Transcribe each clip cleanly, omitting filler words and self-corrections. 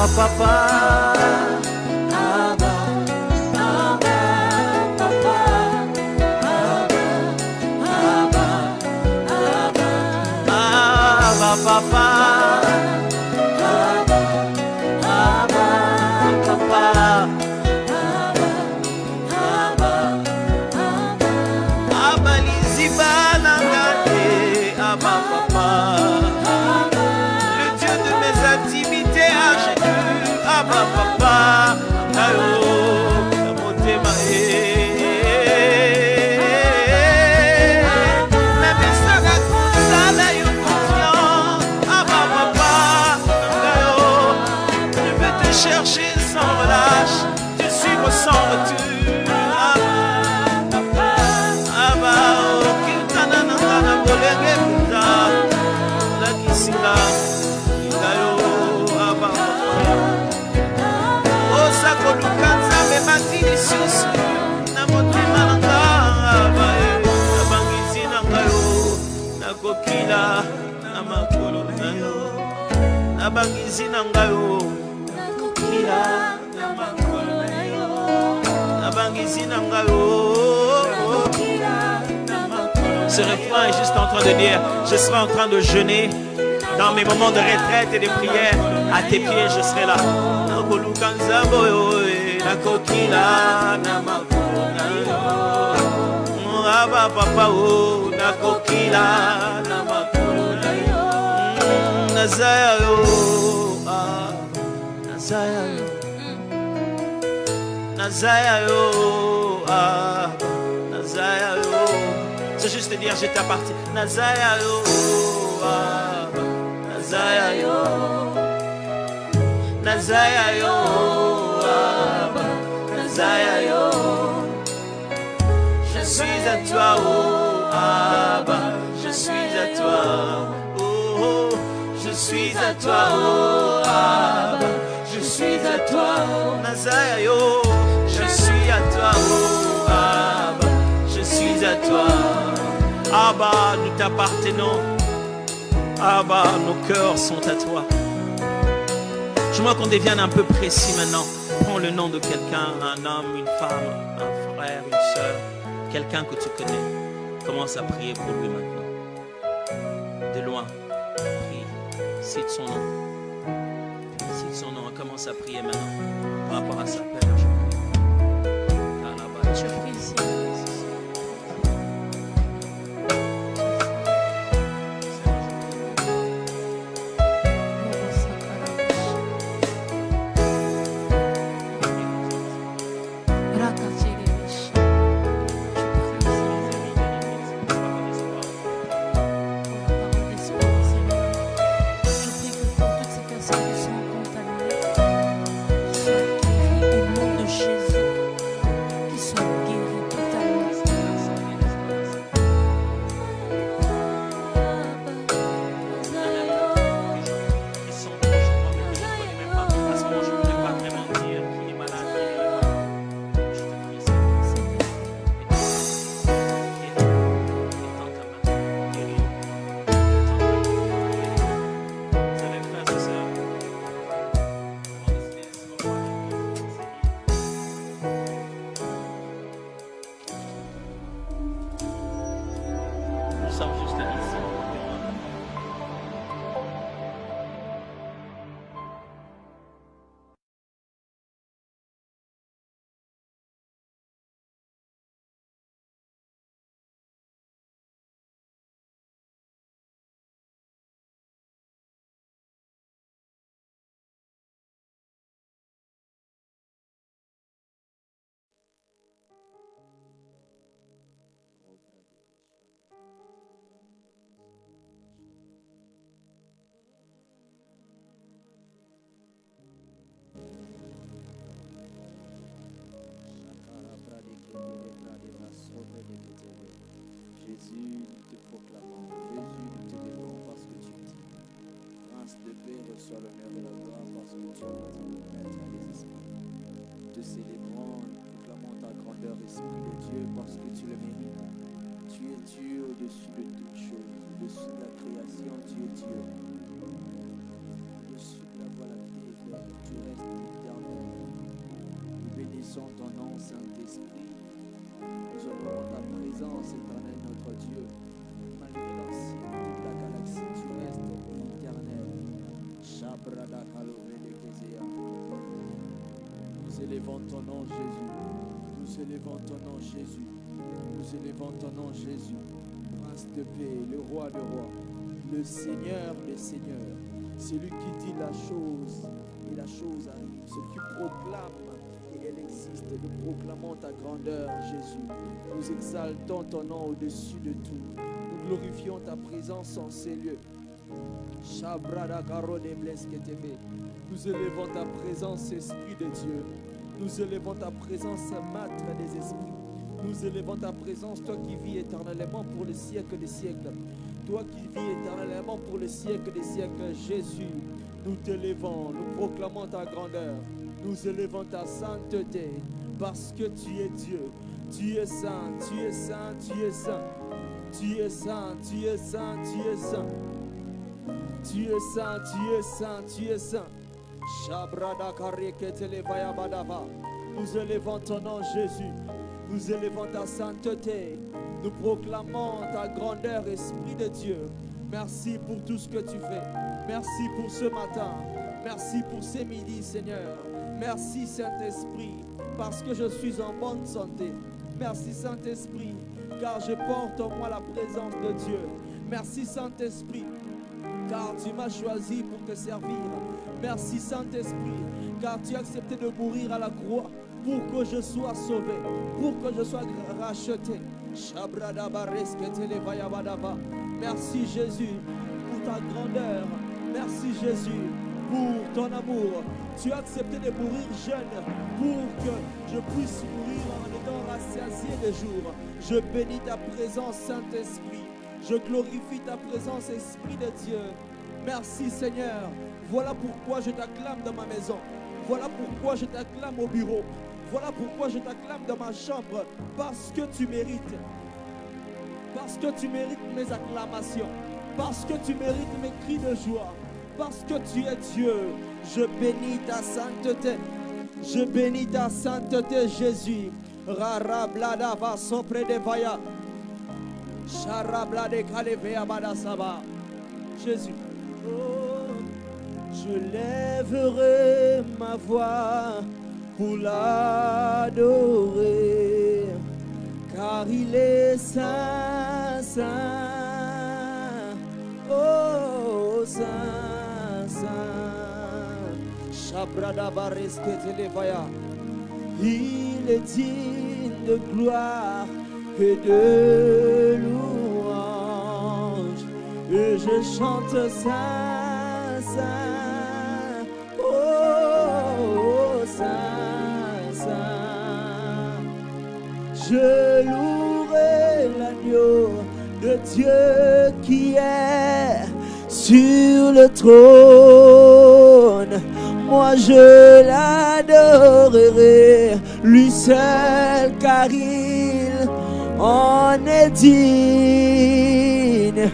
papa. Papa, papa, Abaliziba Nangate, papa, le Dieu de mes activités à genoux, papa, ayo, motema chercher sans relâche, te suivre sans retour. Aba okitana nangana bolenge puta, la kisila, ngayo aba. Osako lukanza me matini susu, na motema nanga aba abangizi nangayo, nakokila na makolo nayo, abangizi nangayo. Ce refrain est juste en train de dire, je serai en train de jeûner dans mes moments de retraite et de prière. À tes pieds, je serai là. C'est juste dire je t'appartiens. Nazaya yo, Nazaya yo, Nazaya yo, Nazaya yo. Je suis à toi, oh Abba, je suis à toi, oh, je suis à toi, oh Abba, je suis à toi, Nazaya yo, je suis à toi, oh Abba, je suis à toi. Abba, nous t'appartenons. Abba, nos cœurs sont à toi. J'aimerais qu'on devienne un peu précis maintenant. Prends le nom de quelqu'un, un homme, une femme, un frère, une soeur, quelqu'un que tu connais. Commence à prier pour lui maintenant. De loin, prie, cite son nom. Cite son nom, commence à prier maintenant par rapport à sa père. Je prie ici. Jésus, nous te proclamons. Jésus, nous te levons parce que tu dis. Prince de paix, reçois l'honneur et la gloire parce que tu as raison, Maître des esprits. Nous te célébrons, nous proclamons ta grandeur, Esprit de Dieu, parce que tu le mérites. Tu es Dieu au-dessus de toutes choses, au-dessus de la création, tu es Dieu. Au-dessus de la voie lactée, tu es bénissons ton nom, Saint-Esprit. Nous honorons ta présence, éternel notre Dieu. Malgré l'ancienneté de la galaxie, tu restes éternel. Shabrada Kalové de Kézéa. Nous élevons ton nom, Jésus. Nous élevons ton nom, Jésus. Nous élevons ton nom, Jésus. Prince de paix, le roi de rois, le Seigneur des seigneurs. Celui qui dit la chose et la chose arrive. Celui qui proclame et elle existe. Nous proclamons ta grandeur, Jésus. Nous exaltons ton nom au-dessus de tout. Nous glorifions ta présence en ces lieux. Nous élevons ta présence, Esprit de Dieu. Nous élevons ta présence, Maître des esprits. Nous élevons ta présence, toi qui vis éternellement pour le siècle des siècles. Toi qui vis éternellement pour le siècle des siècles, Jésus. Nous t'élevons, nous proclamons ta grandeur. Nous élevons ta sainteté parce que tu es Dieu. Tu es saint, tu es saint, tu es saint. Tu es saint, tu es saint, tu es saint. Tu es saint, tu es saint, tu es saint. Nous élevons ton nom, Jésus. Nous élevons ta sainteté. Nous proclamons ta grandeur, Esprit de Dieu. Merci pour tout ce que tu fais. Merci pour ce matin. Merci pour ces midis, Seigneur. Merci, Saint-Esprit, parce que je suis en bonne santé. Merci, Saint-Esprit, car je porte en moi la présence de Dieu. Merci, Saint-Esprit, car tu m'as choisi pour te servir. Merci, Saint-Esprit, car tu as accepté de mourir à la croix pour que je sois sauvé, pour que je sois racheté. Merci, Jésus, pour ta grandeur. Merci, Jésus, pour ton amour. Tu as accepté de mourir jeune pour que je puisse mourir en étant rassasié de jours. Je bénis ta présence, Saint-Esprit. Je glorifie ta présence, Esprit de Dieu. Merci, Seigneur. Voilà pourquoi je t'acclame dans ma maison. Voilà pourquoi je t'acclame au bureau. Voilà pourquoi je t'acclame dans ma chambre. Parce que tu mérites. Parce que tu mérites mes acclamations. Parce que tu mérites mes cris de joie. Parce que tu es Dieu. Je bénis ta sainteté. Je bénis ta sainteté, Jésus. Rarablada va sopre de vaya. Charablade kalevea badasaba. Jésus. Oh, je lèverai ma voix pour l'adorer, car il est saint, saint, oh saint, saint. Shabrada bareske televaya. Il est digne de gloire et de louange, et je chante saint, saint, oh saint, saint. Je louerai l'agneau de Dieu qui est sur le trône. Moi je l'adorerai, lui seul, car il en est digne.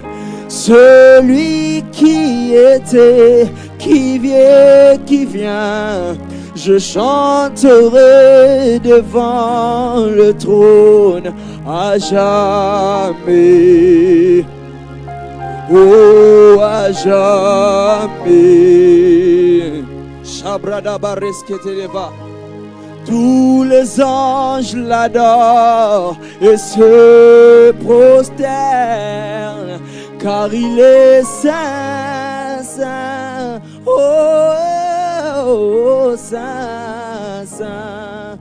Celui qui était, qui vient, je chanterai devant le trône à jamais. Oh, à jamais. Shabrada baresketeleva. Tous les anges l'adorent et se prosternent, car il est saint, saint, oh, oh, oh saint, saint.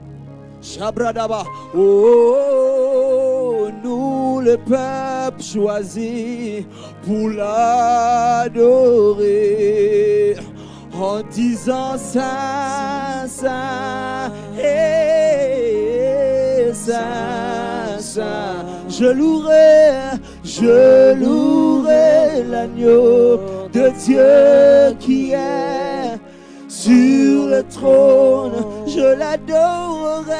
Shabradaba, oh, nous le peuple choisi pour l'adorer, en disant saint, saint, et saint, saint. Je louerai l'agneau de Dieu qui est sur le trône. Je l'adorerai,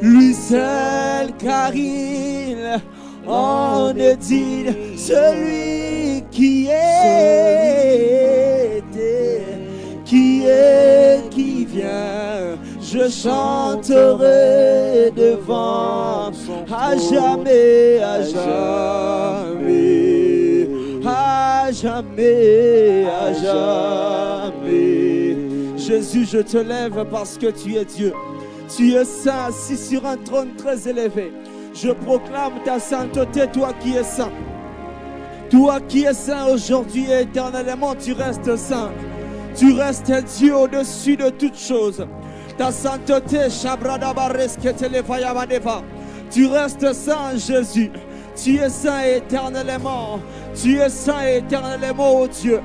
lui seul, car il en est digne. Celui qui était, qui je chanterai devant à jamais, à jamais, à jamais, à jamais. Jésus, je te lève parce que tu es Dieu. Tu es saint, assis sur un trône très élevé. Je proclame ta sainteté, toi qui es saint. Toi qui es saint aujourd'hui et éternellement, tu restes saint. Tu restes Dieu au-dessus de toutes choses. Ta sainteté, tu restes saint, Jésus. Tu es saint éternellement. Tu es saint éternellement, ô Dieu.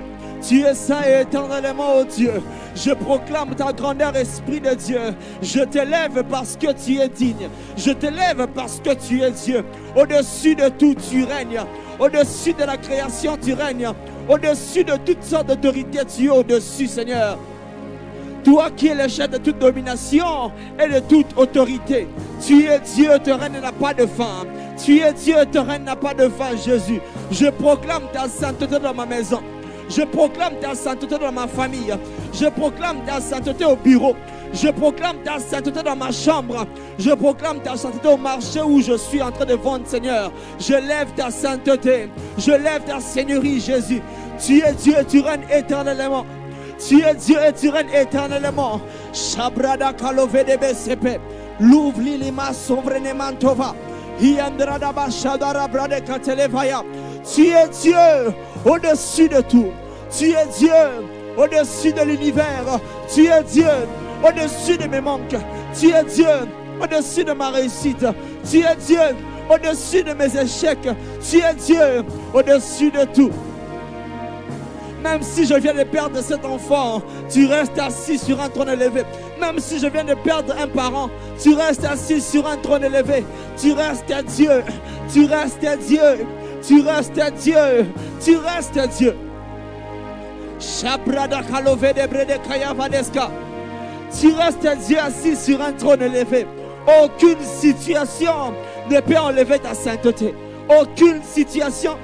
Tu es saint éternellement, ô Dieu. Je proclame ta grandeur, Esprit de Dieu. Je t'élève parce que tu es digne. Je t'élève parce que tu es Dieu. Au-dessus de tout, tu règnes. Au-dessus de la création, tu règnes. Au-dessus de toutes sortes d'autorités, tu es au-dessus, Seigneur. Toi qui es le chef de toute domination et de toute autorité. Tu es Dieu, ton règne n'a pas de fin. Tu es Dieu, ton règne n'a pas de fin, Jésus. Je proclame ta sainteté dans ma maison. Je proclame ta sainteté dans ma famille. Je proclame ta sainteté au bureau. Je proclame ta sainteté dans ma chambre. Je proclame ta sainteté au marché où je suis en train de vendre, Seigneur. Je lève ta sainteté. Je lève ta seigneurie, Jésus. Tu es Dieu et tu règnes éternellement. Tu es Dieu et tu règnes éternellement. Shabrada kalovedebe sepe. Louvre l'ilima souvrenement tova. Hiandradaba shadara brade katelevaya. Tu es Dieu au-dessus de tout. Tu es Dieu au-dessus de l'univers. Tu es Dieu au-dessus de mes manques. Tu es Dieu au-dessus de ma réussite. Tu es Dieu au-dessus de mes échecs. Tu es Dieu au-dessus de tout. Même si je viens de perdre cet enfant, tu restes assis sur un trône élevé. Même si je viens de perdre un parent, tu restes assis sur un trône élevé. Tu restes Dieu. Tu restes Dieu. Tu restes Dieu. Tu restes Dieu. Tu restes Dieu assis sur un trône élevé. Aucune situation ne peut enlever ta sainteté. Aucune situation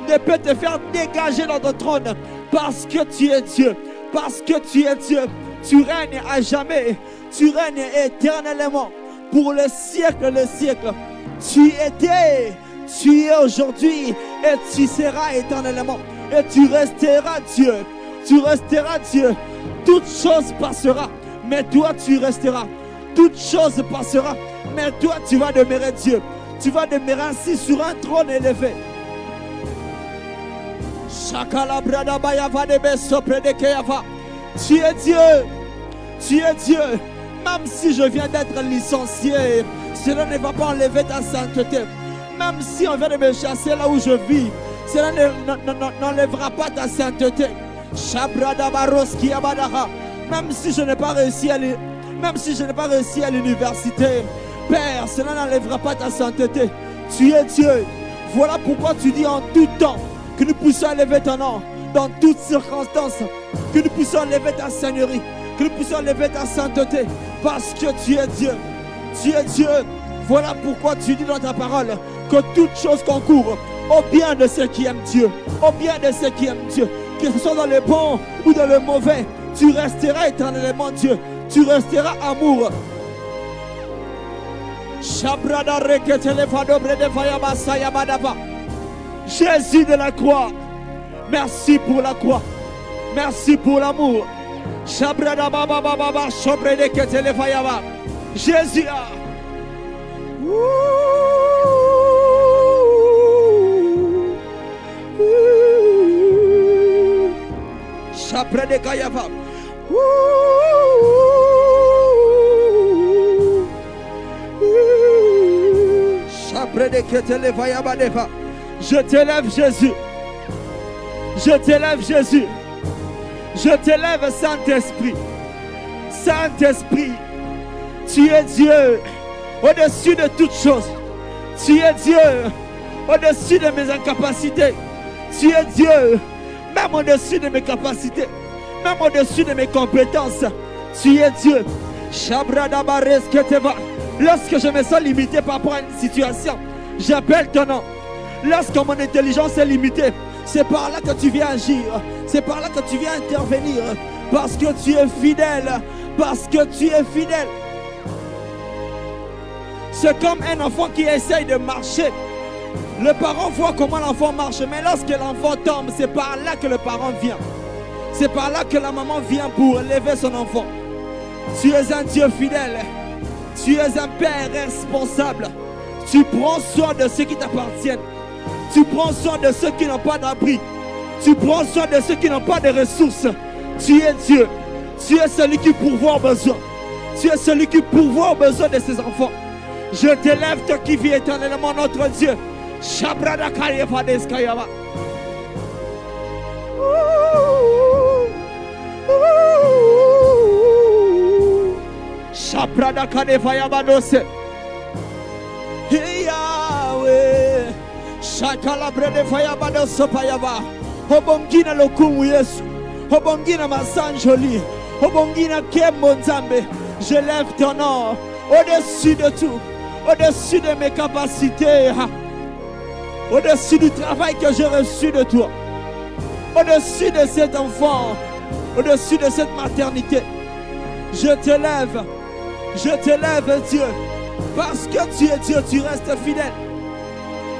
ne peut te faire dégager dans ton trône. Parce que tu es Dieu. Parce que tu es Dieu. Tu règnes à jamais. Tu règnes éternellement. Pour le siècle, le siècle. Tu étais. Tu es aujourd'hui. Et tu seras éternellement. Et tu resteras Dieu. Tu resteras Dieu. Toute chose passera. Mais toi tu resteras. Toute chose passera. Mais toi tu vas demeurer Dieu. Tu vas demeurer assis sur un trône élevé. Tu es Dieu. Tu es Dieu. Même si je viens d'être licencié, cela ne va pas enlever ta sainteté. Même si on vient de me chasser là où je vis, cela n'enlèvera pas ta sainteté. Même si je n'ai pas réussi à l'université, Père, cela n'enlèvera pas ta sainteté. Tu es Dieu. Voilà pourquoi tu dis en tout temps que nous puissions élever ton nom dans toutes circonstances, que nous puissions élever ta seigneurie, que nous puissions élever ta sainteté, parce que tu es Dieu. Tu es Dieu. Voilà pourquoi tu dis dans ta parole que toute chose concourt au bien de ceux qui aiment Dieu, au bien de ceux qui aiment Dieu, que ce soit dans le bon ou dans le mauvais, tu resteras éternellement Dieu, tu resteras amour. Jésus de la croix, merci pour la croix, merci pour l'amour. Jésus a Chapre de Kayava. Chapre de Ketelevayabadeva. Je t'élève Jésus. Je t'élève Jésus. Je t'élève Saint-Esprit. Saint-Esprit, tu es Dieu au-dessus de toutes choses. Tu es Dieu au-dessus de mes incapacités. Tu es Dieu même au-dessus de mes capacités, même au-dessus de mes compétences. Tu es Dieu. Lorsque je me sens limité par rapport à une situation, j'appelle ton nom. Lorsque mon intelligence est limitée, c'est par là que tu viens agir. C'est par là que tu viens intervenir. Parce que tu es fidèle. Parce que tu es fidèle. C'est comme un enfant qui essaye de marcher. Le parent voit comment l'enfant marche, mais lorsque l'enfant tombe, c'est par là que le parent vient. C'est par là que la maman vient pour élever son enfant. Tu es un Dieu fidèle. Tu es un père responsable. Tu prends soin de ceux qui t'appartiennent. Tu prends soin de ceux qui n'ont pas d'abri. Tu prends soin de ceux qui n'ont pas de ressources. Tu es Dieu. Tu es celui qui pourvoit aux besoins. Tu es celui qui pourvoit aux besoins de ses enfants. Je t'élève, toi qui vis éternellement, notre Dieu. Shabrada Kayeva Deskayava. Shabrada Kadevayaba Dose. Yahweh. Shakalabre de Fayaba Dose Payaba. Obongina Lokumu Yesu. Obongina Masanjoli. Obongina Kemonzambe. Je lève ton nom au-dessus de tout. Au-dessus de mes capacités. Au-dessus du travail que j'ai reçu de toi. Au-dessus de cet enfant. Au-dessus de cette maternité. Je t'élève. Je t'élève, Dieu. Parce que tu es Dieu, tu restes fidèle.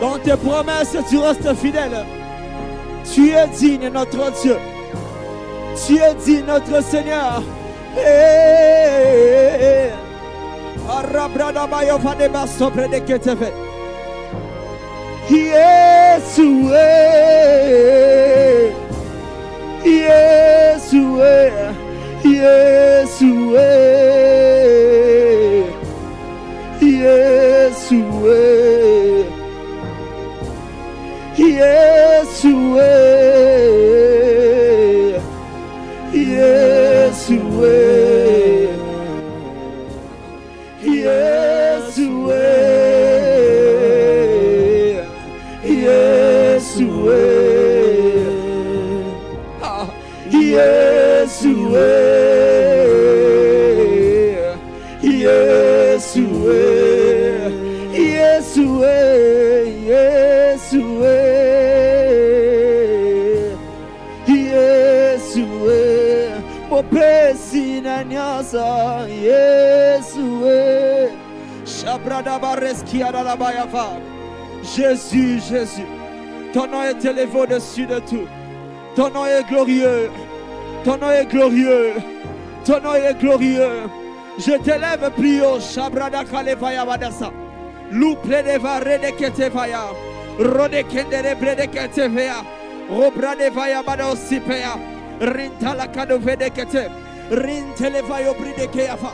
Dans tes promesses, tu restes fidèle. Tu es digne, notre Dieu. Tu es digne, notre Seigneur. Jésus, Jésus, ton nom est élevé au-dessus de tout. Ton nom est glorieux. Ton nom est glorieux. Ton nom est glorieux. Je t'élève plus haut. Shabrada Kalevaya Vadasa. Louple de Vare de Ketevaya. Rode Kendere Brede Ketevea. Robra de Vaya Badosipea. Rintala Kadove de Kete. Rintelevayo Bride Keafa.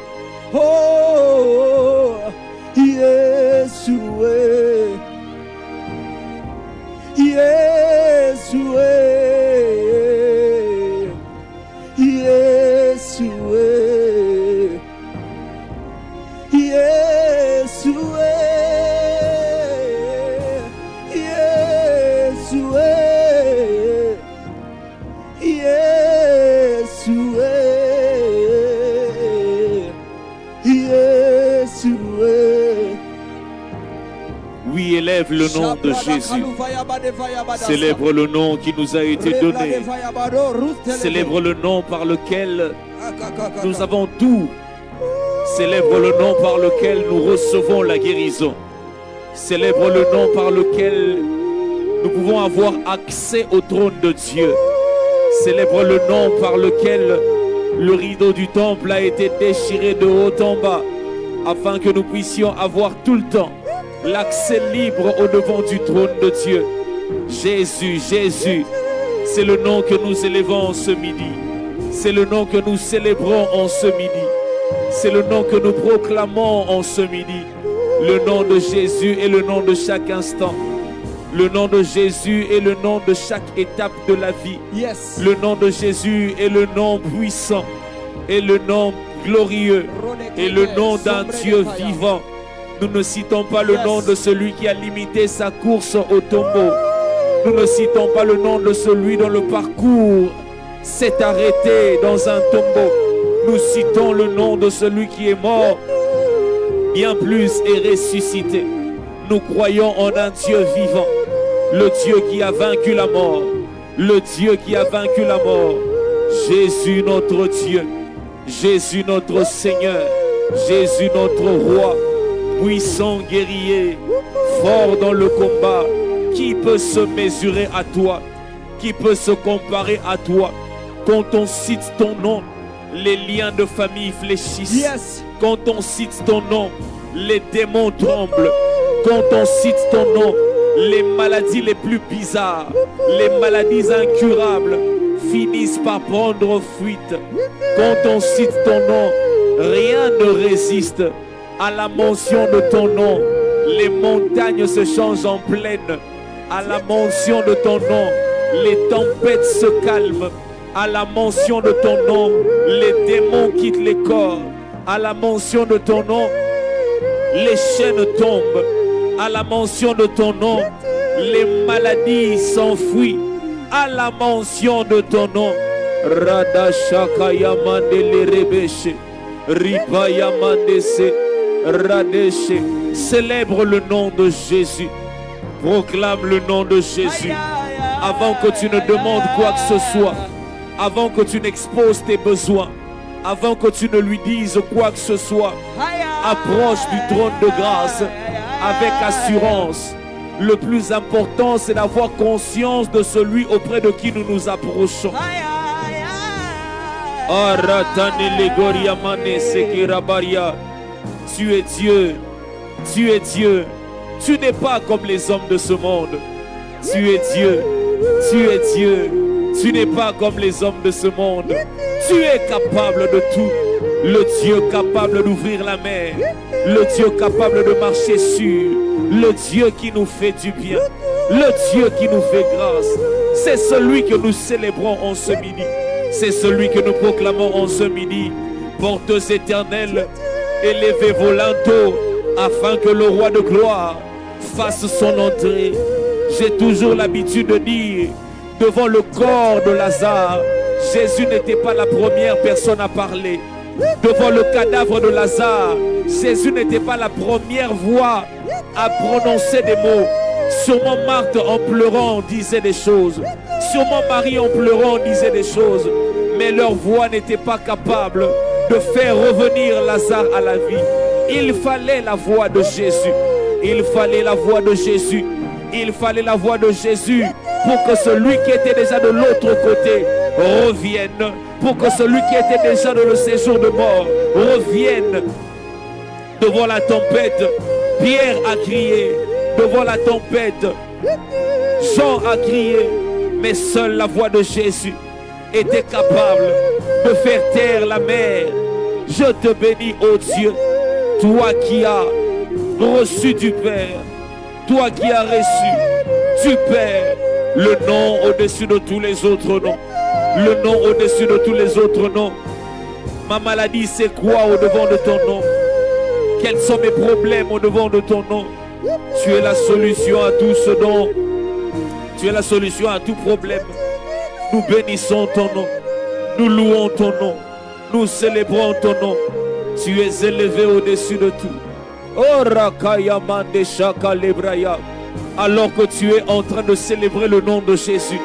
Oh, Yeshua. Yeshua, Yeshua, Yeshua, Yeshua, Yeshua, Yeshua. Oui, élève le nom de Jésus. Célèbre le nom qui nous a été donné. Célèbre le nom par lequel nous avons tout. Célèbre le nom par lequel nous recevons la guérison. Célèbre le nom par lequel nous pouvons avoir accès au trône de Dieu. Célèbre le nom par lequel le rideau du temple a été déchiré de haut en bas, afin que nous puissions avoir tout le temps l'accès libre au devant du trône de Dieu. Jésus, Jésus, c'est le nom que nous élevons ce midi. C'est le nom que nous célébrons en ce midi. C'est le nom que nous proclamons en ce midi. Le nom de Jésus est le nom de chaque instant. Le nom de Jésus est le nom de chaque étape de la vie. Yes. Le nom de Jésus est le nom puissant, et le nom glorieux, et le nom d'un Dieu vivant. Nous ne citons pas le nom de celui qui a limité sa course au tombeau. Nous ne citons pas le nom de celui dont le parcours s'est arrêté dans un tombeau. Nous citons le nom de celui qui est mort, bien plus et ressuscité. Nous croyons en un Dieu vivant, le Dieu qui a vaincu la mort, le Dieu qui a vaincu la mort. Jésus notre Dieu, Jésus notre Seigneur, Jésus notre Roi. puissant guerrier, fort dans le combat. Qui peut se mesurer à toi? Qui peut se comparer à toi? Quand on cite ton nom, les liens de famille fléchissent. Yes. Quand on cite ton nom, les démons tremblent. Quand on cite ton nom, les maladies les plus bizarres, les maladies incurables finissent par prendre fuite. Quand on cite ton nom, rien ne résiste à la mention de ton nom. Les montagnes se changent en plaine à la mention de ton nom. Les tempêtes se calment à la mention de ton nom. Les démons quittent les corps à la mention de ton nom. Les chaînes tombent à la mention de ton nom. Les maladies s'enfuient à la mention de ton nom. Radashaka yamande le rebeshe, ripa yamande se, radeshe. Célèbre le nom de Jésus. Proclame le nom de Jésus. Avant que tu ne demandes quoi que ce soit, avant que tu n'exposes tes besoins, avant que tu ne lui dises quoi que ce soit, approche du trône de grâce avec assurance. Le plus important, c'est d'avoir conscience de celui auprès de qui nous nous approchons. Tu es Dieu, tu es Dieu. Tu n'es pas comme les hommes de ce monde. Tu es Dieu, tu es Dieu. Tu n'es pas comme les hommes de ce monde. Tu es capable de tout. Le Dieu capable d'ouvrir la mer. Le Dieu capable de marcher sur. Le Dieu qui nous fait du bien. Le Dieu qui nous fait grâce. C'est celui que nous célébrons en ce midi. C'est celui que nous proclamons en ce midi. Portes éternelles, élevez vos linteaux afin que le roi de gloire fasse son entrée. J'ai toujours l'habitude de dire, devant le corps de Lazare, Jésus n'était pas la première personne à parler. Devant le cadavre de Lazare, Jésus n'était pas la première voix à prononcer des mots. Sûrement Marthe en pleurant disait des choses. Sûrement Marie en pleurant disait des choses. Mais leur voix n'était pas capable de faire revenir Lazare à la vie. Il fallait la voix de Jésus. Il fallait la voix de Jésus. Il fallait la voix de Jésus pour que celui qui était déjà de l'autre côté revienne. Pour que celui qui était déjà dans le séjour de mort revienne. Devant la tempête, Pierre a crié. Devant la tempête, Jean a crié. Mais seule la voix de Jésus était capable de faire taire la mer. Je te bénis, ô Dieu, toi qui as reçu du Père, toi qui as reçu du Père le nom au-dessus de tous les autres noms, le nom au-dessus de tous les autres noms. Ma maladie, c'est quoi au-devant de ton nom? Quels sont mes problèmes au-devant de ton nom? Tu es la solution à tout ce dont, tu es la solution à tout problème. Nous bénissons ton nom, nous louons ton nom, nous célébrons ton nom. Tu es élevé au-dessus de tout. Oh, Rakayamande Shakalebraya. Alors que tu es en train de célébrer le nom de Jésus,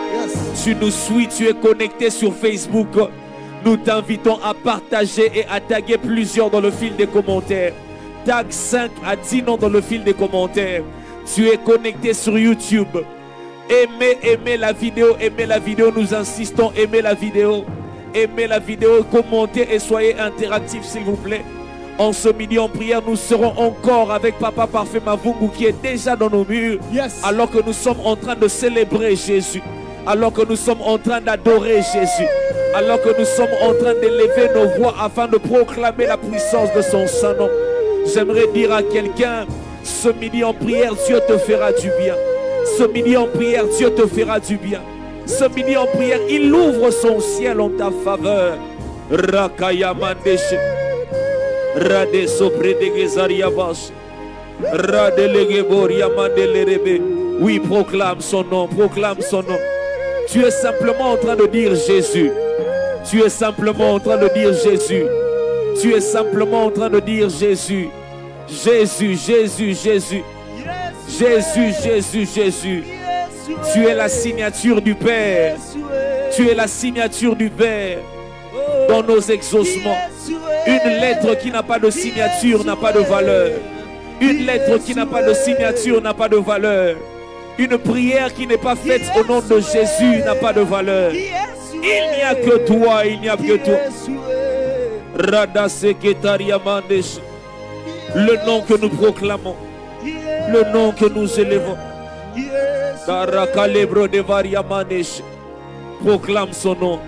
tu nous suis, tu es connecté sur Facebook. Nous t'invitons à partager et à taguer plusieurs dans le fil des commentaires. Tag 5 à 10 noms dans le fil des commentaires. Tu es connecté sur YouTube. Aimez la vidéo, nous insistons, aimez la vidéo, commentez et soyez interactifs s'il vous plaît. En ce midi en prière, nous serons encore avec Papa Parfait Mavungu qui est déjà dans nos murs, alors que nous sommes en train de célébrer Jésus, alors que nous sommes en train d'adorer Jésus, alors que nous sommes en train d'élever nos voix afin de proclamer la puissance de son Saint-Nom. J'aimerais dire à quelqu'un, ce midi en prière, Dieu te fera du bien. Ce midi en prière, Dieu te fera du bien. Ce midi en prière, il ouvre son ciel en ta faveur. Rakayamandeshe. Rade sopre de Gezariavash. Rade legeboria mandelerebe. Oui, proclame son nom, proclame son nom. Tu es simplement en train de dire Jésus. Tu es simplement en train de dire Jésus. Tu es simplement en train de dire Jésus. Jésus, Jésus, Jésus. Jésus, Jésus, Jésus. Tu es la signature du Père. Tu es la signature du Père dans nos exaucements. Une lettre qui n'a pas de signature n'a pas de valeur. Une lettre qui n'a pas de signature n'a pas de valeur. Une prière qui n'est pas faite au nom de Jésus n'a pas de valeur. Il n'y a que toi, il n'y a que toi. Le nom que nous proclamons, le nom que nous élevons. Proclame son nom,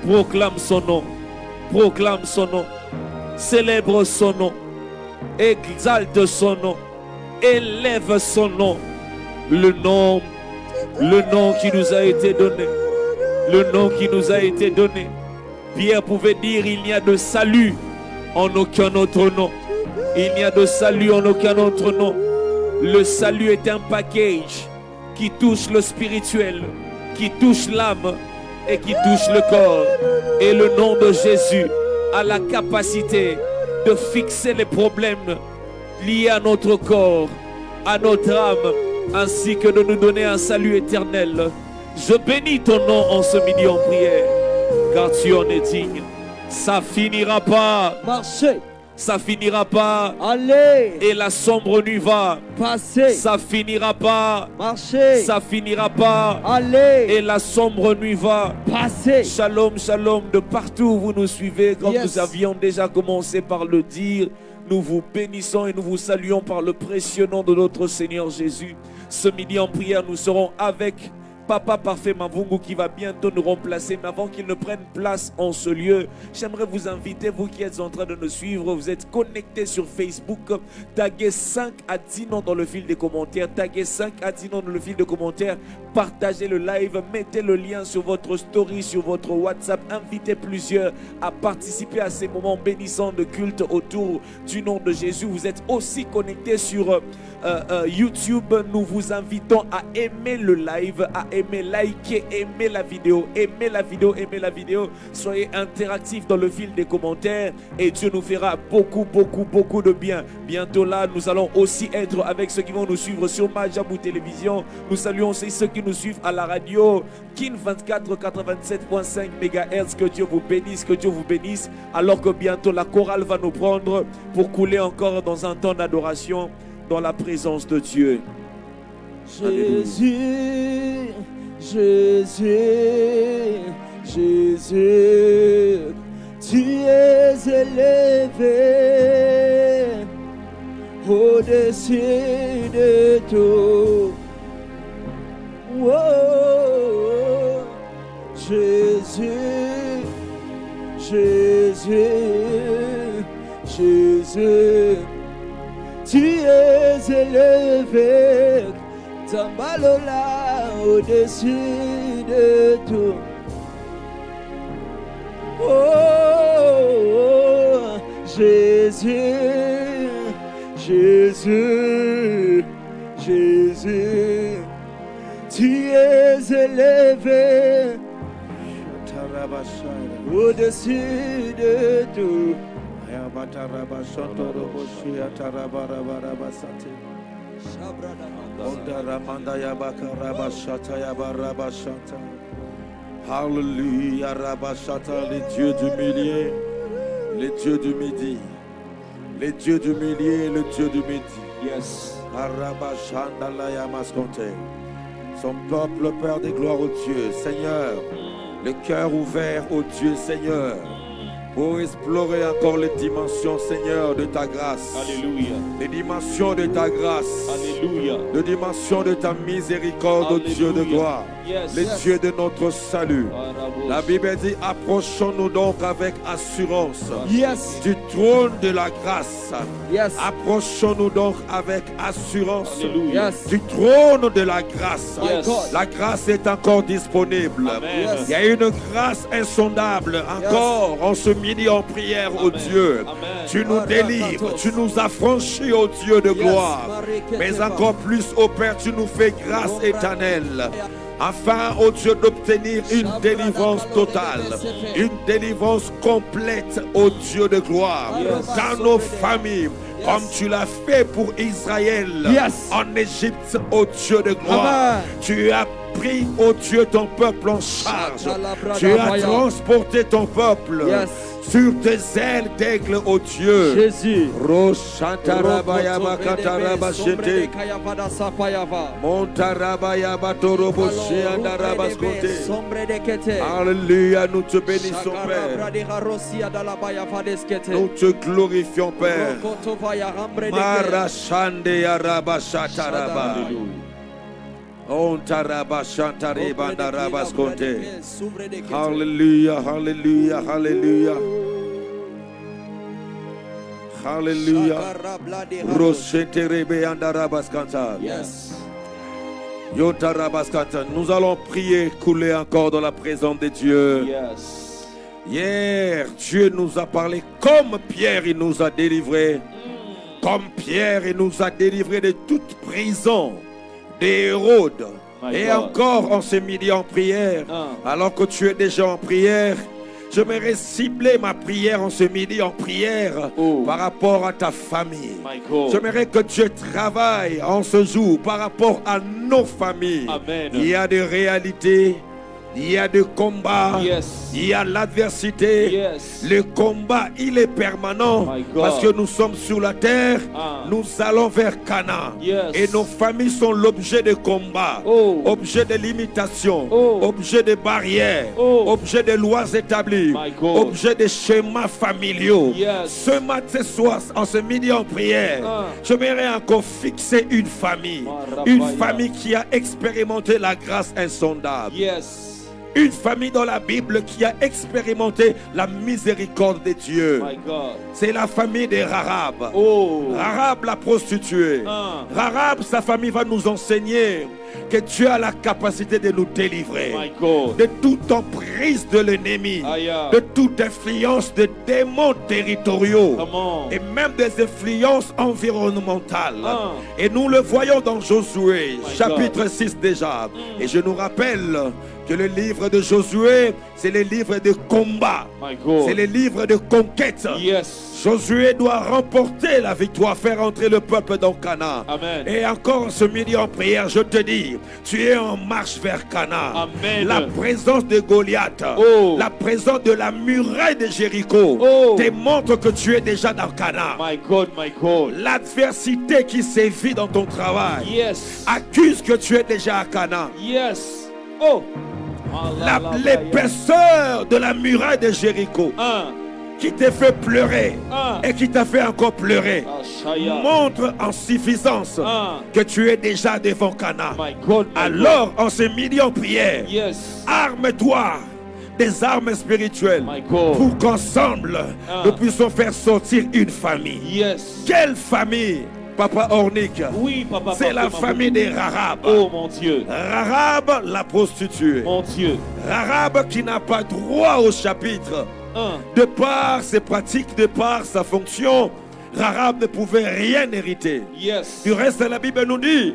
proclame son nom, proclame son nom, célèbre son nom, exalte son nom, élève son nom. Le nom qui nous a été donné, le nom qui nous a été donné. Pierre pouvait dire, il n'y a de salut en aucun autre nom. Il n'y a de salut en aucun autre nom. Le salut est un package qui touche le spirituel, qui touche l'âme et qui touche le corps. Et le nom de Jésus a la capacité de fixer les problèmes liés à notre corps, à notre âme, ainsi que de nous donner un salut éternel. Je bénis ton nom en ce midi en prière, car tu en es digne. Ça finira pas. Marchez. Ça finira pas. Allez. Et la sombre nuit va passer. Ça finira pas. Marchez. Ça finira pas. Allez. Et la sombre nuit va passer. Shalom, shalom. De partout où vous nous suivez, comme nous avions déjà commencé par le dire, nous vous bénissons et nous vous saluons par le précieux nom de notre Seigneur Jésus. Ce midi en prière, nous serons avec Papa Parfait Mavungu qui va bientôt nous remplacer. Mais avant qu'il ne prenne place en ce lieu, j'aimerais vous inviter, vous qui êtes en train de nous suivre, vous êtes connectés sur Facebook, taguez 5 à 10 noms dans le fil des commentaires, taguez 5 à 10 noms dans le fil de commentaires, partagez le live, mettez le lien sur votre story, sur votre WhatsApp, invitez plusieurs à participer à ces moments bénissants de culte autour du nom de Jésus. Vous êtes aussi connectés sur YouTube. Nous vous invitons à aimer le live, à aimer, liker, aimer la vidéo, aimer la vidéo, aimer la vidéo. Soyez interactifs dans le fil des commentaires et Dieu nous fera beaucoup de bien. Bientôt là, nous allons aussi être avec ceux qui vont nous suivre sur Majabou Télévision. Nous saluons aussi ceux qui nous suivent à la radio Kin 24 87.5 MHz. Que Dieu vous bénisse, que Dieu vous bénisse. Alors que bientôt la chorale va nous prendre pour couler encore dans un temps d'adoration dans la présence de Dieu. Jésus, Jésus, Jésus, tu es élevé au-dessus de tout. Oh, Jésus, Jésus, Jésus, tu es élevé. Tambalola au-dessus de tout. Oh, Jésus, Jésus, Jésus, tu es élevé au-dessus de tout. Alléluia, Rabashata, les dieux du milieu, les dieux du midi, les dieux du milieu, le dieu du midi. Yes. Son peuple, Père des gloires au Dieu, Seigneur, le cœur ouvert au Dieu, Seigneur, pour explorer encore les dimensions, Seigneur, de ta grâce. Alléluia. Les dimensions de ta grâce. Alléluia. Les dimensions de ta miséricorde, ô Dieu de gloire. Yes. Les dieux de notre salut. La Bible dit, approchons-nous donc avec assurance Yes. du trône de la grâce. Yes. Approchons-nous donc avec assurance Alléluia. Yes. du trône de la grâce. Yes. La grâce est encore disponible. Amen. Yes. Il y a une grâce insondable encore en ce midi en prière, ô Dieu. Amen. Tu nous délivres, tu nous as franchis, ô Dieu de gloire. Mais encore plus, ô Père, tu nous fais grâce éternelle. Afin, ô Dieu, d'obtenir une délivrance totale, une délivrance complète, ô Dieu de gloire, dans nos familles, comme tu l'as fait pour Israël en Égypte, ô Dieu de gloire. Amen. Tu as pris, ô Dieu, ton peuple en charge. Tu as transporté ton peuple. sur tes ailes d'aigle, ô Dieu. Jésus. Roshantarabayabakatarabashete. Montarabayabatoroboseandarabascote. Alléluia, nous te bénissons, Père. Nous te glorifions, Père. Marashande Arabashataraba. Ontarabashantaribandarabaskote. Hallelujah, hallelujah, hallelujah. Hallelujah. Rosheterebeandarabaskanta. Yes. Yotarabaskanta. Nous allons prier, couler encore dans la présence de Dieu. Yes. Hier, Dieu nous a parlé comme Pierre, il nous a délivrés. Comme Pierre, il nous a délivrés de toute prison, d'Hérode. Et God. encore, on s'est mis en prière. Alors que tu es déjà en prière, j'aimerais cibler ma prière en ce midi en prière par rapport à ta famille. J'aimerais que Dieu travaille en ce jour par rapport à nos familles. Amen. Il y a des réalités. Il y a des combats, Yes. il y a l'adversité. Yes. Le combat, il est permanent My God. parce que nous sommes sur la terre, nous allons vers Canaan. Yes. Et nos familles sont l'objet de combat, objet de limitation, objet de barrières, objet de lois établies, My God. objet de schémas familiaux. Yes. Ce matin soir, en ce midi en prière, j'aimerais encore fixer une famille qui a expérimenté la grâce insondable. Yes. Une famille dans la Bible qui a expérimenté la miséricorde de Dieu. My God. C'est la famille de Rahab. Oh. Rahab la prostituée. Rahab, sa famille va nous enseigner que Dieu a la capacité de nous délivrer My God. de toute emprise de l'ennemi, Aïe. de toute influence de démons territoriaux Come on. et même des influences environnementales. Et nous le voyons dans Josué, My chapitre God. 6 déjà. Et je nous rappelle que le livre de Josué, c'est le livre de combat. My God. C'est le livre de conquête. Yes. Josué doit remporter la victoire, faire entrer le peuple dans Canaan. Amen. Et encore ce midi en prière, je te dis, tu es en marche vers Canaan. Amen. La présence de Goliath, la présence de la muraille de Jéricho démontre que tu es déjà dans Canaan. My God, my God. L'adversité qui sévit dans ton travail Yes. accuse que tu es déjà à Canaan. Yes. Oh. L'épaisseur de la muraille de Jéricho qui te fait pleurer et qui t'a fait encore pleurer montre en suffisance que tu es déjà devant Canaan. My God, my Alors, en ce midi en prière, God. Yes. arme-toi des armes spirituelles My God. pour qu'ensemble nous puissions faire sortir une famille. Yes. Quelle famille, Papa Ornick? Oui, papa. C'est la papa, famille des Rahab. Oh mon Dieu. Rahab, la prostituée. Mon Dieu. Rahab qui n'a pas droit au chapitre. De par ses pratiques, de par sa fonction, Rahab ne pouvait rien hériter. Yes. Du reste, la Bible nous dit,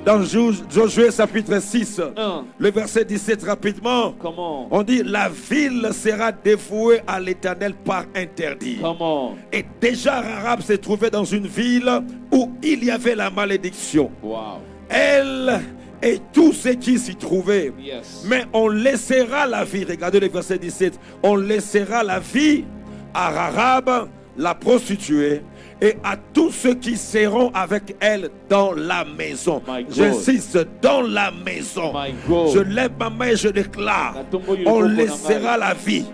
dans Josué chapitre 6, le verset 17 rapidement, Comment? on dit, la ville sera dévouée à l'Éternel par interdit. Comment? Et déjà Rahab s'est trouvée dans une ville où il y avait la malédiction. Wow. Elle et tous ceux qui s'y trouvaient. Yes. Mais on laissera la vie, regardez le verset 17, on laissera la vie à Rahab, la prostituée, et à tous ceux qui seront avec elle dans la maison. J'insiste, dans la maison. Je lève ma main et je déclare, on laissera la vie.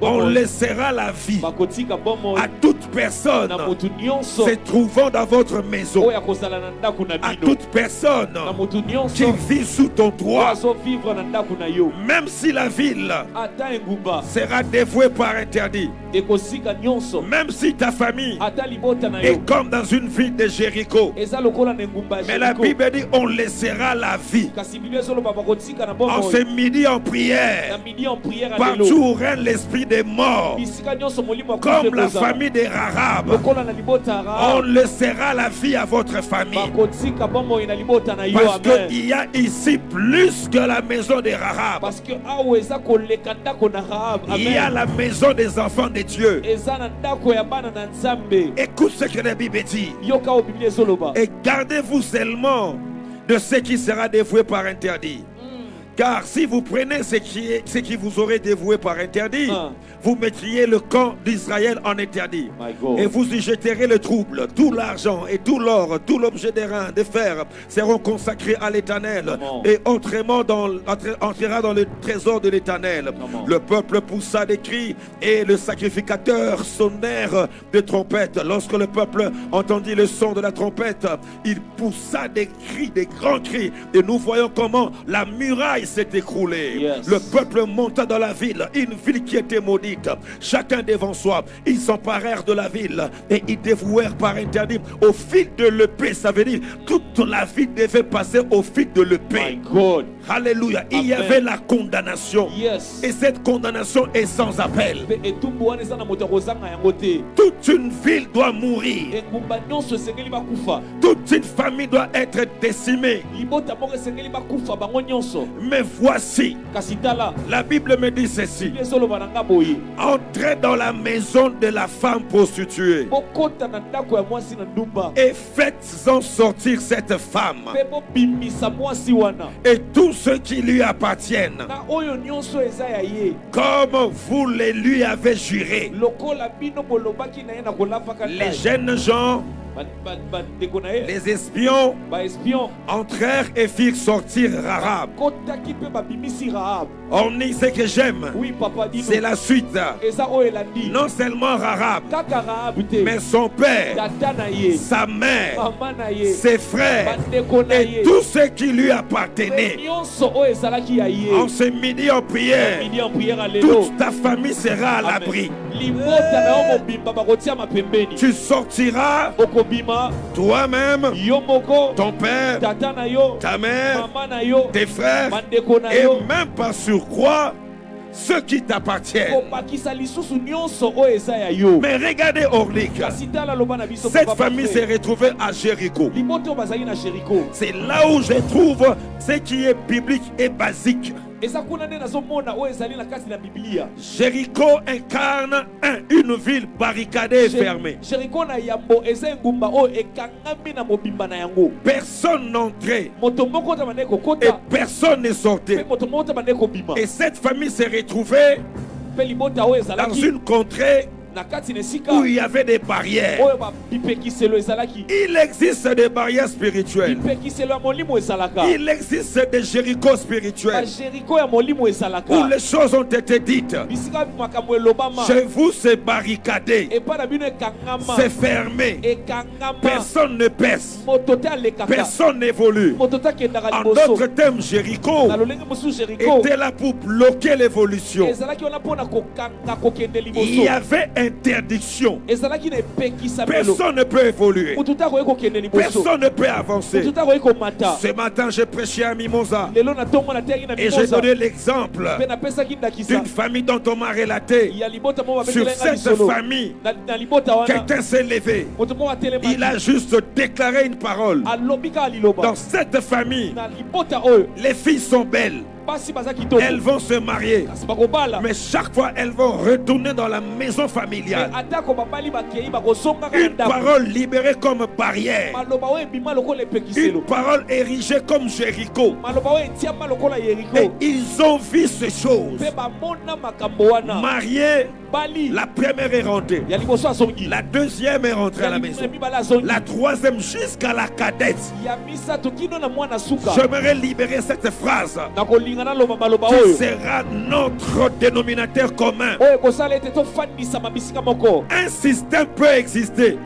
On laissera la vie à toute personne se trouvant dans votre maison, à toute personne qui vit sous ton droit, même si la ville sera dévouée par interdit, même si ta famille est comme dans une ville de Jéricho. Mais la Bible dit on laissera la vie. En ce midi en prière, partout où règne l'esprit des morts, comme la famille de Rahab, on laissera la vie à votre famille. Parce qu'il y a ici plus que la maison de Rahab. Il y a la maison des enfants de Dieu. Écoute ce que la Bible dit. Et gardez-vous seulement de ce qui sera dévoué par interdit. Car si vous prenez ce qui vous aurait dévoué par interdit, Ah. vous mettriez le camp d'Israël en interdit. My God. Et vous y jetterez le trouble. Tout l'argent et tout l'or, tout l'objet d'airain, de fer seront consacrés à l'Éternel. Come on. Et entrera dans le trésor de l'Éternel. Come on. Le peuple poussa des cris et le sacrificateur sonnèrent de trompettes. Lorsque le peuple entendit le son de la trompette, il poussa des cris, des grands cris. Et nous voyons comment la muraille s'est écroulée. Yes. Le peuple monta dans la ville, une ville qui était maudite. Chacun devant soi, ils s'emparèrent de la ville et ils dévouèrent par interdit au fil de l'épée. Ça veut dire toute la ville devait passer au fil de My l'épée. God. Alléluia. Il y Amen. avait la condamnation. Yes. Et cette condamnation est sans appel. Et tout le monde est dans moto kozanga yango te. Toute une ville doit mourir. Engumba nyonso esengeli bakufa. Toute une famille doit être décimée. Libota moko esengeli bakufa bango nyonso. Mais voici, Kasi tala la Bible me dit ceci. ezoloba na nga boye. Entrez dans la maison de la femme prostituée Bokota na ndako ya mwasi na ndumba. et faites-en sortir cette femme Mpe bobimisa mwasi wana. et tous ceux qui lui appartiennent, Na oyo nyonso eza ya ye. comme vous les lui avez juré. Lokola bino bolobaki na ye na kolapaka Les jeunes gens, bandeko na ye. les espions, Baespion. entrèrent et firent sortir Rahab. Kotaki mpe babimisi Rahab. Orni, ce que j'aime, Oui papa dino. c'est la suite. Eza oyo elandi. Non seulement Rahab, Kaka Rahab te. mais son père, Tata na ye. sa mère, Mama na ye. ses frères Bandeko na et ye. tous ceux qui lui appartenaient. Nyonso oyo ezalaki ya ye. En ce midi en prière, Midi en prière à lelo. toute ta famille sera à l'abri. Libota na yo mobimba bakotia mapembeni. Tu sortiras Okobima toi-même, yo moko, ton père, tata na yo, ta mère, mama na yo, tes frères bandeko na et yo. même par surcroît ceux qui t'appartiennent. Kopakisa lisusu nyonso oyo eza ya yo. Mais regardez Orlik, Kasi tala loba na biso cette papa famille frère. s'est retrouvée à Jéricho. Libota oyo bazali na Jéricho. C'est là où je trouve ce qui est biblique et basique. Eza kuna nde nazomona oyo ezali na kati na Biblia. Jéricho incarne une ville barricadée et fermée. Jéricho na yambo eza engumba oyo ekangami na mobimba na yango. Personne n'entrait Moto moko ta bande et kokota. personne ne Pe sortait. moto moko ta bande kobima. Et cette famille s'est retrouvée Pe libota oyo dans ezalaki une contrée na kati na esika où il y avait des barrières. oyo bipekiselo ezalaki. Il existe des barrières spirituelles. Bipekiselo ya molimo ezalaka. Il existe des Jéricho spirituels Bajeriko ya molimo ezalaka. où les choses ont été dites. Bisika makambo elobama. Chez vous, c'est barricadé, Epa na bino ekangama. c'est fermé. Ekangama. Personne ne perce, Moto te alekaka. personne n'évolue. Moto te akendaka En liboso. d'autres termes, Jéricho Na lolenge mosusu Jéricho était là pour bloquer l'évolution. ezalaki wana mpona kokanga kokende Il y liboso. avait interdiction. Ezalaki na epekisa melo. Personne ne peut évoluer. Moto te akoki kokende liboso. Personne ne peut avancer. Moto te akoki komata. Ce matin, j'ai prêché à Mimosa Lelo na ntongo nateyaki na et j'ai mimosa. donné l'exemple Mpe napesaki ndakisa. d'une famille dont on m'a relaté. Ya libota moko Sur babetelenga cette lisolo. famille, Na libota wana. quelqu'un s'est levé. Moto moko atelemaki. Il a juste déclaré une parole. alobi kaka liloba. Dans cette famille, Na libota oyo. les filles sont belles. Basi baza kitoko. Elles vont se marier. Kasi bakobala. Mais chaque fois, elles vont retourner dans la maison familiale. atako babali bakei bakosonga kaka Une ndako. parole libérée comme barrière. Maloba oyo ebima lokola epekiselo. Une parole érigée comme Jéricho. Maloba oyo etiama lokola Et Yeriko. ils ont vu ces choses. Mpe bamona makambo wana. Mariés, Bali. la première est rentrée. Ya liboso azongi. La deuxième est rentrée à la maison. Ya mibale azongi. La troisième jusqu'à la cadette. Ya misato kino na mwana suka. J'aimerais libérer cette phrase nakolinga naloba maloba qui oyo. sera notre dénominateur commun. Oyo ekosala ete tofandisama bisika moko. Un système peut exister.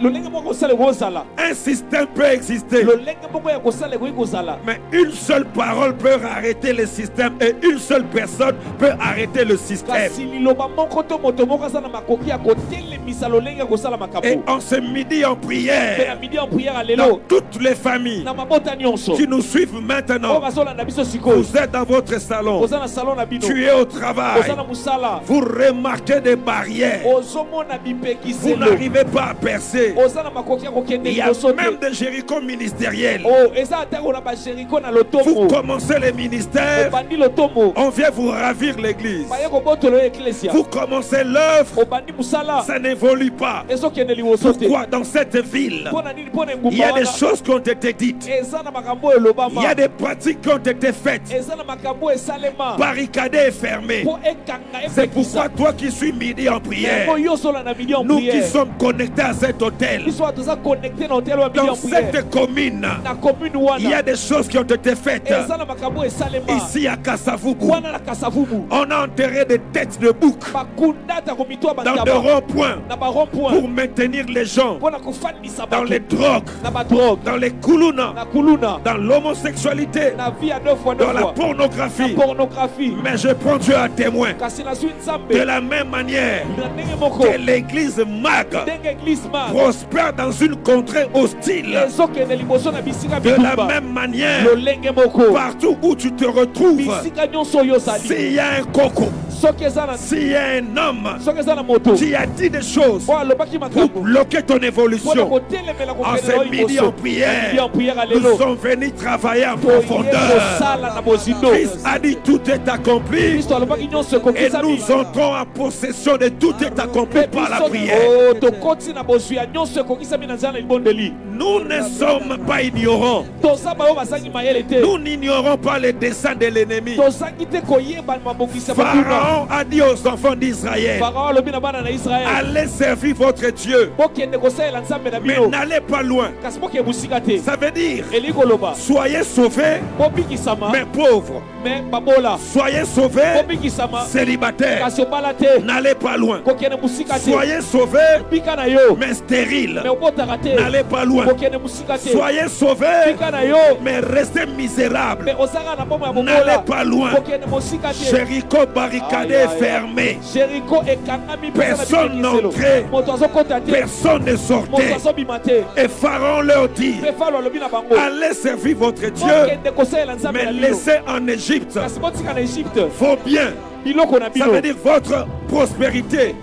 Lolenge moko kosala ekozala. Un système peut exister. Lolenge moko ya kosala ekoki kozala. Mais une seule parole peut arrêter le système et une seule personne peut arrêter le système. Kasi liloba moko to moto moko aza na makoki ya kotelemisa lolenge ya kosala Et makambo. en ce midi en Mpe na prière, midi en prière dans alelo. toutes les familles Na mabota nyonso. qui nous suivent Oyo maintenant, bazolanda biso sikoyo. vous êtes dans votre salon, Oza na salon na bino. tu es au Oza travail, na musala. vous remarquez des barrières, Ozomona vous bipekiselo. n'arrivez pas à percer. Oza na makoki ya kokende Il y a liboso même te. des Jéricho ministériels. Oh, eza atako na bajeriko na Vous lotomo. commencez les ministères, Obandi lotomo. on vient vous ravir l'église. Baye kobotolo eklesia. Vous commencez l'œuvre, Obandi musala. ça n'évolue pas. Ezokende liboso te. Pourquoi dans cette ville, Mpona nini mpona il y engumba a des wana. choses qui ont été dites, Eza na makambo elobama. il y a des pratiques qui ont été été faite, barricadée et fermée. C'est pourquoi toi qui suis midi en prière, nous qui sommes connectés à cet hôtel, dans cette commune, il y a des choses qui ont été faites. Ici à Kassavubu, on a enterré des têtes de bouc dans des ronds-points pour maintenir les gens dans les drogues, dans les koulouna, dans l'homosexualité, dans la pornographie. Mais je prends Dieu à témoin. De la même manière que l'église MAG prospère dans une contrée hostile, de la même manière, partout où tu te retrouves, s'il y a un coco, s'il y a un homme qui a dit des choses pour bloquer ton évolution, en ce midi en prière, nous sommes venus travailler en profondeur. Christ a dit tout est accompli et nous entrons en possession de tout est accompli par la prière. Nous ne sommes pas ignorants. Nous n'ignorons pas les desseins de l'ennemi. Pharaon a dit aux enfants d'Israël, allez servir votre Dieu, mais n'allez pas loin. Ça veut dire, soyez sauvés, mais pauvres. Soyez sauvés, célibataires, n'allez pas loin. Soyez sauvez, mais stériles, n'allez pas loin. Soyez sauvés, mais restez misérables, n'allez pas loin. Jéricho barricadé et fermé, personne n'entrait, personne ne sortait. Et Pharaon leur dit, allez servir votre Dieu, mais laissez en Égypte vos biens. Ça veut dire votre prospérité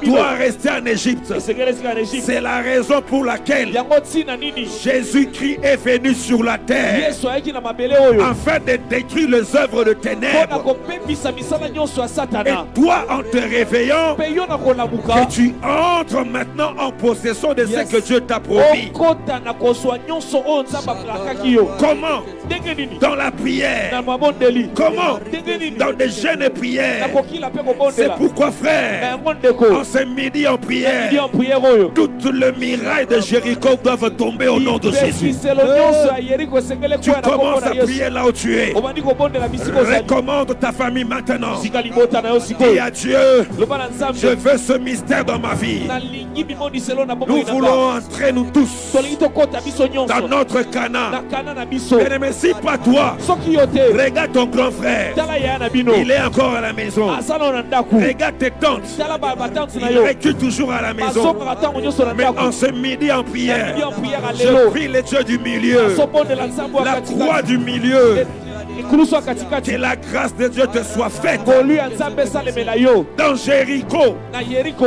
doit rester en Égypte. C'est la raison pour laquelle Jésus-Christ est venu sur la terre afin de détruire les œuvres de ténèbres. Et toi, en te réveillant, que tu entres maintenant en possession de ce que Dieu t'a promis. Comment? Dans la prière. Comment? Dans des jeûnes et prières. C'est pourquoi, frère, en ce midi en prière, toutes les murailles de Jéricho doivent tomber au nom de Jésus. Tu commences à prier là où tu es. Recommande ta famille maintenant. Dis à Dieu, je veux ce mystère dans ma vie. Nous voulons entrer, nous tous, dans notre Canaan. Mais si pas toi, regarde ton grand frère. Il est encore à la maison. Regarde tes tantes. Il recule toujours à la maison. Mais en ce midi en prière, je prie les dieux du milieu, la croix du milieu, que la grâce de Dieu te soit faite. Dans Jéricho,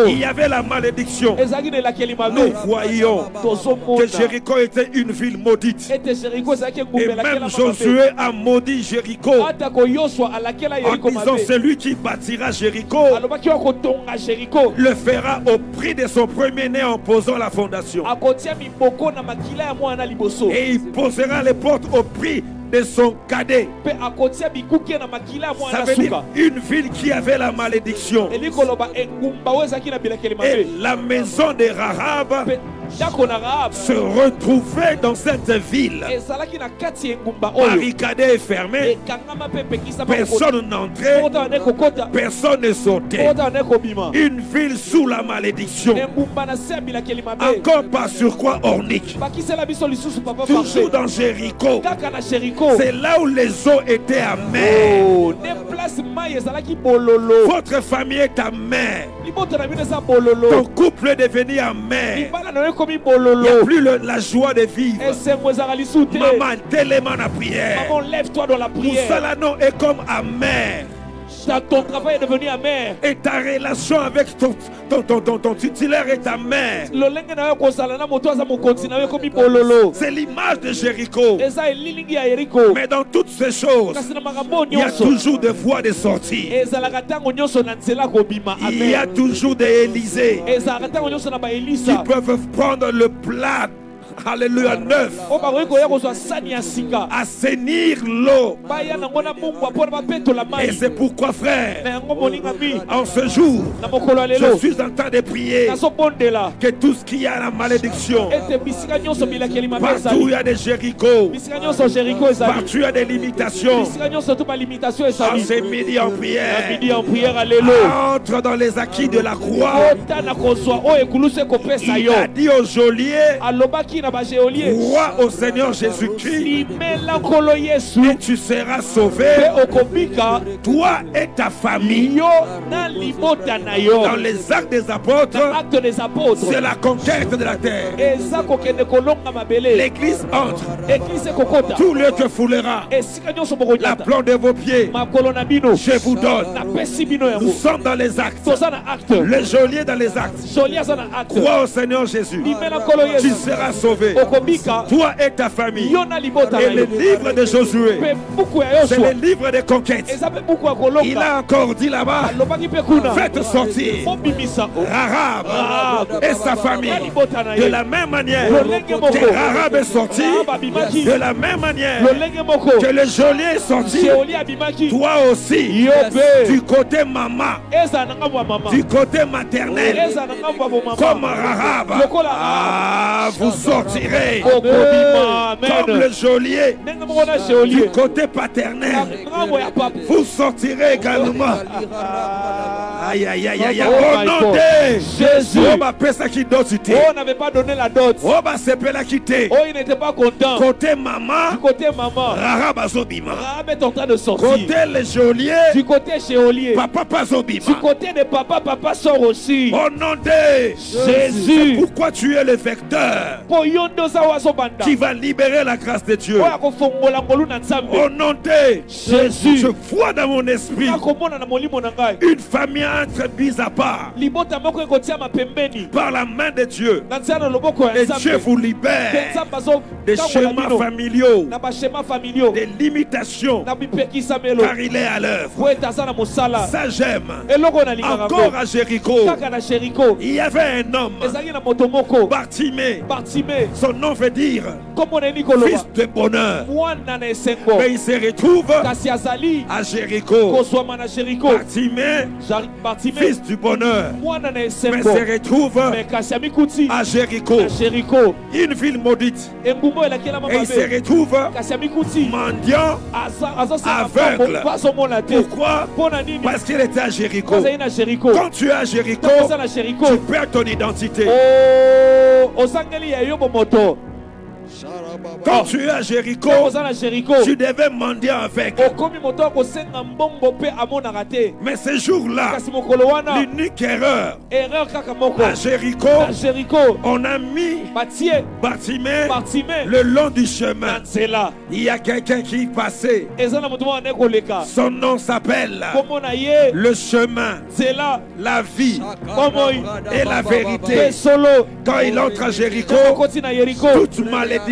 il y avait la malédiction. Nous voyons que Jéricho était une ville maudite. Et même Josué a maudit Jéricho en disant, celui qui bâtira Jéricho le fera au prix de son premier-né en posant la fondation. Et il posera les portes au prix de son cadet. Ça veut dire une ville qui avait la malédiction. Et la maison de Rahab se retrouvait dans cette ville, barricadée et fermée. Personne n'entrait, personne ne sortait. Une ville sous la malédiction. Encore pas sur quoi ornique. Toujours dans Jéricho. C'est là où les eaux étaient amères. Votre famille est amère. Ton couple est devenu amer. Il n'y a plus la joie de vivre. Maman, tellement la prière. Maman, lève-toi dans la prière. Tout cela non est comme amer. Ton travail est devenu amer. Et ta relation avec ton titulaire est amère. C'est l'image de Jéricho. Mais dans toutes ces choses, il y a toujours des voies de sortie. Il y a toujours des Élysées qui peuvent prendre le plat Alléluia, neuf. oyo bakoki koya kozwa sani ya sika Assainir l'eau. baya nango na mungwa mpo na bapetola Et mai c'est pourquoi, frère, na yango moningami en ce jour, na mokolo ya je lelo suis en train de prier nazobondela que tout ce qui a la malédiction, ete bisika nyonso bilakeli mabe partout il y ezali a des Jéricho, bisika nyonso jeriko ezali partout il y a des limitations. bisika nyonso to balimitation En ezali ce midi en na prière, midi en prière ya lelo entre dans les acquis de la croix. otana kozwa oyo ekulusu ekopesa Il yo a dit au geôlier, alobaki na bageolie crois au Seigneur Jésus-Christ limela nkolo yesu et tu seras sauvé, mpe okobika toi et ta famille. yo na libota na yo Dans les actes des apôtres, acte des apôtres c'est la conquête de la terre. eza kokende kolonga mabele L'église entre, eglise ekokota tout lieu te foulera, esika nyonso la bokonyata plante de vos pieds, makolo na bino je vous donne. napesi bino Nous yango sommes dans les actes. toza na acte Le geôlier dans les actes. joli aza na acte Crois au Seigneur Jésus. limela nkolo Tu yesu seras sauvé. okobika Toi et ta famille. yo na libota Et na le yo livre de Josué, mpe buku ya c'est yosua le livre des conquêtes. eza mpe buku ya Il kolonga a encore dit là-bas, alobaki mpe kuna faites sortir mobimisa o Rahab et sa famille. De la même manière que Rahab est sorti, de la même manière lolenge moko que le geôlier est sorti, jeoli abimaki toi aussi, yo mpe du côté maman, eza na ngambo ya mama du côté maternel, eza na ngambo ya bomama comme Rahab, vous sortirez okobima comme amen le geôlier ndenge moko na du jeoli côté paternel. na ngambo ya papa Vous sortirez également. Aïe, aïe, aïe, aïe, aïe. Oh Au my nom God. de Jésus. On m'appelle ça qui doit citer. on n'avait pas donné la dot On va s'appeler la quitter. oh il n'était pas content Côté maman, du côté maman Rahab azobima. Rahab est en train de sortir Côté les geôliers, du côté géolier papa pas zobima. du côté de papa papa sort aussi Au nom de Jésus pourquoi tu es le vecteur po yo ndo oza oyo azobanda qui va libérer la grâce de Dieu. oyo akofongola ngolu na nzambe Au nom de Jésus je vois dans mon esprit nakomona na molimo na ngai une famille entre mise à part libota moko ekotiama pembeni par la main de Dieu. na nzela na loboko ya Et Dieu nzambe vous mpe libère nzambe des azokangola schémas bino familiaux, na bashema familiaux des limitations, na bipekisamelo car il est à l'œuvre. po ete aza na mosala Ça j'aime. eloko oyo nalingaka Encore ngo à Jéricho, kaka na sheriko il y avait un homme, ezalaki na moto moko Bartimée. bartime Son nom veut dire kombo na ye nikoloba fils de bonheur. mwana na esengo Mais il se retrouve kasi azali à Jéricho. kozwama na sheriko Bartimée, bartime fils du bonheur. mwana na Mais esengo se retrouve me kasi amikuti à Jéricho, na sheriko une ville maudite. engumba oyo elakelama Et il se mabe retrouve kasi amikuti mendiant. azosala Aveugle. mpo azomona te Pourquoi? mpo na nini Parce qu'il était à Jéricho. azali na sheriko Quand tu es à Jéricho, oza na sheriko tu perds ton identité. ozangeli ya yo bomoto Quand tu es à Jéricho, oza na sheriko tu devais mendier avec. okomi moto akosenga mbongo mpe amonaka te Mais ce jour-là, kasi mokolo wana l'unique erreur erreur kaka moko à Jéricho, na sheriko on a mis batie Bartimée bartime le long du na chemin. nzela Il y a quelqu'un qui passait. eza na moto moko ane koleka Son nom s'appelle kombo na ye le chemin, nzela la vie bomoi et la mpe vérité. solo Quand il entre à Jéricho, okoti na yeriko toute malédiction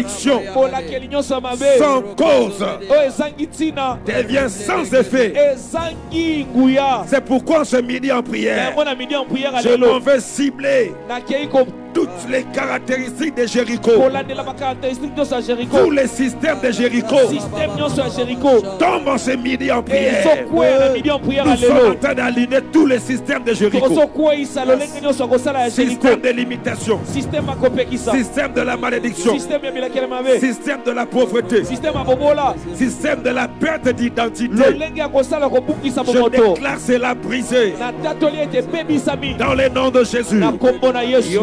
bolakeli nyonso ya mabe sans cause oyo ezangi ntina devient sans effet. ezangi nguya C'est pourquoi ce midi en prière, yango na midi en prière ya je m'en lelo vais cibler nakei toutes les caractéristiques de Jéricho. kolandela bakarakteristique nyonso ya Tous jeriko les systèmes de Jéricho système nyonso ya jeriko tombent en ce midi en prière. ezokwea na midi en prière ya Nous sommes en lelo train d'aligner tous les systèmes de Jéricho. tozokweyisa lolenge nyonso ya kosala ya jeriko Système de limitation, système ya kopekisa système de la malédiction, système ya bilakeli mabe système de la pauvreté, système ya bobola système de la perte d'identité. lolenge ya kosala kobungisa Je bomoto déclare cela brisé na tatoli ete ebebisami dans le nom de Jésus. na kombo na yesu Je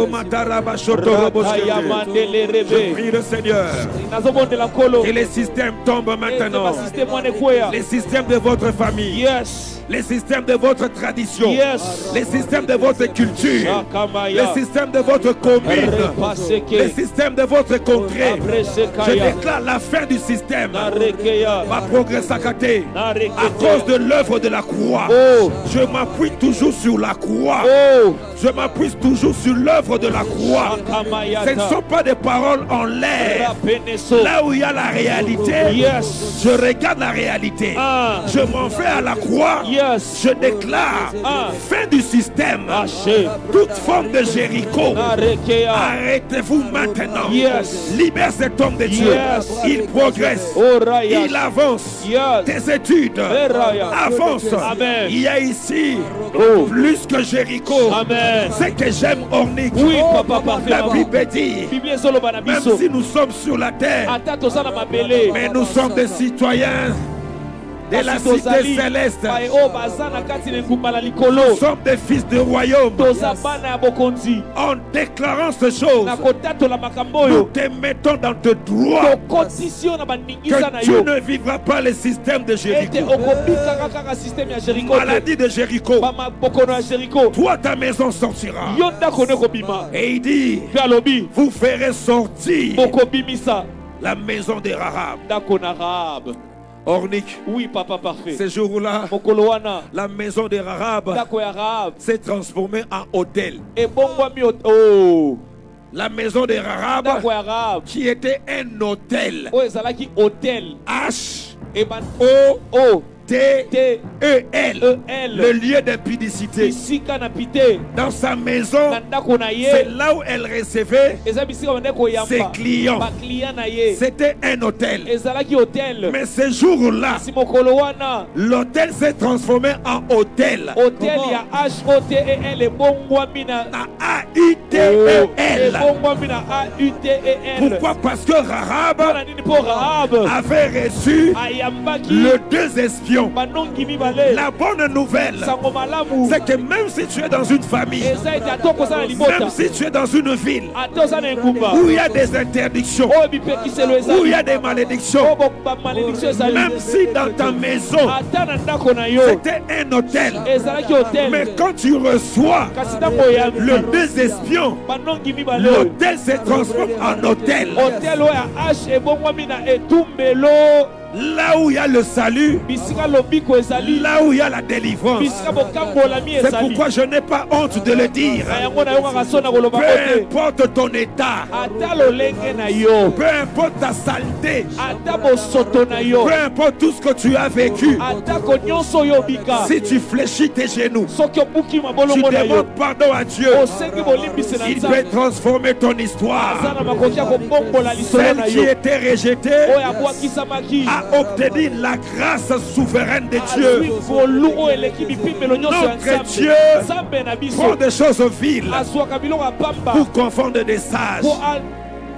yamandele prie le Seigneur nazobondela nkolo que les systèmes tombent maintenant. basystème wana ekweya Les systèmes de votre famille, yes les systèmes de votre tradition, yes les systèmes de votre culture, les shakamaya systèmes de votre commune, les repaseke systèmes de votre contrée. Je abresekaya déclare la fin du système. narekeya Ma progrès à côté. À cause narekete de l'œuvre de la croix, oh je m'appuie toujours sur la croix. oh Je m'appuie toujours sur l'œuvre de la croix. Ce ne shakamayata sont pas des paroles en l'air. rapeneso Là où il y a la réalité, yes je regarde la réalité. ah Je m'en vais à la croix. yes Yes. Je déclare fin du système. Haché. Toute forme de Jéricho. Narekea. Arrêtez-vous maintenant. Yes. Libère cet homme de Dieu. Yes. Il progresse. Oh Raya. Il avance. Yes. Tes études Raya. avance. Amen. Il y a ici Oh. plus que Jéricho. Amen. C'est que j'aime Ornick. Oui, papa parfait. La Bible dit, Bible ezoloba na même biso. si nous sommes sur la terre, Ata toza na mabele. mais nous sommes des citoyens de la cité céleste. Oh, baza na kati na ngumba na likolo. Nous sommes des fils de royaume. Toza bana ya bokonzi. En déclarant ces choses, Na kotatola makambo nous oyo. te mettons dans tes droits Tokotisi yo na baningisa na que tu yo. ne vivras pas le système de Ete Jéricho. okobika kaka système ya Jericho. Maladie de Jéricho. Ba bokono ya Jericho. Toi, ta maison sortira. Yo ndako ne kobima. Et il dit, Pe alobi. vous ferez sortir Bokobimisa. la maison de Rahab. Ndako na Rahab. Ornick, Oui, papa parfait. ce jour-là, Mokolo wana. la maison de Rahab Ndako ya Rahab. s'est transformée en hôtel. Ebongwami oh. La maison de Rahab, Ndako ya Rahab. qui était un hôtel. Oyo ezalaki hotel. H-O-T-E-L. T-E-L. Le lieu d'impudicité. Bisika na pite. Dans sa maison, Na ndako na ye. c'est là où elle recevait Eza bisika bande koyamba. ses clients. Ba client na ye. C'était un hôtel. Ezalaki hotel. Mais ce jour-là, Si mokolo wana. l'hôtel s'est transformé en hôtel. Hotel ya H-O-T-E-L. Ebongwami na. A-I-T-E-L. Ebongwami na A-U-T-E-L. Pourquoi? Parce que Rahab Mpona nini po Rahab. avait reçu Ayambaki. les deux espions. Banongi mibale. La bonne nouvelle, Sango malamu. c'est que même si tu es dans une famille, Eza ete atoko za na libota. même si tu es dans une ville Ate oza na engumba. où il y a des interdictions, Oyo bipekiselo où il ezali. y a des malédictions, Oyo bamalédiction ezali. même si dans ta maison, Ata na ndako na yo. c'était un hôtel, Ezalaki hotel. mais quand tu reçois Kasi ntango oyambi. les deux espions, Banongi mibale. l'hôtel se transforme en hôtel. Hotel oyo ya H ebongwami na etumbelo. Là où il y a le salut, Bisika lobiko ezali. là où il y a la délivrance. Bisika bokambolami C'est ezali. pourquoi je n'ai pas honte de le dire. Na yango na yo kaka so na koloba Peu kote. importe ton état, Ata lolenge na yo. peu importe ta saleté, Ata bosoto na yo. peu importe tout ce que tu as vécu, Atako nyonso oyo obika. si tu fléchis tes genoux, Soki obuki tu mabolongo na yo. demandes pardon à Dieu, Osengi bolimbisi na il Nzambe. peut transformer ton Aza histoire. na makoki ya kobongola lisolo Celle na qui yo. était rejetée Oyo abwakisamaki. a obtenu la grâce souveraine de Azwi Dieu. ngolu oyo eleki bipimelo nyonso ya Notre Nzambe. Dieu Nzambe na biso. prend des choses viles Azwaka biloko ya pamba. pour confondre des sages. Po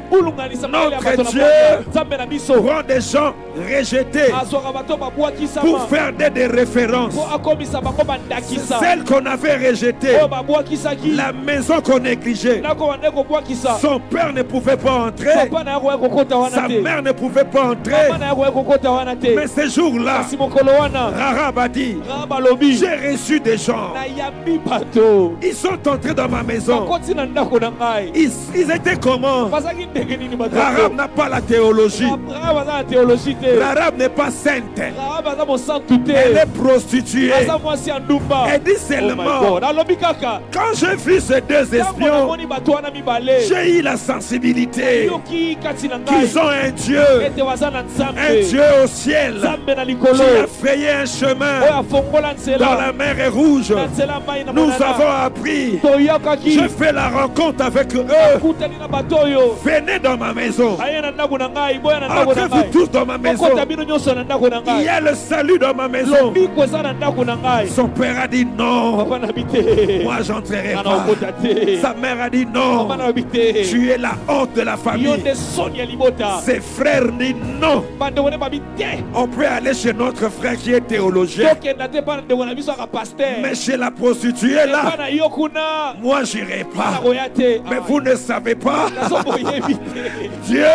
bulunganisa mayele ya bato na Dieu bongo. Nzambe na biso. Prend des gens rejetés Azwaka bato babwakisama. pour faire des références. Po akomisa bango bandakisa. Celle qu'on avait rejetée, Oyo babwakisaki. la maison qu'on négligeait, Ndako bande kobwakisa. son père ne pouvait pas entrer, Papa na yako kokota wana sa te. mère ne pouvait pas entrer. Mama na yako kokota wana te. Mais ce jour-là, Kasi mokolo wana. Rahab a dit, Rahab alobi. j'ai reçu des gens. Na yambi bato. Ils sont entrés dans ma maison. Bakoti na ndako na ngai. Ils étaient comment? Bazaki ndenge nini bato. Rahab n'a pas la théologie. Rahab aza na théologie te. Rahab n'est pas sainte. Rahab aza mosantu te. Elle est prostituée. Aza mwasi ya ndumba. Elle dit Oh my seulement, God. Alobi kaka. quand j'ai vu ces deux Ntango espions, namoni bato wana mibale. j'ai eu la sensibilité Yoki kati na qu'ils ngai. ont un Dieu, Ete waza na un Nzambe. Dieu au ciel, Nzambe na qui likolo. a frayé un chemin Oyo afongola dans nzela. la mer Rouge. Na nzela mai na Nous monana. avons appris. Toyokaki. Je fais la rencontre avec eux. Kutani na bato oyo. Venez dans ma maison. Aye na ndako na ngai. Boya na ndako na Entrez-vous ngai. tous dans ma maison. Okota bino nyonso na ndako na Il y ngai. a le salut dans ma maison. Lobiko eza na ndako na ngai. Son père a dit non. Papa na bite. Moi, j'entrerai Ana pas. okota te. Sa mère a dit non. Mama na bite. Tu es la honte de la Yo famille. nde soni ya libota. Ses frères disent non. Bandeko ne babi te. On peut aller chez notre frère qui est théologien. Tokenda te pa na ndeko na biso aka pasteur. Mais chez la prostituée là, Pa na yo kuna. moi j'irai Na pas. koya te. Mais vous ne savez pas. Nazo boyebi te. Dieu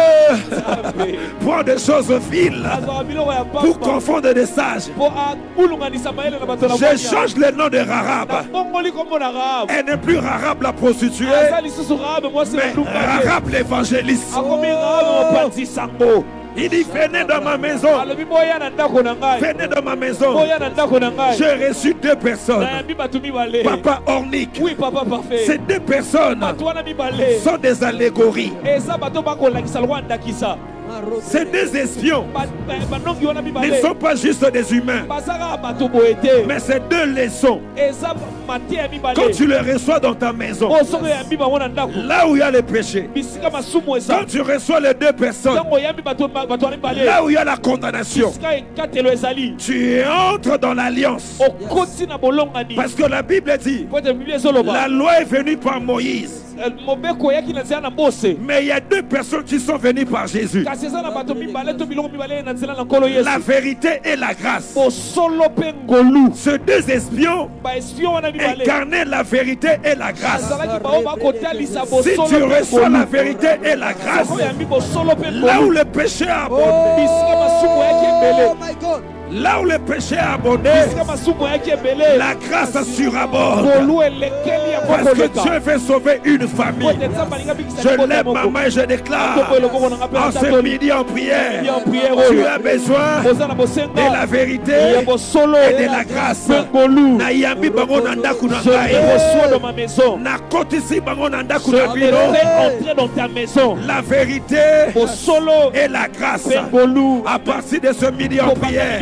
Nzambe. prend des choses viles Azwaka biloko ya pour pamba. confondre des sages. Po abulunganisa mayele na bato na Je bonya. change le nom de Rahab. Nabongoli kombo na Rahab. Elle n'est plus Rahab la prostituée, Aza lisusu Rahab mwasi na mais ndumba te. Rahab l'évangéliste. Akomi Rahab mopanzi sango. Il dit venez dans ma maison. Alobi boya na ndako na ngai. Venez dans ma maison. Boya na ndako na ngai. J'ai reçu deux personnes. Na yambi bato mibale. Papa Ornick. Oui, papa parfait. Ces deux personnes Bato wana mibale. sont des allégories. Eza bato bakolakisa lwa ndakisa. Ces deux espions ne sont pas juste des humains, mais c'est deux leçons. Quand tu les reçois dans ta maison, là où il y a le péché, quand tu reçois les deux personnes, là où il y a la condamnation, tu entres dans l'alliance. Parce que la Bible dit, la loi est venue par Moïse. Mais il y a deux personnes qui sont venues par Jésus. La vérité et la grâce. Ces deux espions incarnaient la vérité et la grâce. Si tu reçois la vérité et la grâce, là où le péché a abondé, là où le péché a abondé, la grâce surabonde. Parce que Dieu veut sauver une famille. Je lève ma main et je déclare en ce midi en prière, tu as besoin de la vérité et de la grâce. Na yambi bango na ndaku na ngai. Na kotisi bango na ndaku na bino. Entrer dans ta maison. La vérité et la grâce. À partir de ce midi en prière,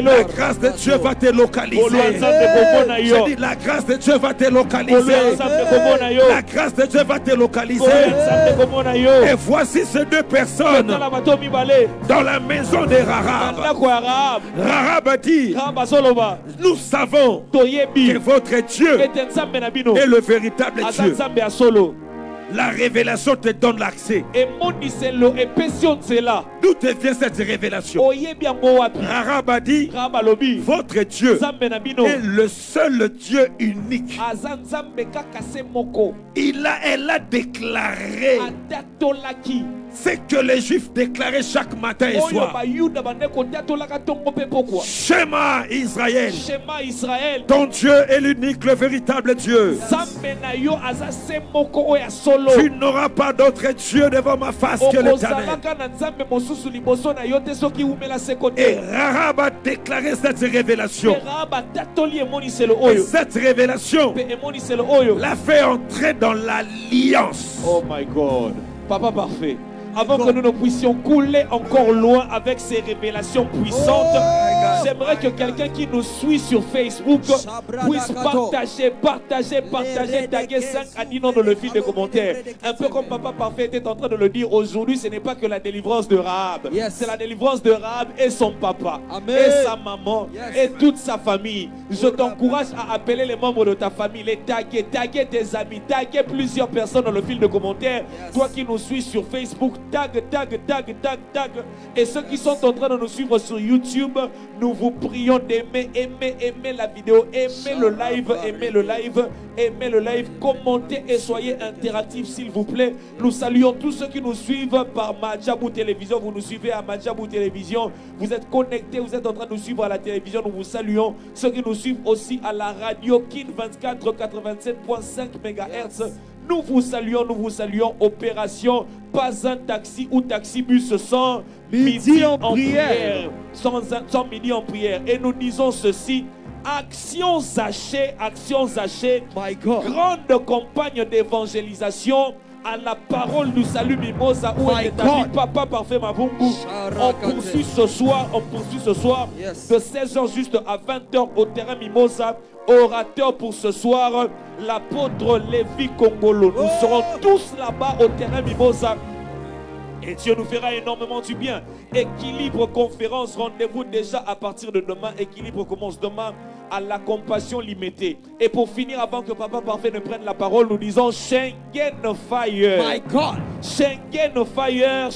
la grâce de Dieu va te localiser. Je dis, la grâce de Dieu va te localiser. La grâce de Dieu va te localiser. Et voici ces deux personnes dans la maison de Rahab. Rahab a dit, nous savons que votre Dieu est le véritable Dieu. La révélation te donne l'accès. D'où te vient cette révélation? Rahab a dit, votre Dieu est le seul Dieu unique. Elle a déclaré ce que les Juifs déclaraient chaque matin et soir. Shema Israël. Ton Dieu est l'unique, le véritable Dieu. Tu n'auras pas d'autre Dieu devant ma face que l'Éternel. Et Rahab a déclaré cette révélation. Et cette révélation l'a fait entrer dans l'alliance. Oh my God. Papa parfait. Avant que nous ne puissions couler encore loin avec ces révélations puissantes, j'aimerais que quelqu'un qui nous suit sur Facebook puisse partager, taguer 5 à 10 noms dans le fil de commentaires. Un peu comme Papa Parfait était en train de le dire, aujourd'hui ce n'est pas que la délivrance de Rahab, c'est la délivrance de Rahab et son papa, et sa maman, et toute sa famille. Je t'encourage à appeler les membres de ta famille, les taguer tes amis, taguer plusieurs personnes dans le fil de commentaires. Toi qui nous suis sur Facebook, tag. Et ceux qui sont en train de nous suivre sur YouTube, nous vous prions d'aimer la vidéo, aimer le live, commentez et soyez interactifs s'il vous plaît. Nous saluons tous ceux qui nous suivent par Madjabou Télévision. Vous nous suivez à Madjabou Télévision. Vous êtes connectés, vous êtes en train de nous suivre à la télévision. Nous vous saluons. Ceux qui nous suivent aussi à la radio Kin 24 87.5 MHz. Nous vous saluons. Opération Pas un taxi ou taxi-bus sans midi en prière. Sans midi en prière. Et nous disons ceci. Action Zaché. My God. Grande campagne d'évangélisation à la parole du salut Mimosa où est établi Papa Parfait Mavungu. On poursuit ce soir de 16h juste à 20h au terrain Mimosa. Orateur pour ce soir, l'apôtre Lévi Kongolo. Nous serons tous là-bas au terrain Mimosa. Et Dieu nous fera énormément du bien. Équilibre conférence, rendez-vous déjà à partir de demain. Équilibre commence demain à la compassion limitée. Et pour finir, avant que Papa Parfait ne prenne la parole, nous disons Schengen Fire. My God. Schengen Fire.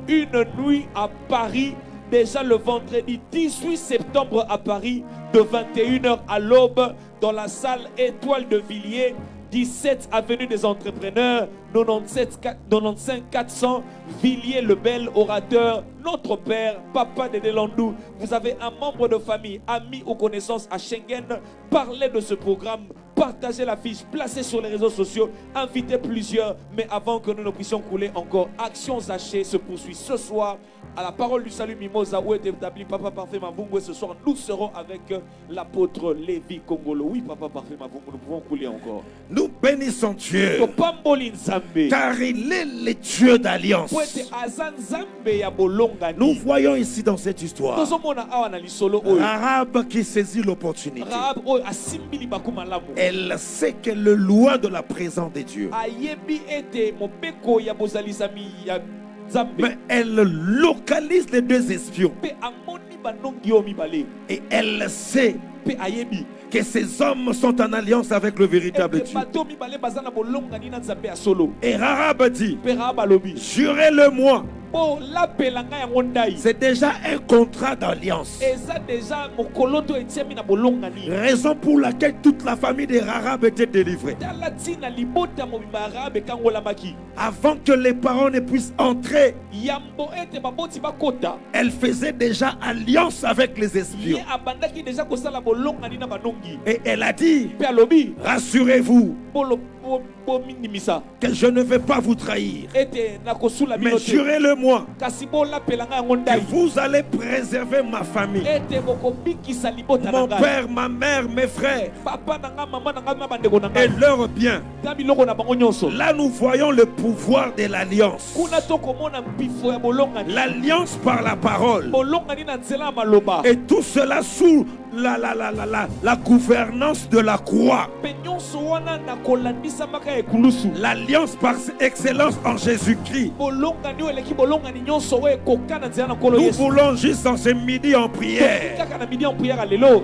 Une nuit à Paris. Déjà le vendredi 18 septembre à Paris, de 21h à l'aube, dans la salle Étoile de Villiers, 17 avenue des Entrepreneurs, 95 400, Villiers-le-Bel, orateur, notre père, Papa de Delandou. Vous avez un membre de famille, ami ou connaissance à Schengen, parlez de ce programme, partagez la fiche, placez sur les réseaux sociaux, invitez plusieurs. Mais avant que nous ne puissions couler encore, Action Zaché se poursuit ce soir à la parole du salut Mimosa où est établi Papa Parfait Mavungu. Et ce soir, nous serons avec l'apôtre Lévi Kongolo. Oui, Papa Parfait Mavungu, nous pouvons couler encore. Nous bénissons Dieu, Topamboli Nzambe. car il est le Dieu d'alliance. Poete azan Nzambe ya bolongani. Nous voyons ici dans cette histoire Tozomona awa na lisolo oyo. Rahab qui saisit l'opportunité. Rahab oyo asimbili bakumalamu. Elle sait qu'elle est loin de la présence de Dieu. Ayebi ete mobeko ya bozalisami ya Nzambe. Mais elle localise les deux espions. Pe amoni banongi yo mibale. Et elle sait Pe ayebi que ces hommes sont en alliance avec le véritable ete Dieu. bato mibale bazana bolongani na Nzambe ya solo. Et Rahab dit, Pe Rahab alobi. jurez-le-moi. Po lapelanga ya ngondai. C'est déjà un contrat d'alliance. Eza deja mokoloto etiemi na bolongani. Raison pour laquelle toute la famille de Rahab était délivrée. Tala tina libota mobimba Rahab ekangolamaki. Avant que les parents ne puissent entrer, Yambo ete baboti bakota. elle faisait déjà alliance avec les espions. Ye abandaki deja kosala bolongani na banongi. Et elle a dit, Pe alobi rassurez-vous bolo bo minimisa. que je ne vais pas vous trahir. Ete na kosula Mais binote. jurez-le-moi Kasi bo lapelanga ya que ngondai. vous allez préserver ma famille. Ete bokobikisa libota na Mon ngai. père, ma mère, mes frères Papa na ngai, mama na ngai, na bandeko na et ngai. leurs biens. Na biloko na bango nyonso. Là, nous voyons le pouvoir de l'alliance. Kuna tokomona mpifo ya bolongani. L'alliance par la parole. Bolongani na nzela ya maloba. Et tout cela sous la gouvernance de la croix. Pe nyonso wana na kolandisamaka ekulusu. L'alliance par excellence en Jésus-Christ. Bolongani oyo eleki bolongani nyonso oyo ekoka na nzela na nkolo Nous Yesu. voulons juste en ce midi en prière Kaka na midi ya prière lelo.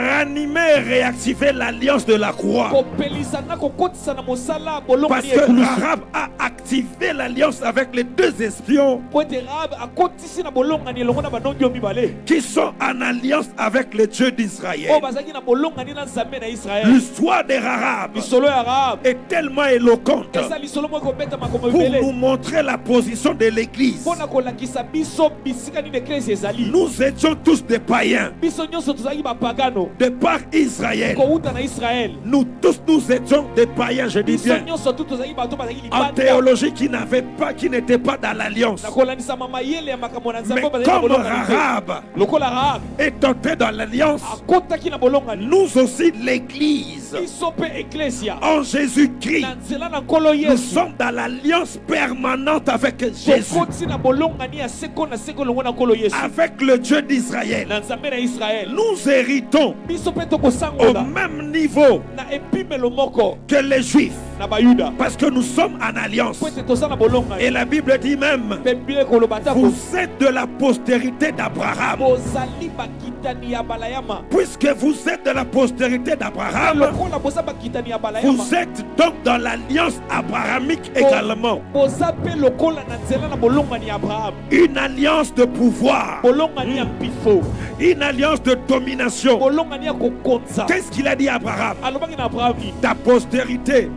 ranimer et réactiver l'alliance de la croix. Kopelisa na kokotisa na mosala Parce bolongani que ekulusu. Rahab a activé l'alliance avec les deux espions Po ete Rahab akotisi na bolongani elongo na banongi oyo mibale. qui sont en alliance avec le Dieu Oyo d'Israël. bazalaki na bolongani na Nzambe na Israël. L'histoire de Rahab Lisolo ya Rahab. est tellement éloquente Eza lisolo moko ekobeta makomo pour ebele. nous montrer la position de l'Église. Mpona kolakisa biso bisika nini eklesi ezali. Nous étions tous des païens Biso nyonso tozalaki bapagano. de par Israël. Kouta na Israël. Nous tous nous étions des païens, je dis Biso bien, nyonso tu tozalaki bato bazalaki en libanda. théologie qui n'étaient pas dans l'alliance. Na kolandisa mayele ya makambo na Nzambe Mais bazalaki na comme bolongani te. Rahab Lokola Rahab est entré dans l'alliance, akotaki na bolongani. nous aussi, l'Église, Biso pe eklesia. en Jésus-Christ, Na nzela na nkolo nous Yesu. sommes dans l'alliance permanente avec Jésus, Tokoti na bolongani ya seko na seko longo na nkolo Yesu. avec le Dieu d'Israël. Na Nzambe na Israël. Nous héritons Biso pe au tokosangola même niveau na epimelo moko que les Juifs, na bayuda. parce que nous sommes en alliance. Po ete toza na bolongani. Et la Bible dit même, Pe Biblia ekoloba tako. vous êtes de la postérité d'Abraham. Bozali bakitani ya balayama. Puisque vous êtes de la postérité d'Abraham, Lokola boza bakitani ya balayama. vous êtes donc dans l'alliance abrahamique également. Boza pe lokola na nzela na bolongani ya Abraham. Une alliance de pouvoir, Bolongani ya mpifo. une alliance de domination. Bolongani ya kokonza. Qu'est-ce qu'il a dit à Abraham? Alobaki na Abraham ni. Ta postérité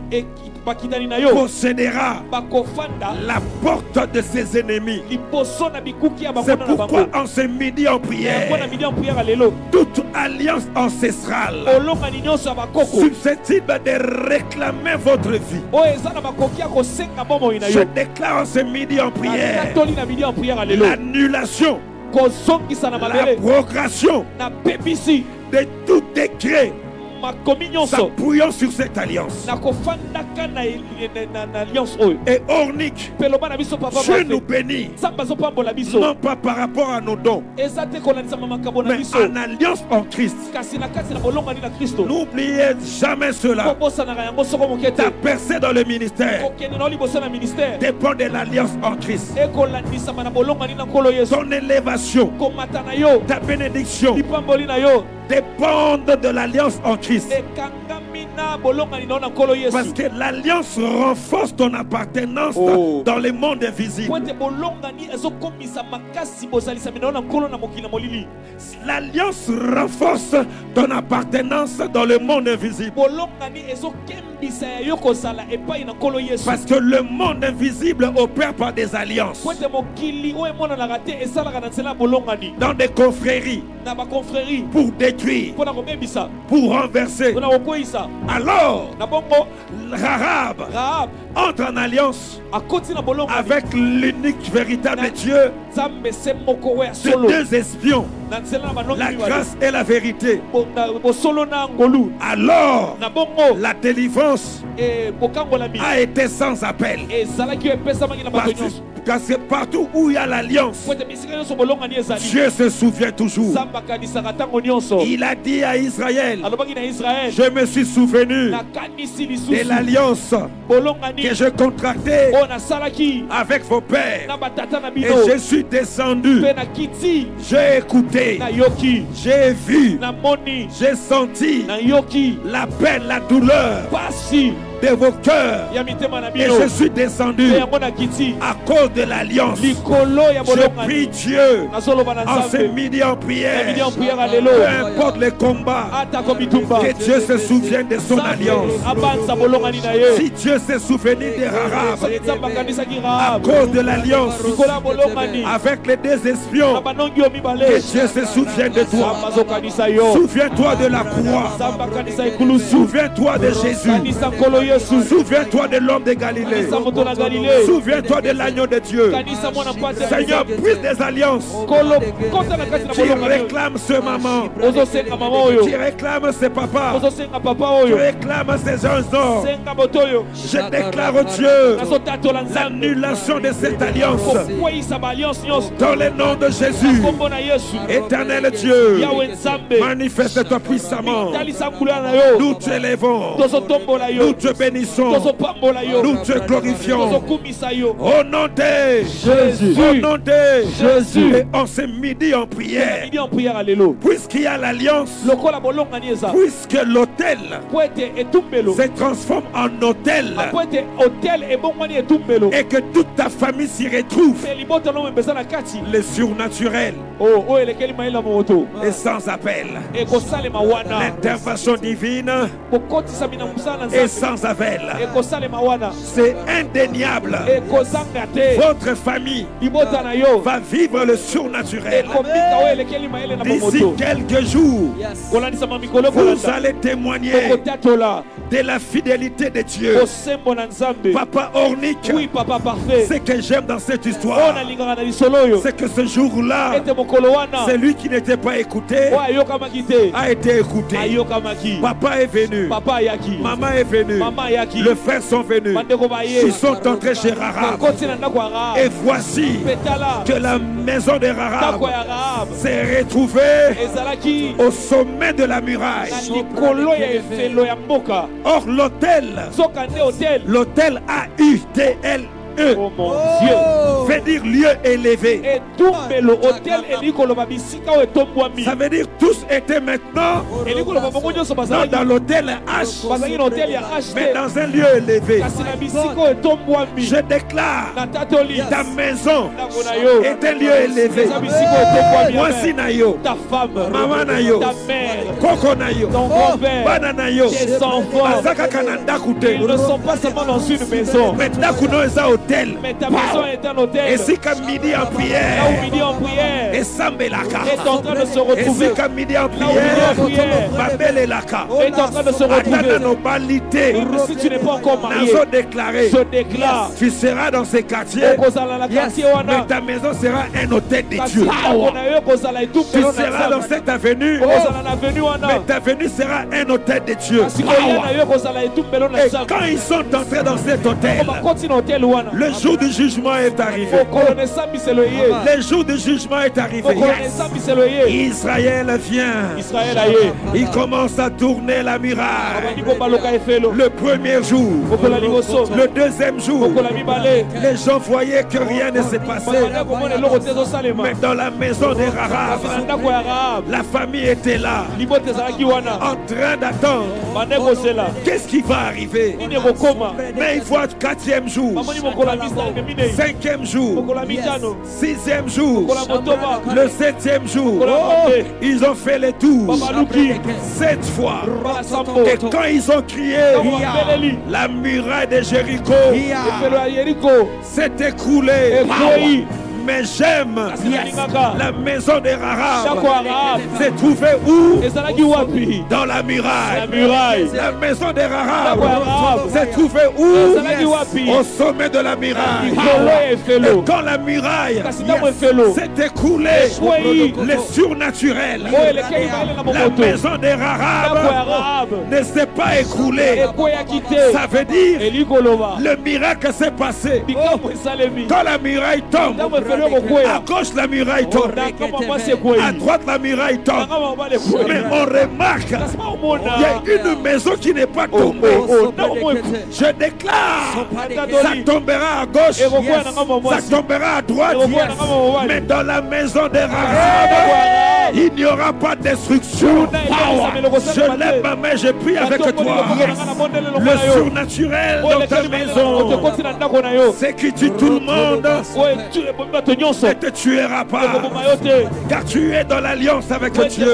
Bakitani na yo. possédera Bakofanda. la porte de ses ennemis. Liboso na bikuki ya C'est bakona na pourquoi bango. en ce midi en Yango na prière, midi ya prière lelo. toute alliance ancestrale Bolongani nyonso ya bakoko. susceptible de réclamer votre vie, Oyo eza na bakoki ya kosenga bomoi na je yo. déclare en ce midi en prière Natoli na midi ya prière lelo. l'annulation, Kozongisa na la mabele. progression Na pebisi. de tout décret Makomi nyonso. s'appuyant sur cette alliance. Na kofandaka na alliance oyo. Et ornique, Pe loba na biso papa Dieu nous parfait. bénit, Nzambe azopambola biso. non pas par rapport à nos dons, Eza te kolandisa makambo na mais biso. en alliance en Christ. Kasi na kati na bolongani na Kristo. N'oubliez jamais cela. Kobosanaka yango soko moke te. Ta percée dans le ministère Kokende na liboso na ministère. dépend de l'alliance en Christ. Ekolandisama na bolongani na nkolo Yesu. Ton élévation, Komata na yo. ta bénédiction Lipamboli na yo. dépendent de l'alliance en Christ. Ekangami na bolongani na nkolo Parce Yesu. que l'alliance renforce ton appartenance Oh. dans le monde invisible. Po ete bolongani ezokomisa makasi bozalisami na yo na nkolo na mokili na molili. L'alliance renforce ton appartenance dans le monde invisible. Bolongani ezokembisa ya yo kozala epai na nkolo Yesu. Parce que le monde invisible opère par des alliances. Po ete mokili oyo emonanaka te esalaka na nzela ya bolongani. Dans des confréries, na ba confrérie pour détruire, pona kobebisa pour renverser. pona kokweyisa. Alors, Na bongo Rahab Rahab entre en alliance akoti na bolongo avec l'unique véritable Dieu Nzambe se moko we ya de solo deux espions, na nzela na banongi la mibale. grâce et la vérité. Bosolo na ngolu Alors, na bongo la délivrance kokangolami a été sans appel. ezalaki oyo epesamaki na bato nyonso Parce que partout où il y a l'alliance, po ete bisika nyonso bolongani ezali Dieu se souvient toujours. nzambe akanisaka ntango nyonso. Il a dit à Israël, Alobaki na Israel je me suis souvenu nakanisi de lisusu l'alliance bolongani que je contractais oyo nasalaki avec vos pères. na batata na Et bino je suis descendu, mpe nakiti j'ai écouté, nayoki j'ai vu, namoni j'ai senti nayoki la peine, la douleur pasi de vos cœurs. ya mitema na Et bino je suis descendu mpe yango nakiti à cause de l'alliance. likolo ya Je prie bolongani Dieu nazoloba na en ce nzambe midi en na prière. midi en prière lelo Peu importe les combats, atako bitumba que Dieu se souvienne de son alliance. abanza bolongani na ye Si Dieu s'est souvenu de Rahab soki nzambe akanisaki à Rahab cause de l'alliance likolo ya bolongani avec les deux na espions, banongi yo que mibale Dieu se souvienne de toi. nzambe azokanisa yo Souviens-toi de la croix. nzambe akanisa ekulusu Souviens-toi de Jésus. kanisa nkolo yesu Souviens-toi de l'homme de Galilée. kanisa moto na galile Souviens-toi de l'agneau de Dieu. kanisa mwana mpate Seigneur, prise des alliances. nkolo kota na kati na Tu bolongani réclames ce maman. ozosenga mama oyo Tu réclames ce papa. ozosenga papa Tu oyo réclames ces jeunes hommes. senga moto oyo Je déclare au Dieu nazotatola nzambe l'annulation de cette alliance. kokweyisa baalliance nyonso Dans le nom de Jésus. kombo na yesu Éternel Dieu, yawe nzambe manifeste-toi puissamment. talisa nkula na yo Nous te élevons. tozotombola Nous yo te bénissons. tozopambola yo Nous te glorifions. tozokumisa yo Au nom de Jésus. Au nom de Jésus. Et en ce midi en prière, midi en prière lelo puisqu'il y a l'alliance, lokola bolongani eza puisque l'autel po ete etumbelo se transforme en autel po ete hotel ebongwani etumbelo et que toute ta famille s'y retrouve, mpe libota no eza na kati le surnaturel oyo elekeli mayele ya moto est sans appel. ekosalema wana L'intervention divine kokotisami na mosala na est nzambe sans appel. ekosalema wana C'est indéniable. ekozanga te Votre famille libota na yo va vivre le surnaturel. ekomika oyo elekeli mayele na D'ici moto quelques jours, kolandisama mikolo vous kolanda allez témoigner okotatola de la fidélité de Dieu. kosembo na nzambe Papa Ornick, oui papa parfait ce que j'aime dans cette oyo histoire, nalingaka na lisolo oyo c'est que ce jour-là, ete mokolo wana celui qui n'était pas écouté oyo ayokamaki te a été écouté. ayokamaki Papa est venu, papa ayaki maman est venue, mama ayaki les frères sont venus, bandeko baye ils sont entrés chez Rahab. bakoti na ndako ya Rahab Et voici mpe tala que la maison de Rahab ndako ya Rahab s'est retrouvée ezalaki au sommet de la muraille. na likolo ya efelo ya mboka Or, l'autel, soka nde hotel l'autel A-U-T-L-E, oh mon Dieu veut dire lieu élevé. etumbelo hotel elingi koloba bisika oyo etombwami Ça veut dire tous étaient maintenant elingi koloba bango nyonso non bazalaki dans l'hôtel H, bazalaki na hotel ya H mais te dans un lieu élevé. kasi na bisika oyo etombwami Je déclare, natatoli ta maison ndako na yo est un lieu élevé. eza bisika oyo etombwami Voici na yo, ta femme mama na yo, ta mère koko na yo, ton grand-père bana na yo, tes enfants baza kaka na ndaku te. ils ne sont pas seulement dans une maison Mais ndaku no eza hôtel. mais ta maison est un hôtel Esika midi en là où prière. midi en prière Esambelaka. est en train de se retrouver Esika midi en là où midi en prière. prière Babelelaka. est en train de se Atana retrouver no balite. si tu n'es pas encore marié Nazo déclaré. je déclare Tu seras dans ces quartiers. okozala na quartier Mais wana ta maison sera un hôtel de kasi Dieu. ndako na yo ekozala Tu etumbelo na seras dans nzambe cette avenue. okozala na avenue wana Mais ta venue sera un hôtel de Dieu. kasi koya na yo ekozala etumbelo na Et nzambe quand ils sont entrés dans cet hôtel, bakoti na hotel wana le jour du jugement est arrivé. mokolo na esambiselo ye Le jour du jugement est arrivé. mokolo na esambiselo ye Israël vient. israel aye Il commence à tourner la muraille. abandi kobaluka efelo Le premier jour, mokolo ya liboso le deuxième jour, mokolo ya mibale les gens voyaient que rien ne s'est passé. bakanda komona eloko te ezosalema Mais dans la maison de Rahab, kasi na ndako ya Rahab la famille était là, libota ezalaki wana en train d'attendre. bande kozela Qu'est-ce qui va arriver? nini ekokoma Mais ils voient quatrième jour, bamoni mokolo ya minei cinquième jour, mokolo ya mitano sixième jour, mokolo ya motoba le septième jour. mokolo ya mabe Ils ont fait le tour babaluki 7 fois. bana sambo Et quand ils ont crié, ntango babeleli la muraille de Jéricho efelo ya yeriko s'est écroulée. ekwei Mais j'aime Nalingaka. la maison des Ndako Rahab. ya Rahab. C'est trouvé où? Ezalaki wapi? Dans la La muraille. muraille. La maison des Ndako ya Rahab. Rahab. C'est trouvé où? Ezalaki wapi? Au sommet de la muraille. Likolo ya Et efelo. quand la muraille Kasi ntango efelo. s'est écoulée, Oui. les surnaturels, Oyo elekei maele na la mokoto. maison des Ndako ya Rahab Rahab. ne s'est pas écroulée. Ekweyaki te. Ça veut dire Eli koloba. le miracle s'est passé. Bikambo esalemi. Quand la muraille tombe, Ntango efelo à ekokweya. gauche la muraille tombe, Nanga mwasi à ekweyi. droite la muraille tombe. Nanga mobali Mais ekweyi. on remarque, Kasi baomona. il y a une maison qui n'est pas tombée. Ntango mo ekweyi. Je déclare, Ata ça doli. tombera à gauche, Ekokweya nanga ça mwasi. tombera à droite. Ekokweya nanga mobali. Mais dans la maison des Ndako ya Rahab, Rahab. il n'y aura pas de destruction. Je lève ma main, je prie avec toi. Le surnaturel dans ta maison, c'est qui tue tout le monde, ne te tuera pas. Car tu es dans l'alliance avec Dieu.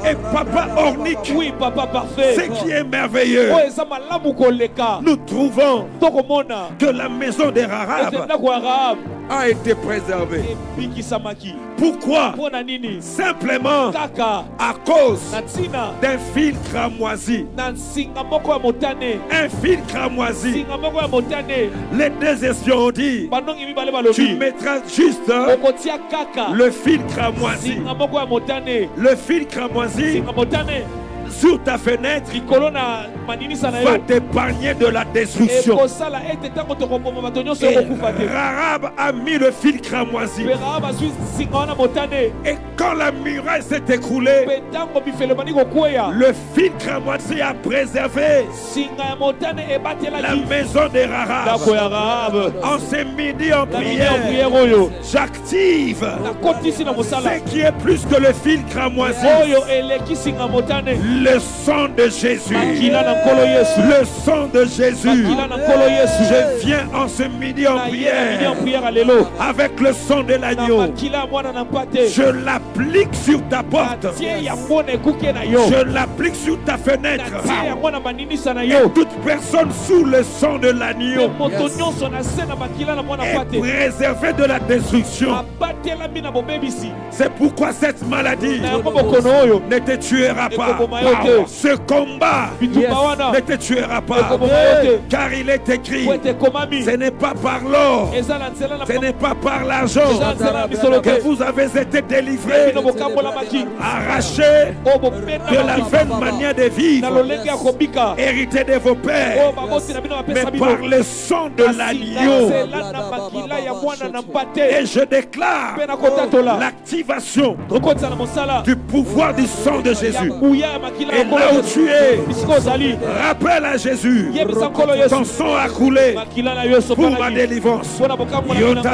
Et Papa Ornick, Oui, papa parfait. ce qui est merveilleux, Oyo eza malamu koleka. nous trouvons Tokomona. que la maison des Ete Rahab ndako ya Rahab a été préservée. ebikisamaki. Pourquoi? Mpona nini? Simplement Kaka à cause na ntina d'un fil cramoisi. na nsinga moko ya motane. Un fil cramoisi. Nsinga moko ya motane. Les deux espions ont dit, Bandongi mibale tu balobi. mettras juste Okotia kaka. le fil cramoisi. Nsinga moko ya motane. Le fil cramoisi Nsinga motane. sur ta fenêtre Likolo na maninisa na va yo. t'épargner de la destruction. Ekosala ete ntango tokoboma bato nyonso Et ekokufa te. Rahab a mis le fil cramoisi. Mpe Rahab azwi nsinga wana motane. Et quand la muraille s'est écroulée, Mpe ntango bifelo bandi kokweya. le fil cramoisi a préservé Singa ya motane la ebatelaki. maison des Rahab. Ndako ya Rahab. En ce midi en Na mini ya prière, priere oyo. j'active Nakotisi na mosala. ce qui est plus que le fil cramoisi. Oyo eleki singa motane. Le sang de Jésus. Makila na nkolo Yesu. Le sang de Jésus. Makila na nkolo Yesu. Je viens en ce midi en Na ye na mini ya prière priere lelo. avec le sang de Na l'agneau. makila ya mwana na mpate. Je l'applique sur ta porte. Natie yango na ekuke na yo. Je l'applique sur ta fenêtre. Natie yango na maninisa na Et yo. toute personne sous le sang de Mpe l'agneau moto nyonso na se na makila na mwana est mpate. préservé de la destruction. Abatelami na bobebisi. C'est pourquoi cette maladie Na yango bokono oyo. ne te tuera pas. Ekoboma yo te. Ce combat Bitumba wana. ne te tuera pas. Ekoboma yo te. Car il est écrit, Po ete ekomami. ce n'est pas par l'or, Eza na nzela na ce n'est pas par l'argent eza na nzela na misolo que te. vous avez été délivrés, Bino bokambolamaki. arrachés Oyo de la bopendamaki. vaine manière de Na vivre, lolenge ya kobika. hérité de vos Oyo pères, baboti na bino mais bapesa bino. par le sang de Kasi l'agneau. na nzela na makila ya mwana na mpate. Et je déclare Mpe na kotatola. l'activation Tokotisa na mosala. du pouvoir du sang de Ya Jésus. nguya ya makila ya Et nkolo là où Yesu. tu es, Bisika ozali. rappelle à Jésus, Yebisa nkolo ton Yesu. sang a coulé Makila na yo pour ma esopalaki. délivrance. Mpona bokambo na bino na ngai.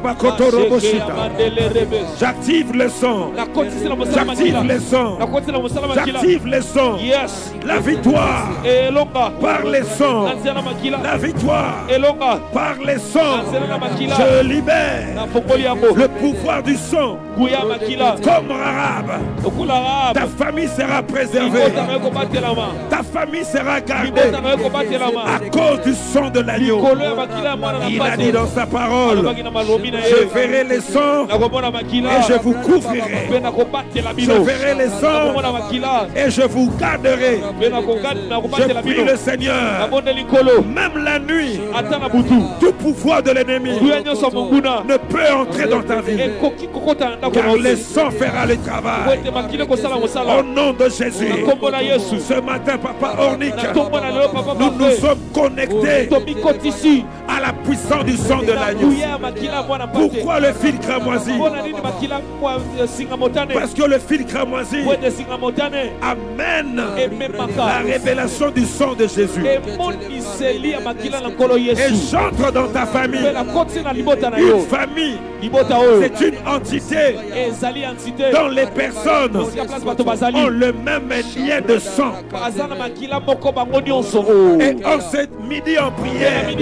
Yotarabaya-bakotoroboshita. Asheke ya mandele rebes. J'active le sang. Nakotisi na mosala J'active makila. le sang. Nakotisi na mosala makila. J'active le sang. Yes. La victoire Elonga. par le sang. Na nzela na makila. La victoire Elonga. par le Na sang. nzela na makila. Je libère Na fongoli yango. le pouvoir du sang. Nguya ya makila. Comme Rahab, Okula Rahab. ta famille sera préservée. Libota na yo kobatelama. Ta famille sera gardée Libota na yo kobatelama. à cause du sang de l'agneau. Likolo ya makila ya mwana na Il a dit mpate. dans sa parole, Alobaki na malobi na je ye. verrai les sangs Nakomona makila. et je vous couvrirai. Mpe nakobatela Je bino. verrai les sangs Nakomona makila. et je vous garderai. Mpe nakobatela Je prie bino. le Seigneur, Nabonde likolo. même la nuit, Ata na butu. tout pouvoir de l'ennemi Nguya nyonso ya monguna. ne peut entrer dans ta vie, Ekoki kokota na ndako car na le yo. sang fera le Po travail. ete makila kosala mosala. Au nom de Jésus, Na kombo na Yesu. ce matin, Papa Ornick, Na kombo na lelo papa nous nous parfait. sommes connectés Tomikotisi. à la puissance du sang de l'agneau. Nguya ya makila ya mwana mpate. Pourquoi le fil cramoisi? Mpona nini makila kwa singa motane. Parce que le fil cramoisi Po ete singa motane. amène Ememaka. la révélation du sang de Jésus. Emoniseli ya makila na nkolo Et Yesu. j'entre dans ta famille. Mpe nakoti na libota na Une yo. famille, Libota oyo. c'est une entité Ezali entité. dont les personnes Esika place bato bazali. ont le même lien de sang. Baza na makila moko bango nyonso. Et en cette midi en Midi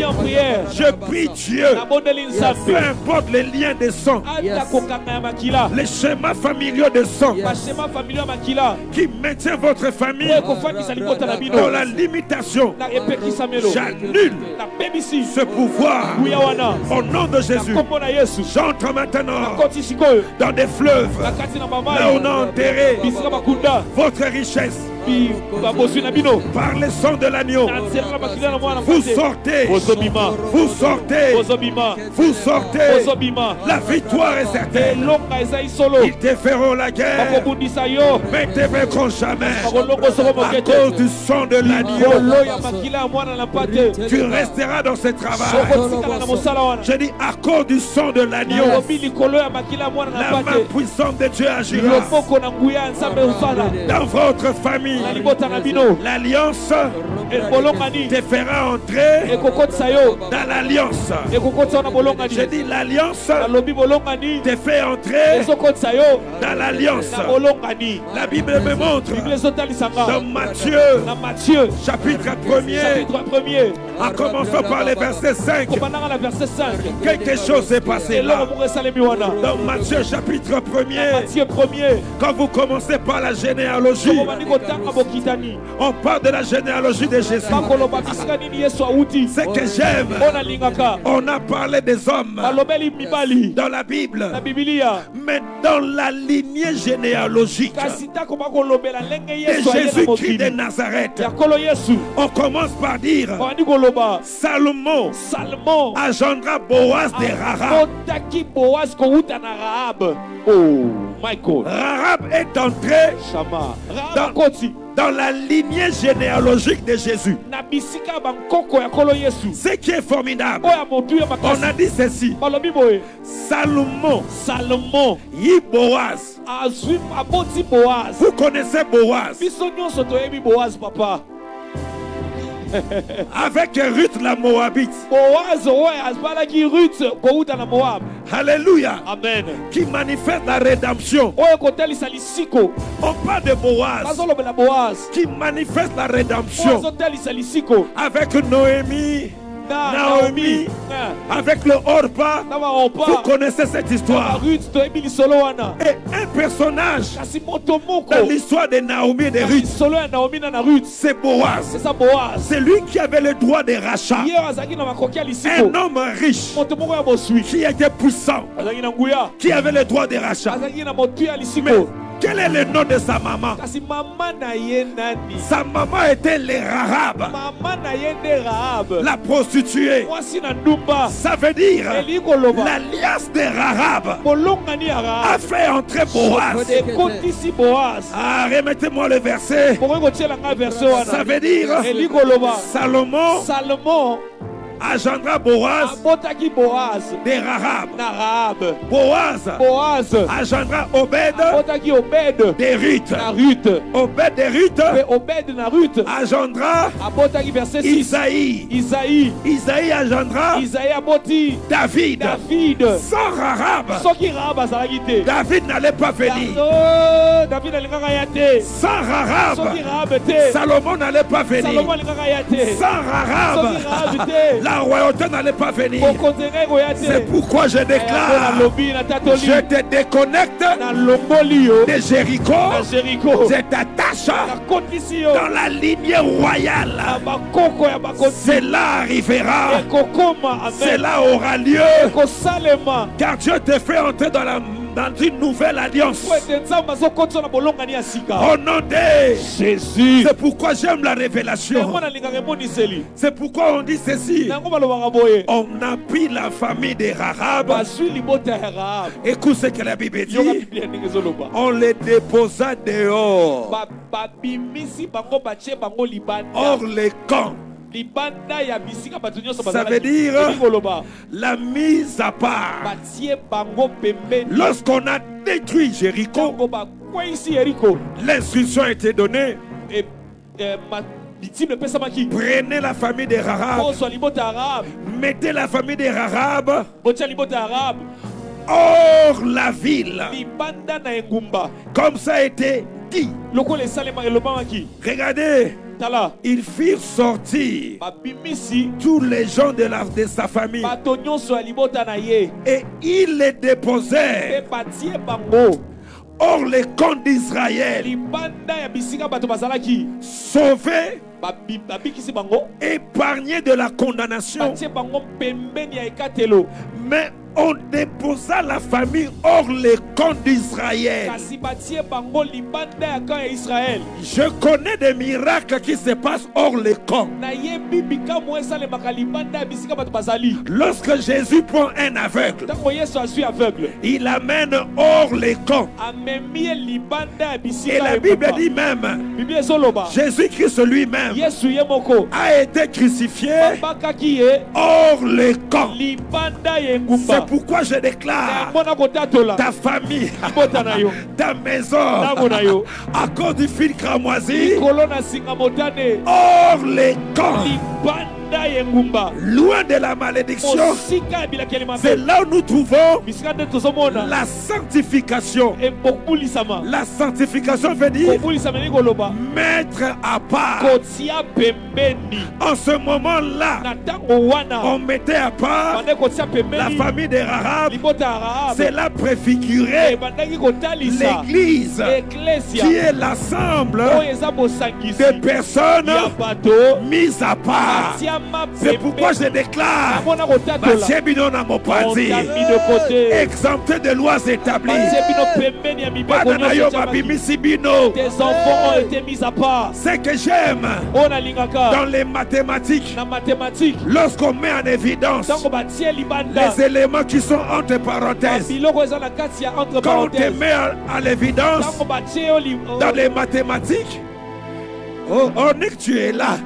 prière, en prière. Seigneur. Je prie Dieu, Nabondeli peu Nzambe. importe les liens de sang, Ata kokanga ya makila. les schémas familiaux de sang Bashema familia ya makila. qui maintient votre famille Oyo kofandisa libota na bino. dans la limitation, Na epekisa melo. j'annule Na bebisi. ce pouvoir Kuya wana. au nom de Na Jésus. kombo na Yesu. J'entre maintenant Koti sikoyo. dans des fleuves Na kati na là bamai. on a enterré Bisika bakunda. votre richesse Bi baboswi na bino. par le sang de l'agneau. Na nzela na makila na mwana Vous mfate. sortez, Bozobima. vous sortez, Bozobima. vous sortez. Bozobima. La victoire est certaine. Elonga ezali solo. Ils te feront la guerre, Bakobundisa yo. mais te vaincront jamais. Bakolongo soko À mokete. cause du sang de l'agneau, Kolo ya makila ya mwana na mpate. tu resteras dans ce travail. Sokotikala na mosala wana. Je dis à cause du sang de l'agneau, Lobi likolo ya makila ya mwana na la main mpate. puissante de Dieu agira Loboko na nguya ya nzambe osala. dans votre famille. Na libota na bino. L'alliance Bolongani. te fera entrer Ekokotisa yo. dans l'alliance. Ekokotisa na bolongani. Je dis l'alliance Nalobi bolongani. te fait entrer Ezokotisa yo. dans l'alliance. Na bolongani. La Bible me montre Bible ezotalisanga. dans Matthieu Na Matthieu. chapitre 1er, Chapitre 1er. en commençant par le verset 5, Kopandanga na verset 5. quelque chose s'est passé Eloko là. moko esalemi wana. Dans Matthieu chapitre 1er, Matthieu 1er. quand vous commencez par la généalogie, Tokobandi kotanga bokitani. on parle de la généalogie de Jésus. Bakoloba bisika nini Yesu awuti. Ce que j'aime, Ona lingaka. on a parlé des hommes Balobeli mibali. dans la Bible, Na Biblia. mais dans la lignée généalogique Kasi tako bakolobela ndenge de Yesu ayena Jésus-Christ de mokili. Nazareth, Ya kolo Yesu. on commence par dire Bandi koloba. Salomon Salmon. engendra Boaz de Rahab. Abotaki Boaz kouta na Rahab. Oh, Michael. Rahab est entré Shama. Dans- Rahab koti. dans la lignée généalogique de Jésus. Na bisika bankoko ya kolo Yesu. Ce qui est formidable, Oya motu ya on a makasi. dit ceci, Balobi boye. Salomon Salmon. y Boaz. Azwi aboti Boaz. Vous connaissez Boaz Biso nyonso toyebi Boaz papa. avec Ruth la Moabite. Boaz oyo azalaki Ruth kouta na Moab. Alléluia. Amen. Qui manifeste la rédemption. Oyo kotelisa lisiko. On parle de Boaz Bazolobela Boaz. qui manifeste la Oyo rédemption azotelisa lisiko. avec Noémie, Na Naomi, Na avec le Orpa. na baompa. Vous connaissez cette Na histoire. Ruth toyebi lisolo wana. Et un personnage Kasi moto moko. dans l'histoire de Naomi et de Na Ruth, lisolo ya Naomi na Ruth. c'est Boaz. C'est ça Boaz. C'est lui qui avait le droit de rachat. Ye azalaki na makoki ya Un lisiko. homme riche Moto moko ya boswi. qui était puissant, Azalaki na nguya. qui avait le droit de rachat. Azalaki na motu ya Mais lisiko. quel est le nom de sa maman? Kasi mama na ye nani? Sa maman était les Rahab, Mama na ye nde Rahab. la prostituée. Mwasi na ndumba. Ça veut dire Eli koloba. l'alliance de Rahab Bolongani ya a Rahab. fait entrer Boaz. Ekotisi Boaz. Ah, remettez-moi le verset. Pokoki kotiela nga verset Ça wana. veut dire Eli koloba. Salomon Salmon engendra Boaz abotaki Boaz de Rahab. na Rahab. Boaz Boaz engendra Obed abotaki Obed de Ruth. na Ruth. Obed de Ruth Pe Obed na Ruth engendra abotaki verset 6. Isaïe. Isaïe. Isaïe engendra Isaïe aboti David. David. Sans Rahab, Soki Rahab azalaki te. David n'allait pas venir. Oh, David alingaka ya te. Sans Rahab, Soki Rahab te. Salomon n'allait pas venir. Salomon alingaka ya te. Sans Rahab, Soki Rahab te. la royauté n'allait pas venir. Bokonzenga koya te. C'est pourquoi je Na déclare, lobi na tatoli. je te déconnecte Na longoli yo. de Jéricho. Na Jericho. Je t'attache Na kotisi yo. dans la lignée royale. Na bakoko ya bakonzi. Cela arrivera. Ekokoma. Amen. Cela aura lieu. Ekosalema. Car Dieu te fait entrer dans une nouvelle alliance. Po ete nzambe azokotisa na bolongani ya sika. Au nom de Jésus. C'est pourquoi j'aime la révélation. Yango nalingaka emoniseli. C'est pourquoi on dit ceci. Yango balobaka boye. On a pris la famille de Rahab. Bazwi libota ya Rahab. Écoute ce que la Bible Yoka dit. Biblia ndenge ezoloba. On les déposa dehors, Babimisi bango batie bango libanda. hors les camps. Libanda ya bisika bato nyonso Ça bazalaki. veut dire Elingi koloba. la mise à part. Batie bango pembeni. Lorsqu'on a détruit Jéricho, Tango bakweyisi Yeriko. l'instruction a été donnée. Bitime epesamaki. Prenez la famille de Rahab, Kozwa libota ya Rahab. mettez la famille de Rahab Botia libota ya Rahab. hors la ville. Libanda na engumba. Comme ça a été dit. Lokola esalema elobamaki. Regardez Tala. Ils firent sortir Babimisi. tous les gens de sa famille Bato nyonso ya libota na ye. et ils les Pe déposèrent batie bango. hors les camps d'Israël, Libanda ya bisika bato bazalaki. sauvés, Babikisi bango. épargnés de la condamnation. Batie bango pembeni ya ekatelo. Mais on déposa la famille hors les camps d'Israël. Kasi batie bango libanda ya camp ya Israël. Je connais des miracles qui se passent hors les camps. Na yebi bikamwa esalemaka libanda ya bisika bato bazali. Lorsque Jésus prend un aveugle, Ntango Yesu azwi aveugle. il l'amène hors les camps. Amemi ye libanda ya bisika Et la Bible dit même, Bible ezoloba. Jésus-Christ lui-même Yesu ye moko. a été crucifié Babakaki ye hors les camps. libanda ye ngumba. C'est pourquoi je déclare Mona kotatola. ta famille, Bota na yo. ta maison, Ntango na yo. à cause du fil cramoisi, Likolo na singa motane. hors les camps, Libanda ye ngumba. loin de la malédiction. Mosika ya bilakeli mabe. C'est là où nous trouvons Bisika nde tozomona. la sanctification. Ekobulisama. La sanctification veut dire Kobulisama ni koloba. mettre à part. Kotia pembeni. En ce moment-là, Na tango wana. on mettait à part Bande kotia pembeni. la famille des Rahab. Libota ya Rahab. Cela préfigurait Ebandaki kotalisa. l'église Ecclesia. qui est l'ensemble Oyo eza bosangisi. des personnes Ya bato. mises à part. Atiama C'est pourquoi je déclare Namona kotatola. Batie bino na mopanzi, On t'a mis de côté. exempté de lois établies. Batie bino pembeni ya mibeko Bana na yo nyonso tia babimisi bino. Tes enfants ont été mis à part. Ce que j'aime On a lingaka. dans les mathématiques, Na mathématiques. lorsqu'on met en évidence Tango batie libanda. les éléments qui sont entre parenthèses, Biloko eza na kati ya entre quand on te parenthèses. met à l'évidence Tango batie yo dans les mathématiques, oh, on est que tu es là.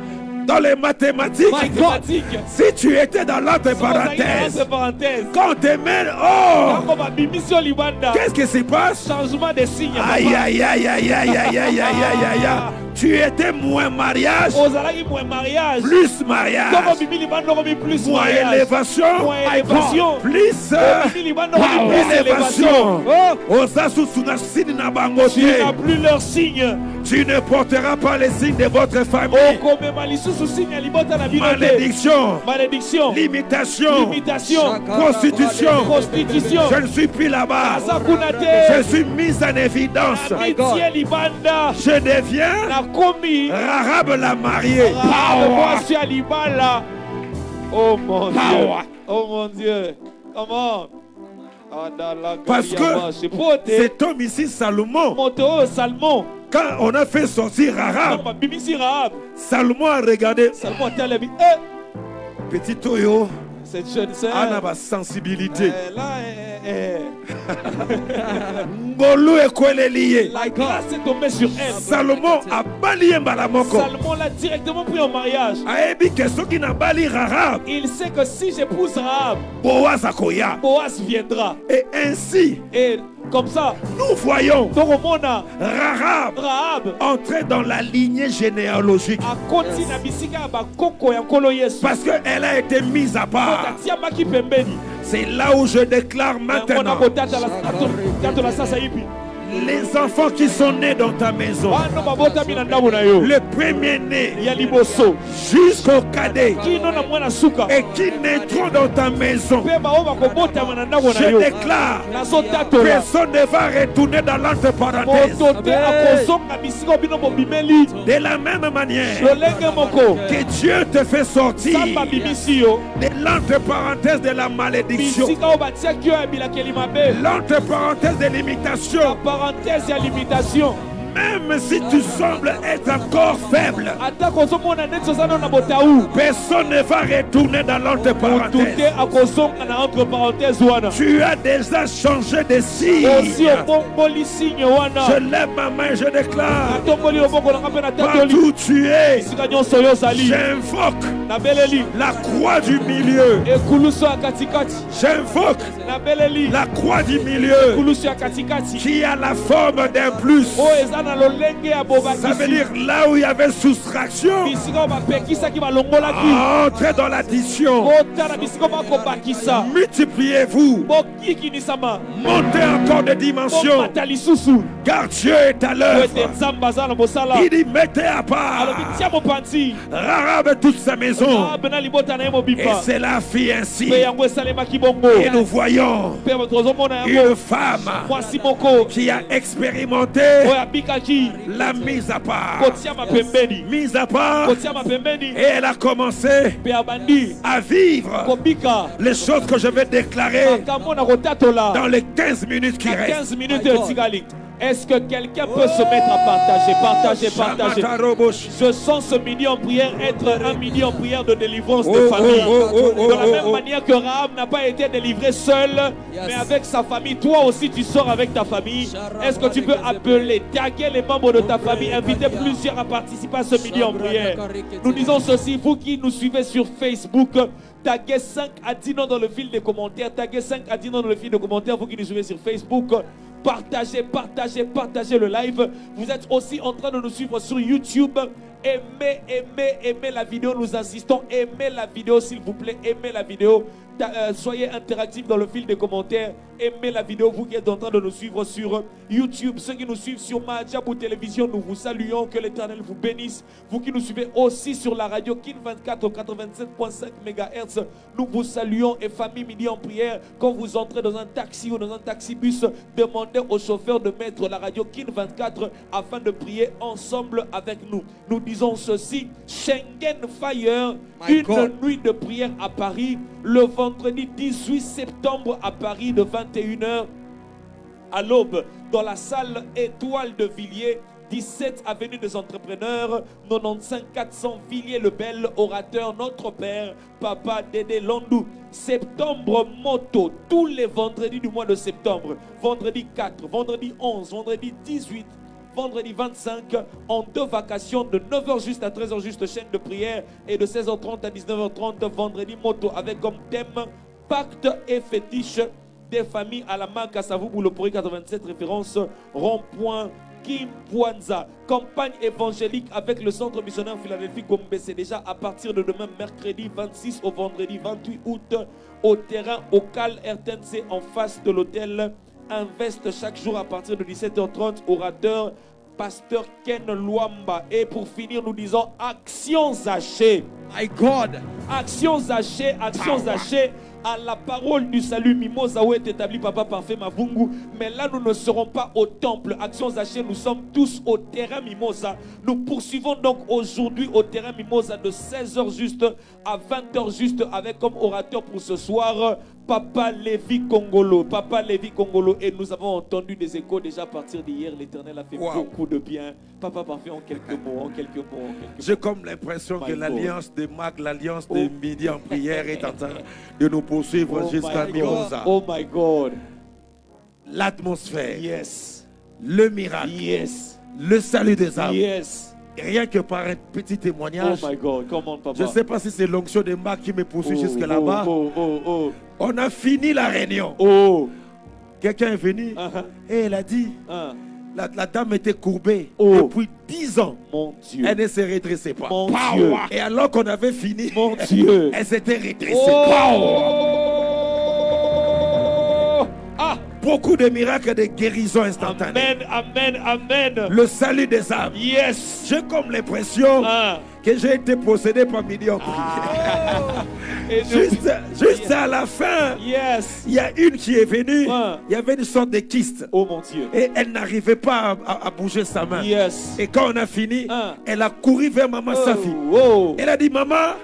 Dans les mathématiques, mathématiques. si tu étais dans l'entre parenthèse, Entre parenthèses. quand on te met, oh, Tango babimisi yo libanda. qu'est-ce qui se passe? Changement de signe. Aïe, aïe, aïe, aïe, aïe, aïe, aïe, aïe, aïe, aïe, aïe. Tu étais moins mariage, Ozalaki moins mariage. plus mariage, Tango bimi libanda okomi plus moins mariage. élévation, Moins élévation. plus Bimi libanda okomi plus élévation. élévation. Osasu sunasini na bango Tu te. n'as plus leur signe. Tu ne porteras pas les signes de votre famille. Okomema lisusu signe ya libota na bino te. Malédiction, Malédiction. limitation, Limitation. prostitution. Prostitution. Je ne suis plus là-bas. Asakuna Je te. suis mise en évidence. Mitie libanda. Je deviens Nakomi. Rahab la mariée. Mwasi ya libala. Oh mon Dieu. Oh mon Dieu. Comment? Parce que cet homme ici, Salomon, Moto Salmon. quand on a fait sortir Rahab, Bimisi Rahab. Salomon a regardé. Salmon a télé. Petit Toyo, Cette jeune sœur. on a ma sensibilité. Là, Ngolu ekwele lié. la grâce est tombée sur elle. Salomon a bali mbalamoko. Salmon l'a directement pris en mariage. Aebi que soki na bali Rahab, Il sait que si j'épouse Rahab, Boaz akoya. Boaz viendra. Et ainsi, Et comme ça, nous voyons Toromona, Rahab entrer dans la lignée généalogique. a continué na bisika ba koko ya nkolo Yesu. Parce qu'elle a été mise à part. Kotatia maki pembeni. C'est là où je déclare maintenant. Ngona kotata la sasa yipi. Les enfants qui sont nés dans ta maison, Bano babotami na ndako na yo. le premier-né Ya liboso. jusqu'au cadet, Kino na mwana suka. et qui naîtront dans ta maison, Pe ba oba kobotama na ndako na je yo. déclare, Nazo tatola. personne ne va retourner dans l'entre parenthèse. Moto te akozonga bisika bino bobimeli. De la même manière Lolenge moko. que Dieu te fait sortir Samba bimisi yo. de l'entre parenthèse de la malédiction, Bisika o batiaki yo ya bilakeli mabe. l'entre parenthèse de l'imitation, Parenthèse ya limitation. même si tu sembles être encore faible, Ata kozomona neti ozana na botaou. personne ne va retourner dans l'entre Mutu parenthèse. te akozonga na entre parenthèse wana. Tu as déjà changé de signe. Osi obomboli signe wana. Je lève ma main, je déclare, Natomboli loboko nanga mpe natatoli. partout où tu es, Esika nyonso oyo ozali. j'invoque Nabeleli. la croix du milieu. Ekulusu ya katikati. J'invoque Nabeleli. la croix du milieu Ekulusu ya katikati. qui a la forme d'un plus. Oyo eza Ça veut dire là où il y avait soustraction, entrez dans l'addition. Multipliez-vous. Montez encore de dimensions. Car Dieu est à l'œuvre. Il dit mettez à part Rahab et toute sa maison. Et cela fit ainsi. Et nous voyons une femme qui a expérimenté la mise à part. Mise à part. Et elle a commencé à vivre les choses que je vais déclarer dans les 15 minutes qui restent. Est-ce que quelqu'un peut se mettre à partager? Je sens ce midi en prière être un midi en prière de délivrance de famille. De la même manière que Rahab n'a pas été délivré seul, mais avec sa famille, toi aussi tu sors avec ta famille. Est-ce que tu peux appeler, taguer les membres de ta famille, inviter plusieurs à participer à ce midi en prière? Nous disons ceci, vous qui nous suivez sur Facebook, taguez 5 à 10 noms dans le fil des commentaires. Taguez 5 à 10 noms dans le fil des commentaires, vous qui nous suivez sur Facebook. Partagez le live. Vous êtes aussi en train de nous suivre sur YouTube. Aimez la vidéo. Nous insistons, aimez la vidéo s'il vous plaît. Aimez la vidéo. Soyez interactifs dans le fil des commentaires. Aimez la vidéo, vous qui êtes en train de nous suivre sur YouTube. Ceux qui nous suivent sur Mahadjabou Télévision, nous vous saluons. Que l'Éternel vous bénisse. Vous qui nous suivez aussi sur la radio Kin 24 au 87.5 MHz, nous vous saluons. Et famille midi en prière, quand vous entrez dans un taxi ou dans un taxi-bus, demandez au chauffeur de mettre la radio Kin 24 afin de prier ensemble avec nous. Nous disons ceci, Schengen Fire, une nuit de prière à Paris, le vendredi 18 septembre à Paris de 21h à l'aube dans la salle Étoile de Villiers, 17 avenue des Entrepreneurs, 95 400 Villiers-le-Bel, orateur Notre Père, Papa Dédé Landou. Septembre moto, tous les vendredis du mois de septembre, vendredi 4, vendredi 11, vendredi 18, vendredi 25, en 2 vacations de 9h juste à 13h juste, chaîne de prière, et de 16h30 à 19h30, vendredi moto, avec comme thème pacte et fétiche des familles à la marque à Savou Boulopori 87, référence rond-point Kimpwanza. Campagne évangélique avec le centre missionnaire Philadelphie Gombe. C'est déjà à partir de demain, mercredi 26 au vendredi 28 août, au terrain au Cal RTNC en face de l'hôtel Invest, chaque jour à partir de 17h30. Orateur Pasteur Ken Luamba. Et pour finir, nous disons Action Zaché. My God. Action Zaché, Action Zaché. À la parole du salut, Mimosa où est établi Papa Parfait Mavungu. Mais là, nous ne serons pas au temple. Action Zaché, nous sommes tous au terrain Mimosa. Nous poursuivons donc aujourd'hui au terrain Mimosa de 16h juste à 20h juste, avec comme orateur pour ce soir Papa Lévi Congolo. Papa Lévi Congolo. Et nous avons entendu des échos déjà à partir d'hier. L'Éternel a fait beaucoup de bien. Papa Parfait, en quelques mots, J'ai comme l'impression que l'alliance de Mag, l'alliance de midi en prière est en train de nous poursuivre jusqu'à Mimosa. Oh my God. L'atmosphère. Yes. Le miracle. Yes. Le salut des âmes. Yes. Rien que par un petit témoignage. Oh my God, comment papa? Je ne sais pas si c'est l'onction de Mag qui me poursuit jusque là-bas. On a fini la réunion. Quelqu'un est venu et elle a dit, la dame était courbée depuis 10 ans. Mon Dieu. Elle ne se redressait pas. Mon Dieu. Et alors qu'on avait fini, mon Dieu, elle s'était redressée. Beaucoup de miracles de guérison instantanée. Amen. Le salut des âmes. Yes. J'ai comme l'impression que j'ai été possédé par midi en prière. Juste à la fin, il y a une qui est venue. Il y avait une sorte de kyste. Oh mon Dieu. Et elle n'arrivait pas à bouger sa main. Yes. Et quand on a fini, elle a couru vers maman Safi. Elle a dit, maman,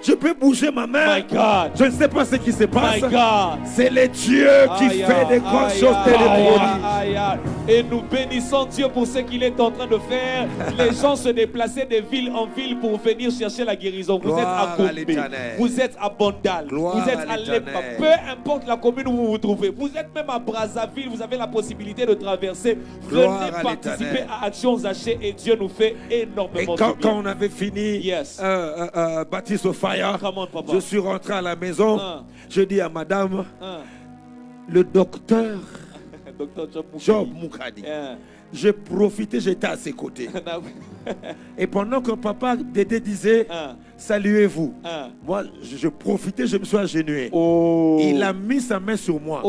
je peux bouger ma main. My God. Je ne sais pas ce qui se passe. My God. C'est le Dieu qui fait des grandes choses téléphoniques. Et nous bénissons Dieu pour ce qu'il est en train de faire. Les gens se déplaçaient de ville en ville pour venir chercher la guérison. Vous êtes à Gombe, vous êtes à Bondal, vous êtes à Lemba, peu importe la commune où vous vous trouvez. Vous êtes même à Brazzaville, vous avez la possibilité de traverser. Venez participer à Action Zaché et Dieu nous fait énormément de bien. Et quand on avait fini Baptiste au Fire, je suis rentré à la maison. Je dis à madame, le docteur Job Moukadi j'ai profité, j'étais à ses côtés. Et pendant que papa Dédé disait saluez-vous, moi je profitais, je me suis agenouillé. Il a mis sa main sur moi.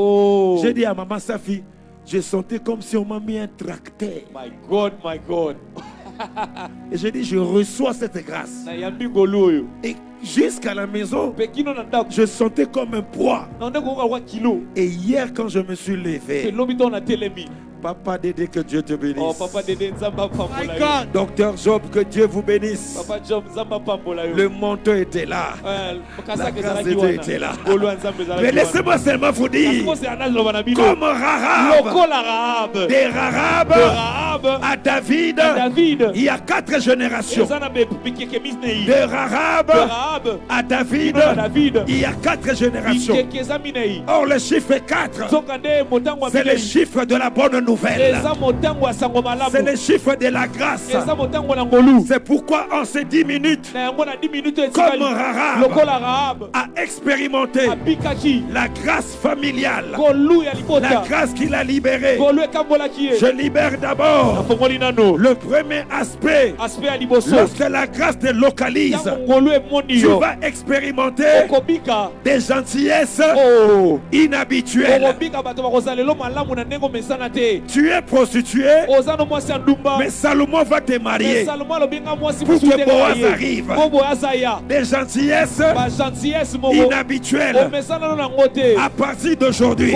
J'ai dit à maman Safi, je sentais comme si on m'a mis un tracteur. My God, my God. Et j'ai dit, je reçois cette grâce. Et jusqu'à la maison, je sentais comme un poids. Et hier, quand je me suis levé, Papa Dédé, que Dieu te bénisse. Oh, Papa Dédé, Nzamba My Pambola. God. Docteur Job, que Dieu vous bénisse. Papa Job, Nzamba Pambola. Le manteau était là. La grâce de Dieu était là. Mais laissez-moi seulement vous dire, comme comme Rahab, Rahab, des Rahab à David, il y a 4 générations. De Rahab à David, il y a 4 générations. Or, le chiffre 4, c'est le chiffre de la bonne nouvelle. C'est le chiffre de la grâce. C'est pourquoi en ces 10 minutes, comme Rahab a expérimenté la grâce familiale, la grâce qu'il a libérée, je libère d'abord le premier aspect. Lorsque la grâce te localise, tu vas expérimenter des gentillesses inhabituelles. Tu es prostitué, mais Salomon va te marier pour que Boaz arrive. Des gentillesses inhabituelles. À partir d'aujourd'hui,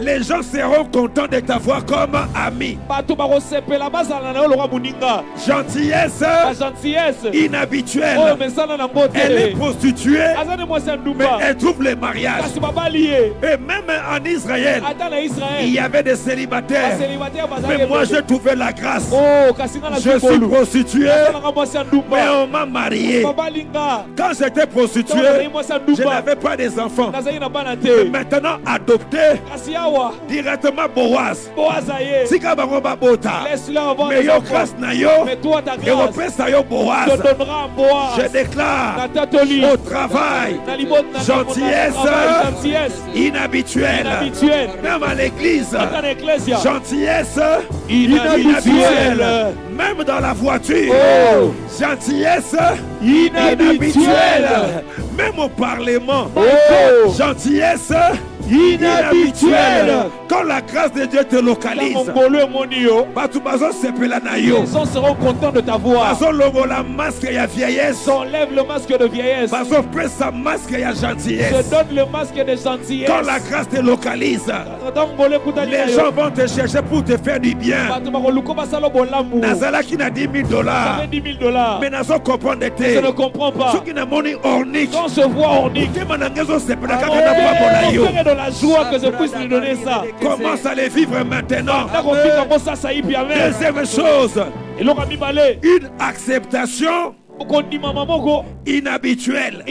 les gens seront contents de t'avoir comme ami. Gentillesse inhabituelle. Elle est prostituée, mais elle trouve les mariages. Et même en Israël, il y avait des célibataires. Mais moi j'ai trouvé la grâce. Je suis prostitué, mais on m'a marié. Quand j'étais prostitué, je n'avais pas des enfants. Mais maintenant adopté directement Boaz. Sika bango babota. Mais yo grâce na yo, et repesa yo Boaz. Je déclare au travail, gentillesse inhabituelle. Même à l'église, gentillesse inhabituelle. Même dans la voiture, gentillesse inhabituelle. Même au parlement, gentillesse inhabituelle. Quand la grâce de Dieu te localise, les gens seront contents de t'avoir. Enlève le masque de vieillesse. Je donne le masque de gentillesse. Quand la grâce te localise, les gens vont te chercher pour te faire du bien. Nazalaki n'a 10 000 dollars. Mais Nazo comprend de je ne comprends pas. Quand je vois ornique, la joie que je puisse lui donner ça. Commence à les vivre maintenant. Deuxième chose, une acceptation inhabituelle.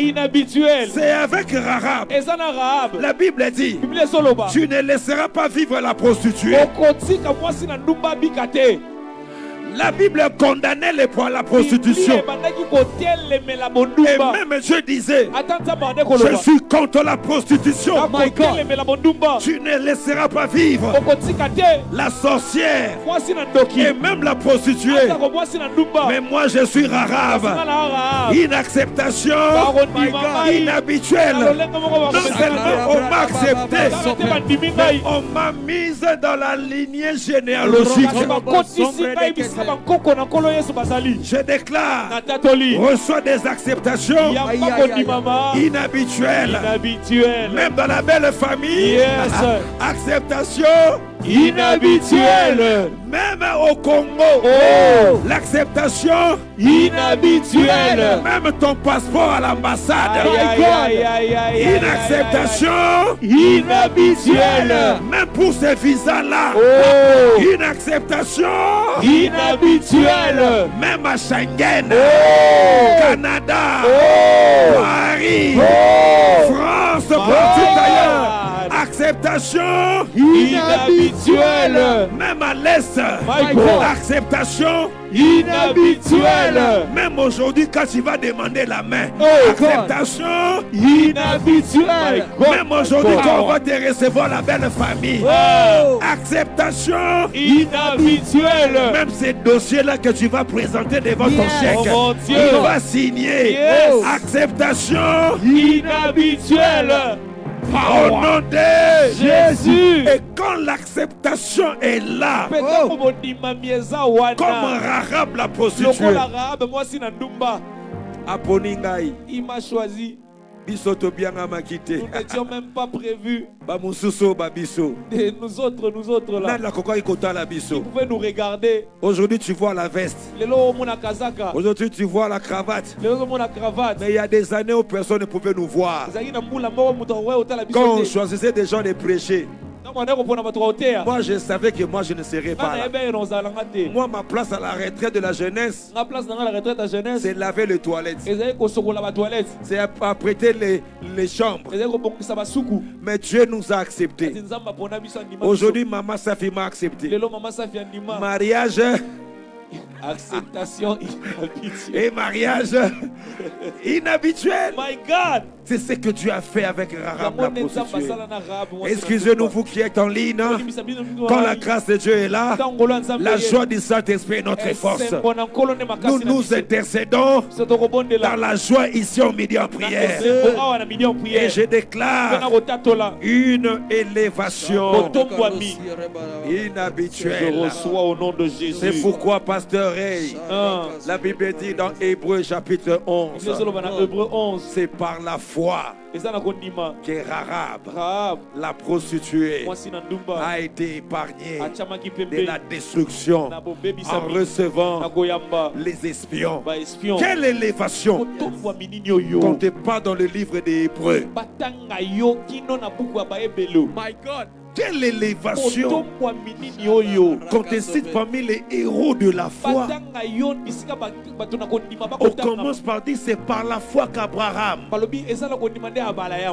C'est avec Rahab. La Bible dit, tu ne laisseras pas vivre la prostituée. La Bible condamnait la prostitution. Et même Dieu disait, je suis contre la prostitution. Tu ne laisseras pas vivre la sorcière et même la prostituée. Mais moi je suis Rahab. Une acceptation inhabituelle. Non seulement on m'a accepté, mais on m'a mise dans la lignée généalogique. Je déclare, reçois des acceptations inhabituelles. Même dans la belle famille, acceptation inhabituelle. Même au Congo, l'acceptation inhabituelle. Même ton passeport à l'ambassade, une acceptation inhabituelle. Même pour ces visas-là, une acceptation inhabituelle. Même à Schengen, Canada, Paris, France, partout ailleurs. Acceptation Acceptation. Inhabituelle. Même à l'Est. My God. Acceptation. Inhabituelle. Même aujourd'hui, quand tu vas demander la main. Oh, Acceptation. Inhabituelle. Même aujourd'hui, quand on va te recevoir la belle famille. Oh. Acceptation. Inhabituelle. Même ces dossiers-là que tu vas présenter devant ton chèque. Oh mon Dieu. Il va signer. Yes. Acceptation. Inhabituelle. Au nom de Jésus. Et quand l'acceptation est là, comme Rahab la prostituée, Aponingai, il m'a choisi. bisoto bianga makite. Nous n'étions même pas prévus. Ba mususo ba biso. Et nous autres là, Nana koko ikota la biso. vous pouvez nous regarder. Aujourd'hui tu vois la veste. Lelo mona kazaka. Aujourd'hui tu vois la cravate. Lelo mona cravate. Mais il y a des années où personne ne pouvait nous voir. Zaki na mbula moko muto wa otala biso. Quand on choisissait des gens de prêcher, Moi, je savais que moi je ne serais pas là. Moi, ma place à la retraite de la jeunesse, c'est laver les toilettes, c'est apprêter les chambres. Mais Dieu nous a acceptés. Aujourd'hui, Maman Safi m'a accepté. Mariage acceptation inhabituelle. et mariage inhabituel. My God. C'est ce que Dieu a fait avec Rahab la prostituée. Excusez-nous, vous qui êtes en ligne. Quand la grâce de Dieu est là, la joie du Saint-Esprit est notre force. Nous nous intercédons dans la joie ici au midi en prière. Et je déclare une élévation inhabituelle. Je reçois au nom de Jésus. C'est pourquoi, Pasteur Ray, la Bible dit dans Hébreux chapitre 11, c'est par la foi que Rahab, la prostituée, a été épargnée de la destruction en recevant les espions. Quelle élévation! Quand tu pas dans le livre des Hébreux. My God. Quelle élévation! Quand tu cites parmi les héros de la foi, on commence par dire c'est par la foi qu'Abraham,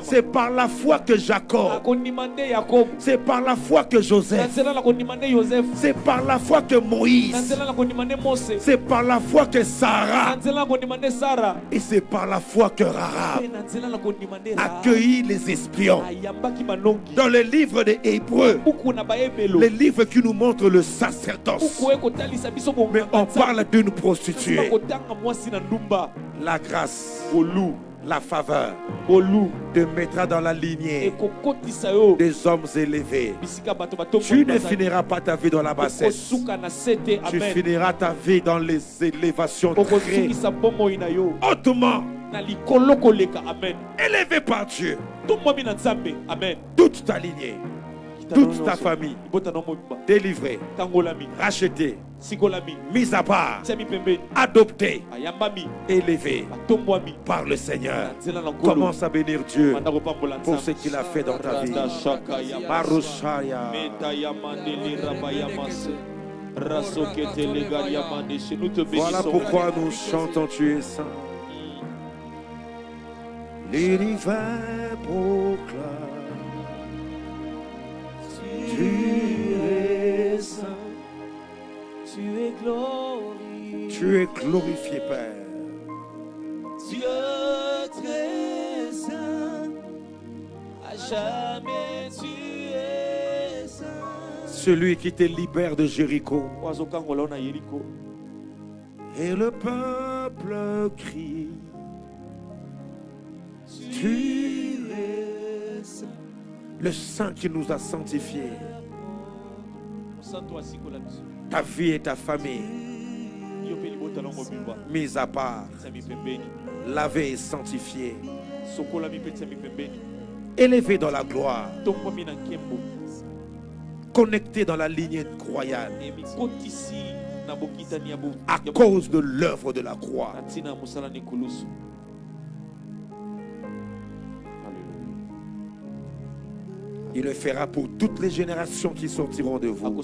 c'est par la foi que Jacob, c'est par la foi que Joseph, c'est par la foi que Moïse, c'est par la foi que Sarah, et c'est par la foi que Rahab accueillit les espions. Dans le livre des Hébreux, les livres qui nous montrent le sacerdoce, mais on parle d'une prostituée. La grâce, la faveur te mettra dans la lignée des hommes élevés. Tu ne finiras pas ta vie dans la bassesse. Tu finiras ta vie dans les élévations très hautement élevé par Dieu. Toute ta lignée, toute ta famille délivrée, rachetée, mise à part, adoptée, élevée par le Seigneur. Commence à bénir Dieu pour ce qu'il a fait dans ta vie. Marushaya. Voilà pourquoi nous chantons Tu es saint. L'univers proclame Tu es saint. Tu es glorieux. Tu es glorifié, Père. Dieu très saint, à jamais tu es saint. Celui qui te libère de Jéricho. Et le peuple crie. Tu es saint. Le sang qui nous a sanctifiés. Ta vie et ta famille mise à part, lavé et sanctifié, élevé dans la gloire, connecté dans la lignée royale à cause de l'œuvre de la croix. Il le fera pour toutes les générations qui sortiront de vous.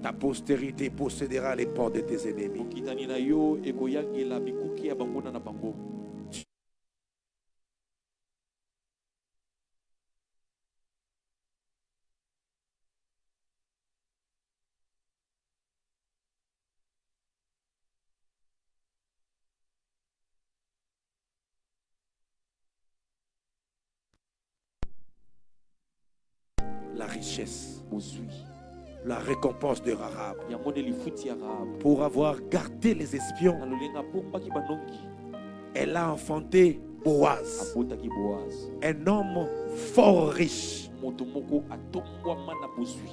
Ta postérité possédera les portes de tes ennemis. richesse, bozwi la récompense de Rahab, yango nde lifuti ya Rahab pour avoir gardé les espions. na lolenga abombaki banongi Elle a enfanté Boaz, abotaki Boaz un homme fort riche moto moko atombwama na bozwi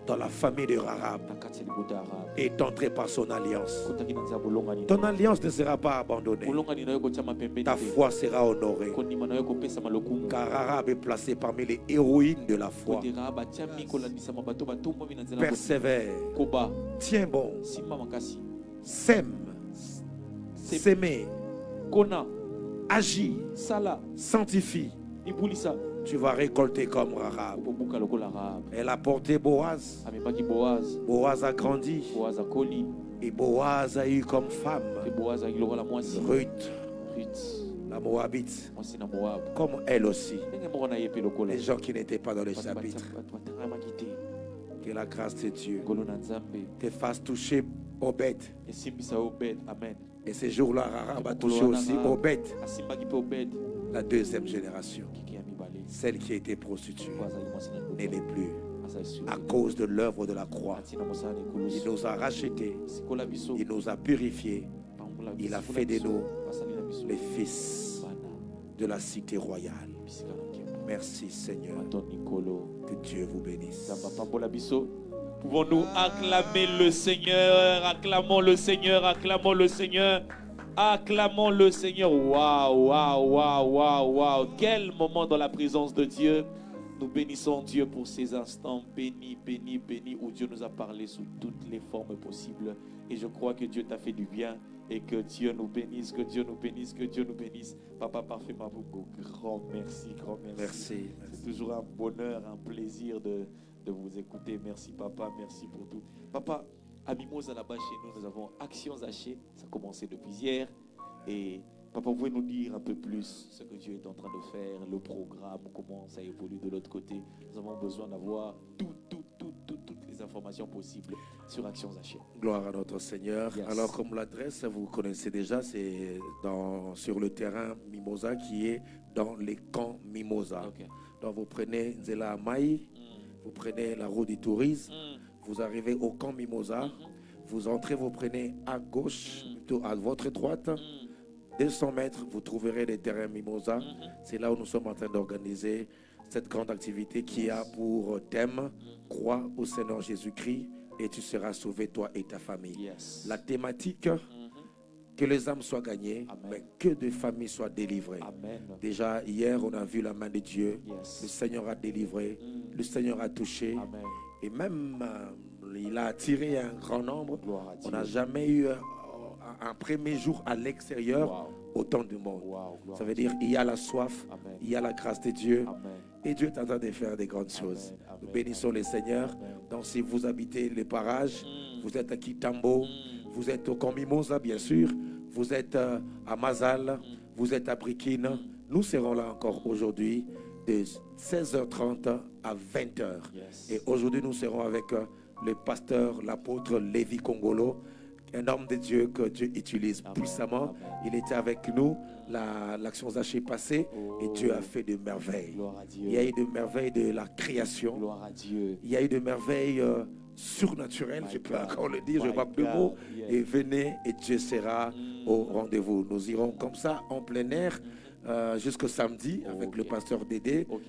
dans la famille de Rahab, na kati ya libota ya Rahab est entré par son alliance. kotaki na nzela bolongani Ton alliance ne sera pas abandonnée. bolongani na yo kotiama pembeni Ta te foi sera honorée. kondima na yo kopesama lokumu Car Rahab est placé parmi les héroïnes de la foi. kote Rahab atiami kolandisama bato batombwami na nzela Persévère, koba tiens bon, simba makasi sème, s'aimer, kona agis, sala sanctifie. libulisa Tu vas récolter comme Rahab. okobuka lokola Rahab Elle a porté Boaz. amepaki Boaz Boaz a grandi. Boaz akoli Et Boaz a eu comme pe femme Boaz ayaki lokola mwasi Ruth, Ruth la Moabite, mwasi na Moab comme elle aussi. ndenge moko na ye mpe lokola Les gens qui n'étaient pas dans le bato chapitre. batangamaki te Que la grâce de Dieu ngolo na Nzambe te fasse toucher Obed. esimbisa Obed amen Et ces jours-là, Rahab a touché aussi Obed, asimbaki mpe Obed la deuxième génération. kiki ya mibale Celle qui était prostituée po azali mwasi na ne l'est plus. azali suri À cause de l'œuvre de la croix, atina mosala na il ekulusu nous a rachetés, sikola biso il nous a purifiés, pangola il a biso, fait de nous basali na biso les fils bana de la cité royale. bisika na nkembo Merci Seigneur. baton nikolo Que Dieu vous bénisse. nzambe apambola biso. Pouvons-nous acclamer le Seigneur, acclamons le Seigneur, acclamons le Seigneur, acclamons le Seigneur. Waouh, waouh, waouh, waouh, waouh. Quel moment dans la présence de Dieu. Nous bénissons Dieu pour ces instants bénis, bénis, bénis, où Dieu nous a parlé sous toutes les formes possibles. Et je crois que Dieu t'a fait du bien et que Dieu nous bénisse, que Dieu nous bénisse, que Dieu nous bénisse. Papa Parfait Mabougo, grand merci, grand merci. Merci. C'est toujours un bonheur, un plaisir de vous écouter. Merci papa, merci pour tout. Papa, à Mimosa là-bas chez nous, nous avons Actions Hachées. Ça a commencé depuis hier. Et papa, vous pouvez nous dire un peu plus ce que Dieu est en train de faire, le programme, comment ça évolue de l'autre côté. Nous avons besoin d'avoir toutes les informations possibles sur Actions Hachées. Gloire à notre Seigneur. Yes. Alors, comme l'adresse, vous connaissez déjà, c'est sur le terrain Mimosa qui est dans les camps Mimosa. Ok. Donc, vous prenez Nzela Amaï, vous prenez la route du tourisme, vous arrivez au camp Mimosa, vous entrez, vous prenez à gauche, plutôt à votre droite, 200 mètres, vous trouverez les terrains Mimosa. C'est là où nous sommes en train d'organiser cette grande activité qui a pour thème Crois au Seigneur Jésus-Christ et tu seras sauvé, toi et ta famille. Yes. La thématique, que les âmes soient gagnées, Amen. mais que des familles soient délivrées. Amen. Déjà, hier, on a vu la main de Dieu. Yes. Le Seigneur a délivré, le Seigneur a touché. Amen. Et même, il a attiré un grand nombre. Gloire à Dieu. On n'a jamais eu un premier jour à l'extérieur Wow. autant de monde. Wow, gloire Ça à veut Dieu. dire il y a la soif, Amen. il y a la grâce de Dieu. Amen. Et Dieu est en train de faire des grandes choses. Amen. Nous bénissons le Seigneur. Amen. Donc si vous habitez les parages, vous êtes à Kitambo, vous êtes au camp Mimosa, bien sûr, vous êtes à Mazal, vous êtes à Brikine. Nous serons là encore aujourd'hui de 16h30 à 20h. Yes. Et aujourd'hui, nous serons avec le pasteur, l'apôtre Lévi Congolo, un homme de Dieu que Dieu utilise Amen. puissamment. Amen. Il était avec nous l'action Zaché passée et Dieu a fait de merveilles. Gloire à Dieu. Il y a eu de merveilles de la création. Gloire à Dieu. Il y a eu de merveilles surnaturelles, My je peux God. encore le dire, je My vois plus God. mot. Yeah. Et venez et Dieu sera au rendez-vous. Nous irons comme ça en plein air jusqu'au samedi avec le Ok. pasteur Dédé Ok.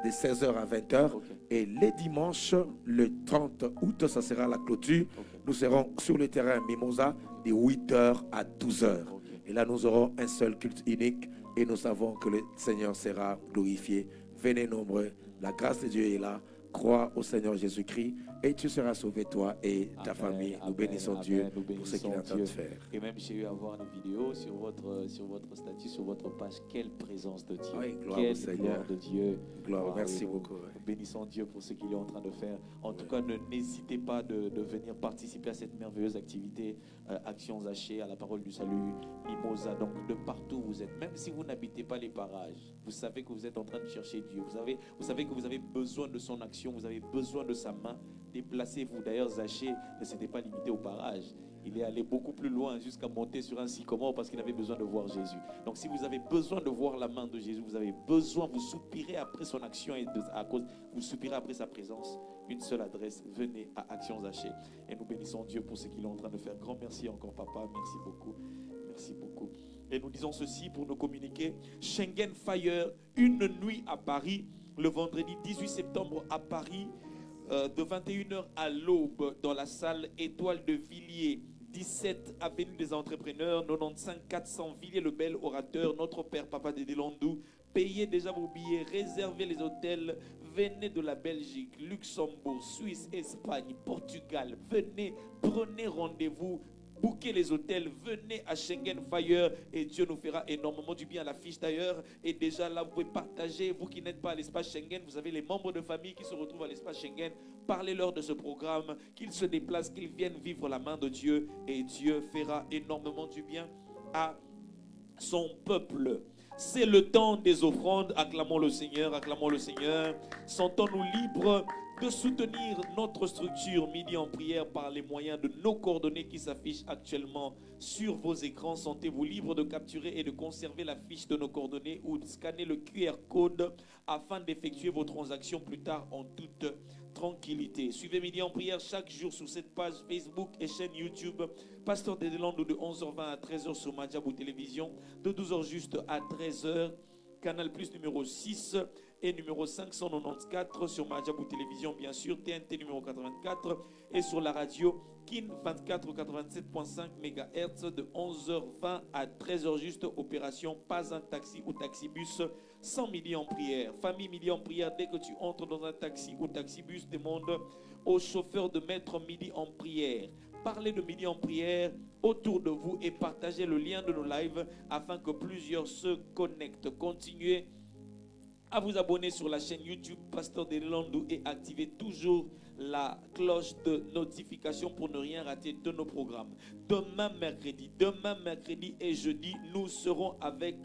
de 16h à 20h. Ok. Et les dimanches, le 30 août, ça sera la clôture. Ok. Nous serons sur le terrain Mimosa de 8h à 12h. Ok. Et là, nous aurons un seul culte unique et nous savons que le Seigneur sera glorifié. Venez nombreux, la grâce de Dieu est là. Crois au Seigneur Jésus-Christ et tu seras sauvé, toi et ta Amen, famille. Nous amen, bénissons amen. Dieu Nous pour ce qu'il est en bénissons train de Dieu. faire. Et même j'ai eu à voir les vidéos sur votre statut, sur votre page. Quelle présence de Dieu. Oui, gloire au Quelle Seigneur. gloire de Dieu. Gloire, Wow, merci nous- beaucoup. nous bénissons Dieu pour ce qu'il est en train de faire. En tout cas, n'hésitez pas de venir participer à cette merveilleuse activité Actions Hachées, à la parole du salut, Mimosa. Donc de partout où vous êtes, même si vous n'habitez pas les parages, vous savez que vous êtes en train de chercher Dieu. Vous savez que vous avez besoin de son action, vous avez besoin de sa main. déplacez-vous. D'ailleurs, Zachée ne s'était pas limité au barrage. Il est allé beaucoup plus loin jusqu'à monter sur un sycomore parce qu'il avait besoin de voir Jésus. Donc si vous avez besoin de voir la main de Jésus, vous avez besoin, vous soupirez après son action et vous soupirez après sa présence. Une seule adresse, venez à Action Zachée. Et nous bénissons Dieu pour ce qu'il est en train de faire. Grand merci encore papa, merci beaucoup. Merci beaucoup. Et nous disons ceci pour nous communiquer. Schengen Fire, une nuit à Paris, le vendredi 18 septembre à Paris, de 21h à l'aube dans la salle Étoile de Villiers, 17 avenue des Entrepreneurs, 95 400 Villiers-le-Bel, orateur, notre Père Papa Dédé Landou. Payez déjà vos billets, réservez les hôtels, venez de la Belgique, Luxembourg, Suisse, Espagne, Portugal, venez, prenez rendez-vous. Bouquez les hôtels, venez à Schengen Fire et Dieu nous fera énormément du bien. À l'affiche d'ailleurs, et déjà là vous pouvez partager. Vous qui n'êtes pas à l'espace Schengen, vous avez les membres de famille qui se retrouvent à l'espace Schengen. Parlez-leur de ce programme, qu'ils se déplacent, qu'ils viennent vivre la main de Dieu et Dieu fera énormément du bien à son peuple. C'est le temps des offrandes. Acclamons le Seigneur, acclamons le Seigneur. Sentons-nous libres de soutenir notre structure Midi en prière par les moyens de nos coordonnées qui s'affichent actuellement sur vos écrans. Sentez-vous libre de capturer et de conserver la fiche de nos coordonnées ou de scanner le QR code afin d'effectuer vos transactions plus tard en toute tranquillité. Suivez Midi en prière chaque jour sur cette page Facebook et chaîne YouTube. Pasteur Dédé Landou de 11h20 à 13h sur Madjabou Télévision, de 12h juste à 13h. Canal Plus numéro 6 et numéro 594 sur Madjabou Télévision, bien sûr, TNT numéro 84 et sur la radio KIN 24 87.5 MHz de 11h20 à 13h juste. Opération Pas un taxi ou taxibus sans Midi en prière. Famille Midi en prière, dès que tu entres dans un taxi ou taxibus, demande au chauffeur de mettre Midi en prière. Parlez de Midi en prière autour de vous et partagez le lien de nos lives afin que plusieurs se connectent. Continuez à vous abonner sur la chaîne YouTube Pasteur Dédé Landou et activez toujours la cloche de notification pour ne rien rater de nos programmes. Demain mercredi et jeudi, nous serons avec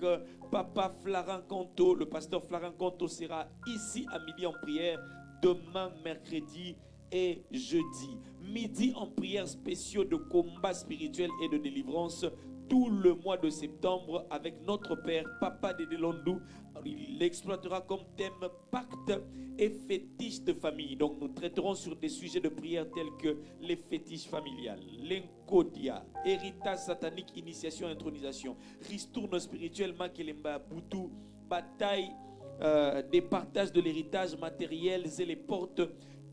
Papa Flarin Canto. Le pasteur Flarin Canto sera ici à Midi en prière demain mercredi et jeudi. Midi en prière spéciaux de combat spirituel et de délivrance tout le mois de septembre avec notre Père Papa Dédé Landou. Il l'exploitera comme thème pacte et fétiche de famille. Donc nous traiterons sur des sujets de prière tels que les fétiches familiales, l'encodia, héritage satanique, initiation, intronisation, ristourne spirituel, makelemba, boutou, bataille des partages de l'héritage matériel et les portes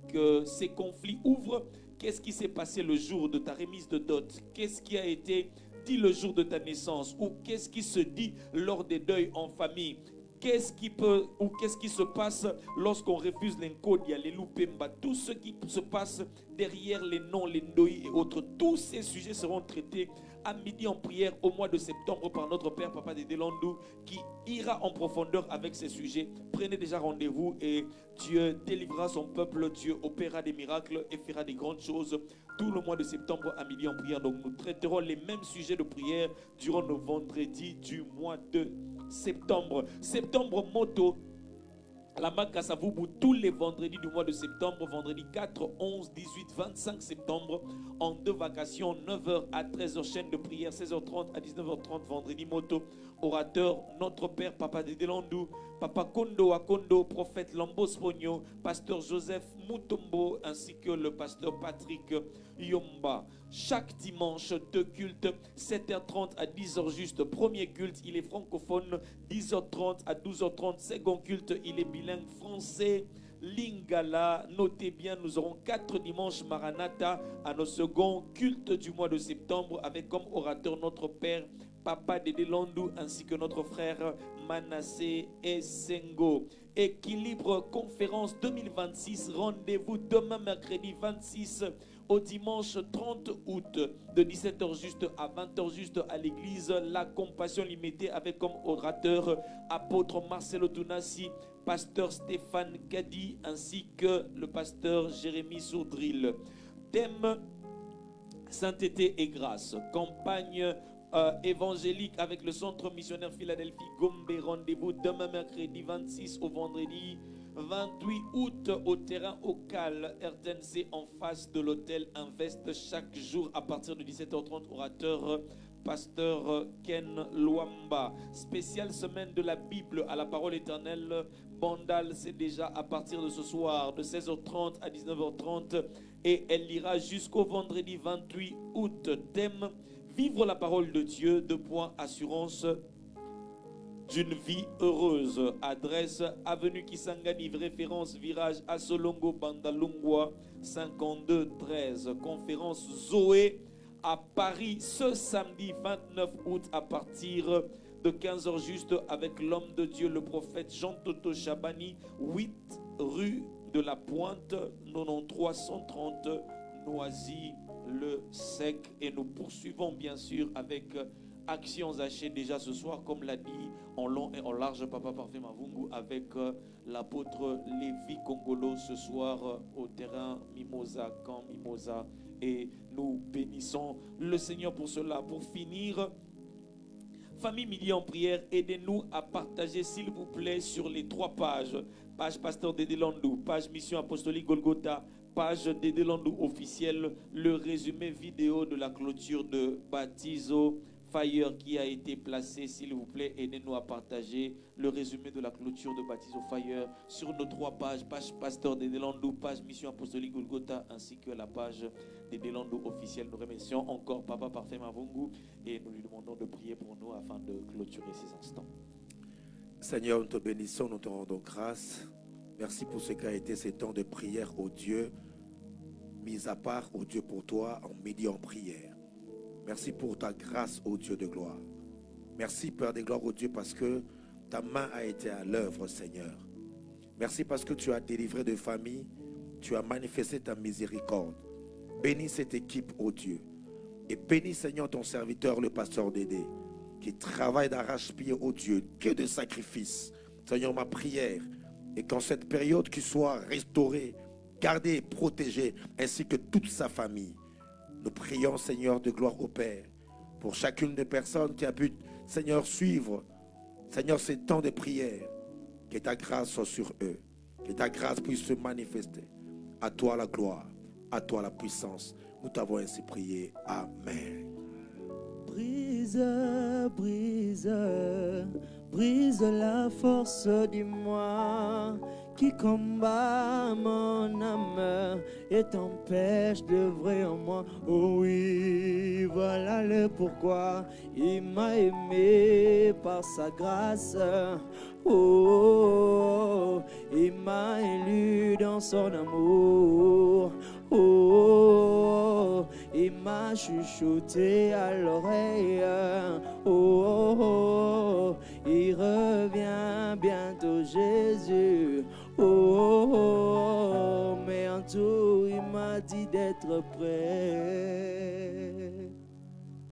que ces conflits ouvrent. Qu'est-ce qui s'est passé le jour de ta remise de dot? Qu'est-ce qui a été dit le jour de ta naissance? Ou qu'est-ce qui se dit lors des deuils en famille? Qu'est-ce qui se passe lorsqu'on refuse l'encodia, les loupemba, tout ce qui se passe derrière les noms, les ndoi et autres? Tous ces sujets seront traités à Midi en prière au mois de septembre par notre Père Papa Dédé Landou qui ira en profondeur avec ces sujets. Prenez déjà rendez-vous et Dieu délivrera son peuple, Dieu opérera des miracles et fera des grandes choses tout le mois de septembre à Midi en prière. Donc nous traiterons les mêmes sujets de prière durant nos vendredis du mois de septembre. Septembre moto la Makasavubu tous les vendredis du mois de septembre, vendredi 4, 11, 18, 25 septembre, en 2 vacations, 9h à 13h, chaîne de prière, 16h30 à 19h30, vendredi moto, orateur, notre Père, Papa Dédé Landou, Papa Kondo Akondo, prophète Lambo Spogno, pasteur Joseph Mutombo, ainsi que le pasteur Patrick Yomba. Chaque dimanche, 2 cultes, 7h30 à 10h juste, premier culte, il est francophone, 10h30 à 12h30, second culte, il est bilingue français, Lingala. Notez bien, nous aurons 4 dimanches Maranatha à nos seconds cultes du mois de septembre avec comme orateur notre Père Papa Dédé Landou ainsi que notre frère Manassé Essengo. Équilibre conférence 2026, rendez-vous demain mercredi 26 au dimanche 30 août de 17h juste à 20h juste à l'église La Compassion Limitée avec comme orateur apôtre Marcelo Tunassi, pasteur Stéphane Kadi ainsi que le pasteur Jérémy Sourdril. Thème sainteté et grâce, campagne évangélique avec le centre missionnaire Philadelphie Gombe. Rendez-vous demain mercredi 26 au vendredi 28 août, au terrain Ocal, RTNC, en face de l'hôtel Invest, chaque jour à partir de 17h30, orateur pasteur Ken Luamba. Spéciale semaine de la Bible à la parole éternelle. Bandal, c'est déjà à partir de ce soir, de 16h30 à 19h30. Et elle ira jusqu'au vendredi 28 août. Thème: vivre la parole de Dieu. 2 points, assurance d'une vie heureuse. Adresse: avenue Kisangani, référence virage Asolongo Bandalungwa 5213. Conférence Zoé à Paris ce samedi 29 août à partir de 15h juste avec l'homme de Dieu, le prophète Jean Toto Chabani, 8 rue de la Pointe, 93 130 Noisy-le-Sec. Et nous poursuivons bien sûr avec Actions Hachées déjà ce soir, comme l'a dit en long et en large Papa Parfait Mavungu, avec l'apôtre Lévi Congolo ce soir au terrain Mimosa, camp Mimosa. Et nous bénissons le Seigneur pour cela. Pour finir, famille Milliers en prière, aidez-nous à partager s'il vous plaît sur les 3 pages. Page Pasteur Dédé Landou, page Mission Apostolique Golgotha, page Dédé Landou officielle, le résumé vidéo de la clôture de Baptizo Fire qui a été placé. S'il vous plaît, aidez-nous à partager le résumé de la clôture de Baptizo Fire sur nos 3 pages, page Pasteur Dédé Landou, page Mission Apostolique Golgotha, ainsi que la page Dédé Landou officielle. Nous remercions encore Papa Parfait Mavungu et nous lui demandons de prier pour nous afin de clôturer ces instants. Seigneur, nous te bénissons, nous te rendons grâce. Merci pour ce qu'a été ces temps de prière au Dieu, mis à part au Dieu pour toi en midi en prière. Merci pour ta grâce, ô Dieu de gloire. Merci, Père de gloire, ô Dieu, parce que ta main a été à l'œuvre, Seigneur. Merci parce que tu as délivré de familles, tu as manifesté ta miséricorde. Bénis cette équipe, ô Dieu. Et bénis, Seigneur, ton serviteur, le pasteur Dédé, qui travaille d'arrache-pied, ô Dieu, Dieu de sacrifice. Seigneur, ma prière est qu'en cette période, qu'il soit restauré, gardé et protégé, ainsi que toute sa famille. Nous prions, Seigneur, de gloire au Père, pour chacune des personnes qui a pu, Seigneur, suivre, Seigneur, ces temps de prière. Que ta grâce soit sur eux, que ta grâce puisse se manifester. À toi la gloire, à toi la puissance. Nous t'avons ainsi prié. Amen. Brise, brise, brise la force du moi qui combat mon âme et t'empêche d'œuvrer en moi. Oh oui, voilà le pourquoi il m'a aimé par sa grâce. Oh, il m'a élu dans son amour. Oh, il m'a chuchoté à l'oreille. Oh, il revient bientôt Jésus. Oh, mais en tout il m'a dit d'être prêt.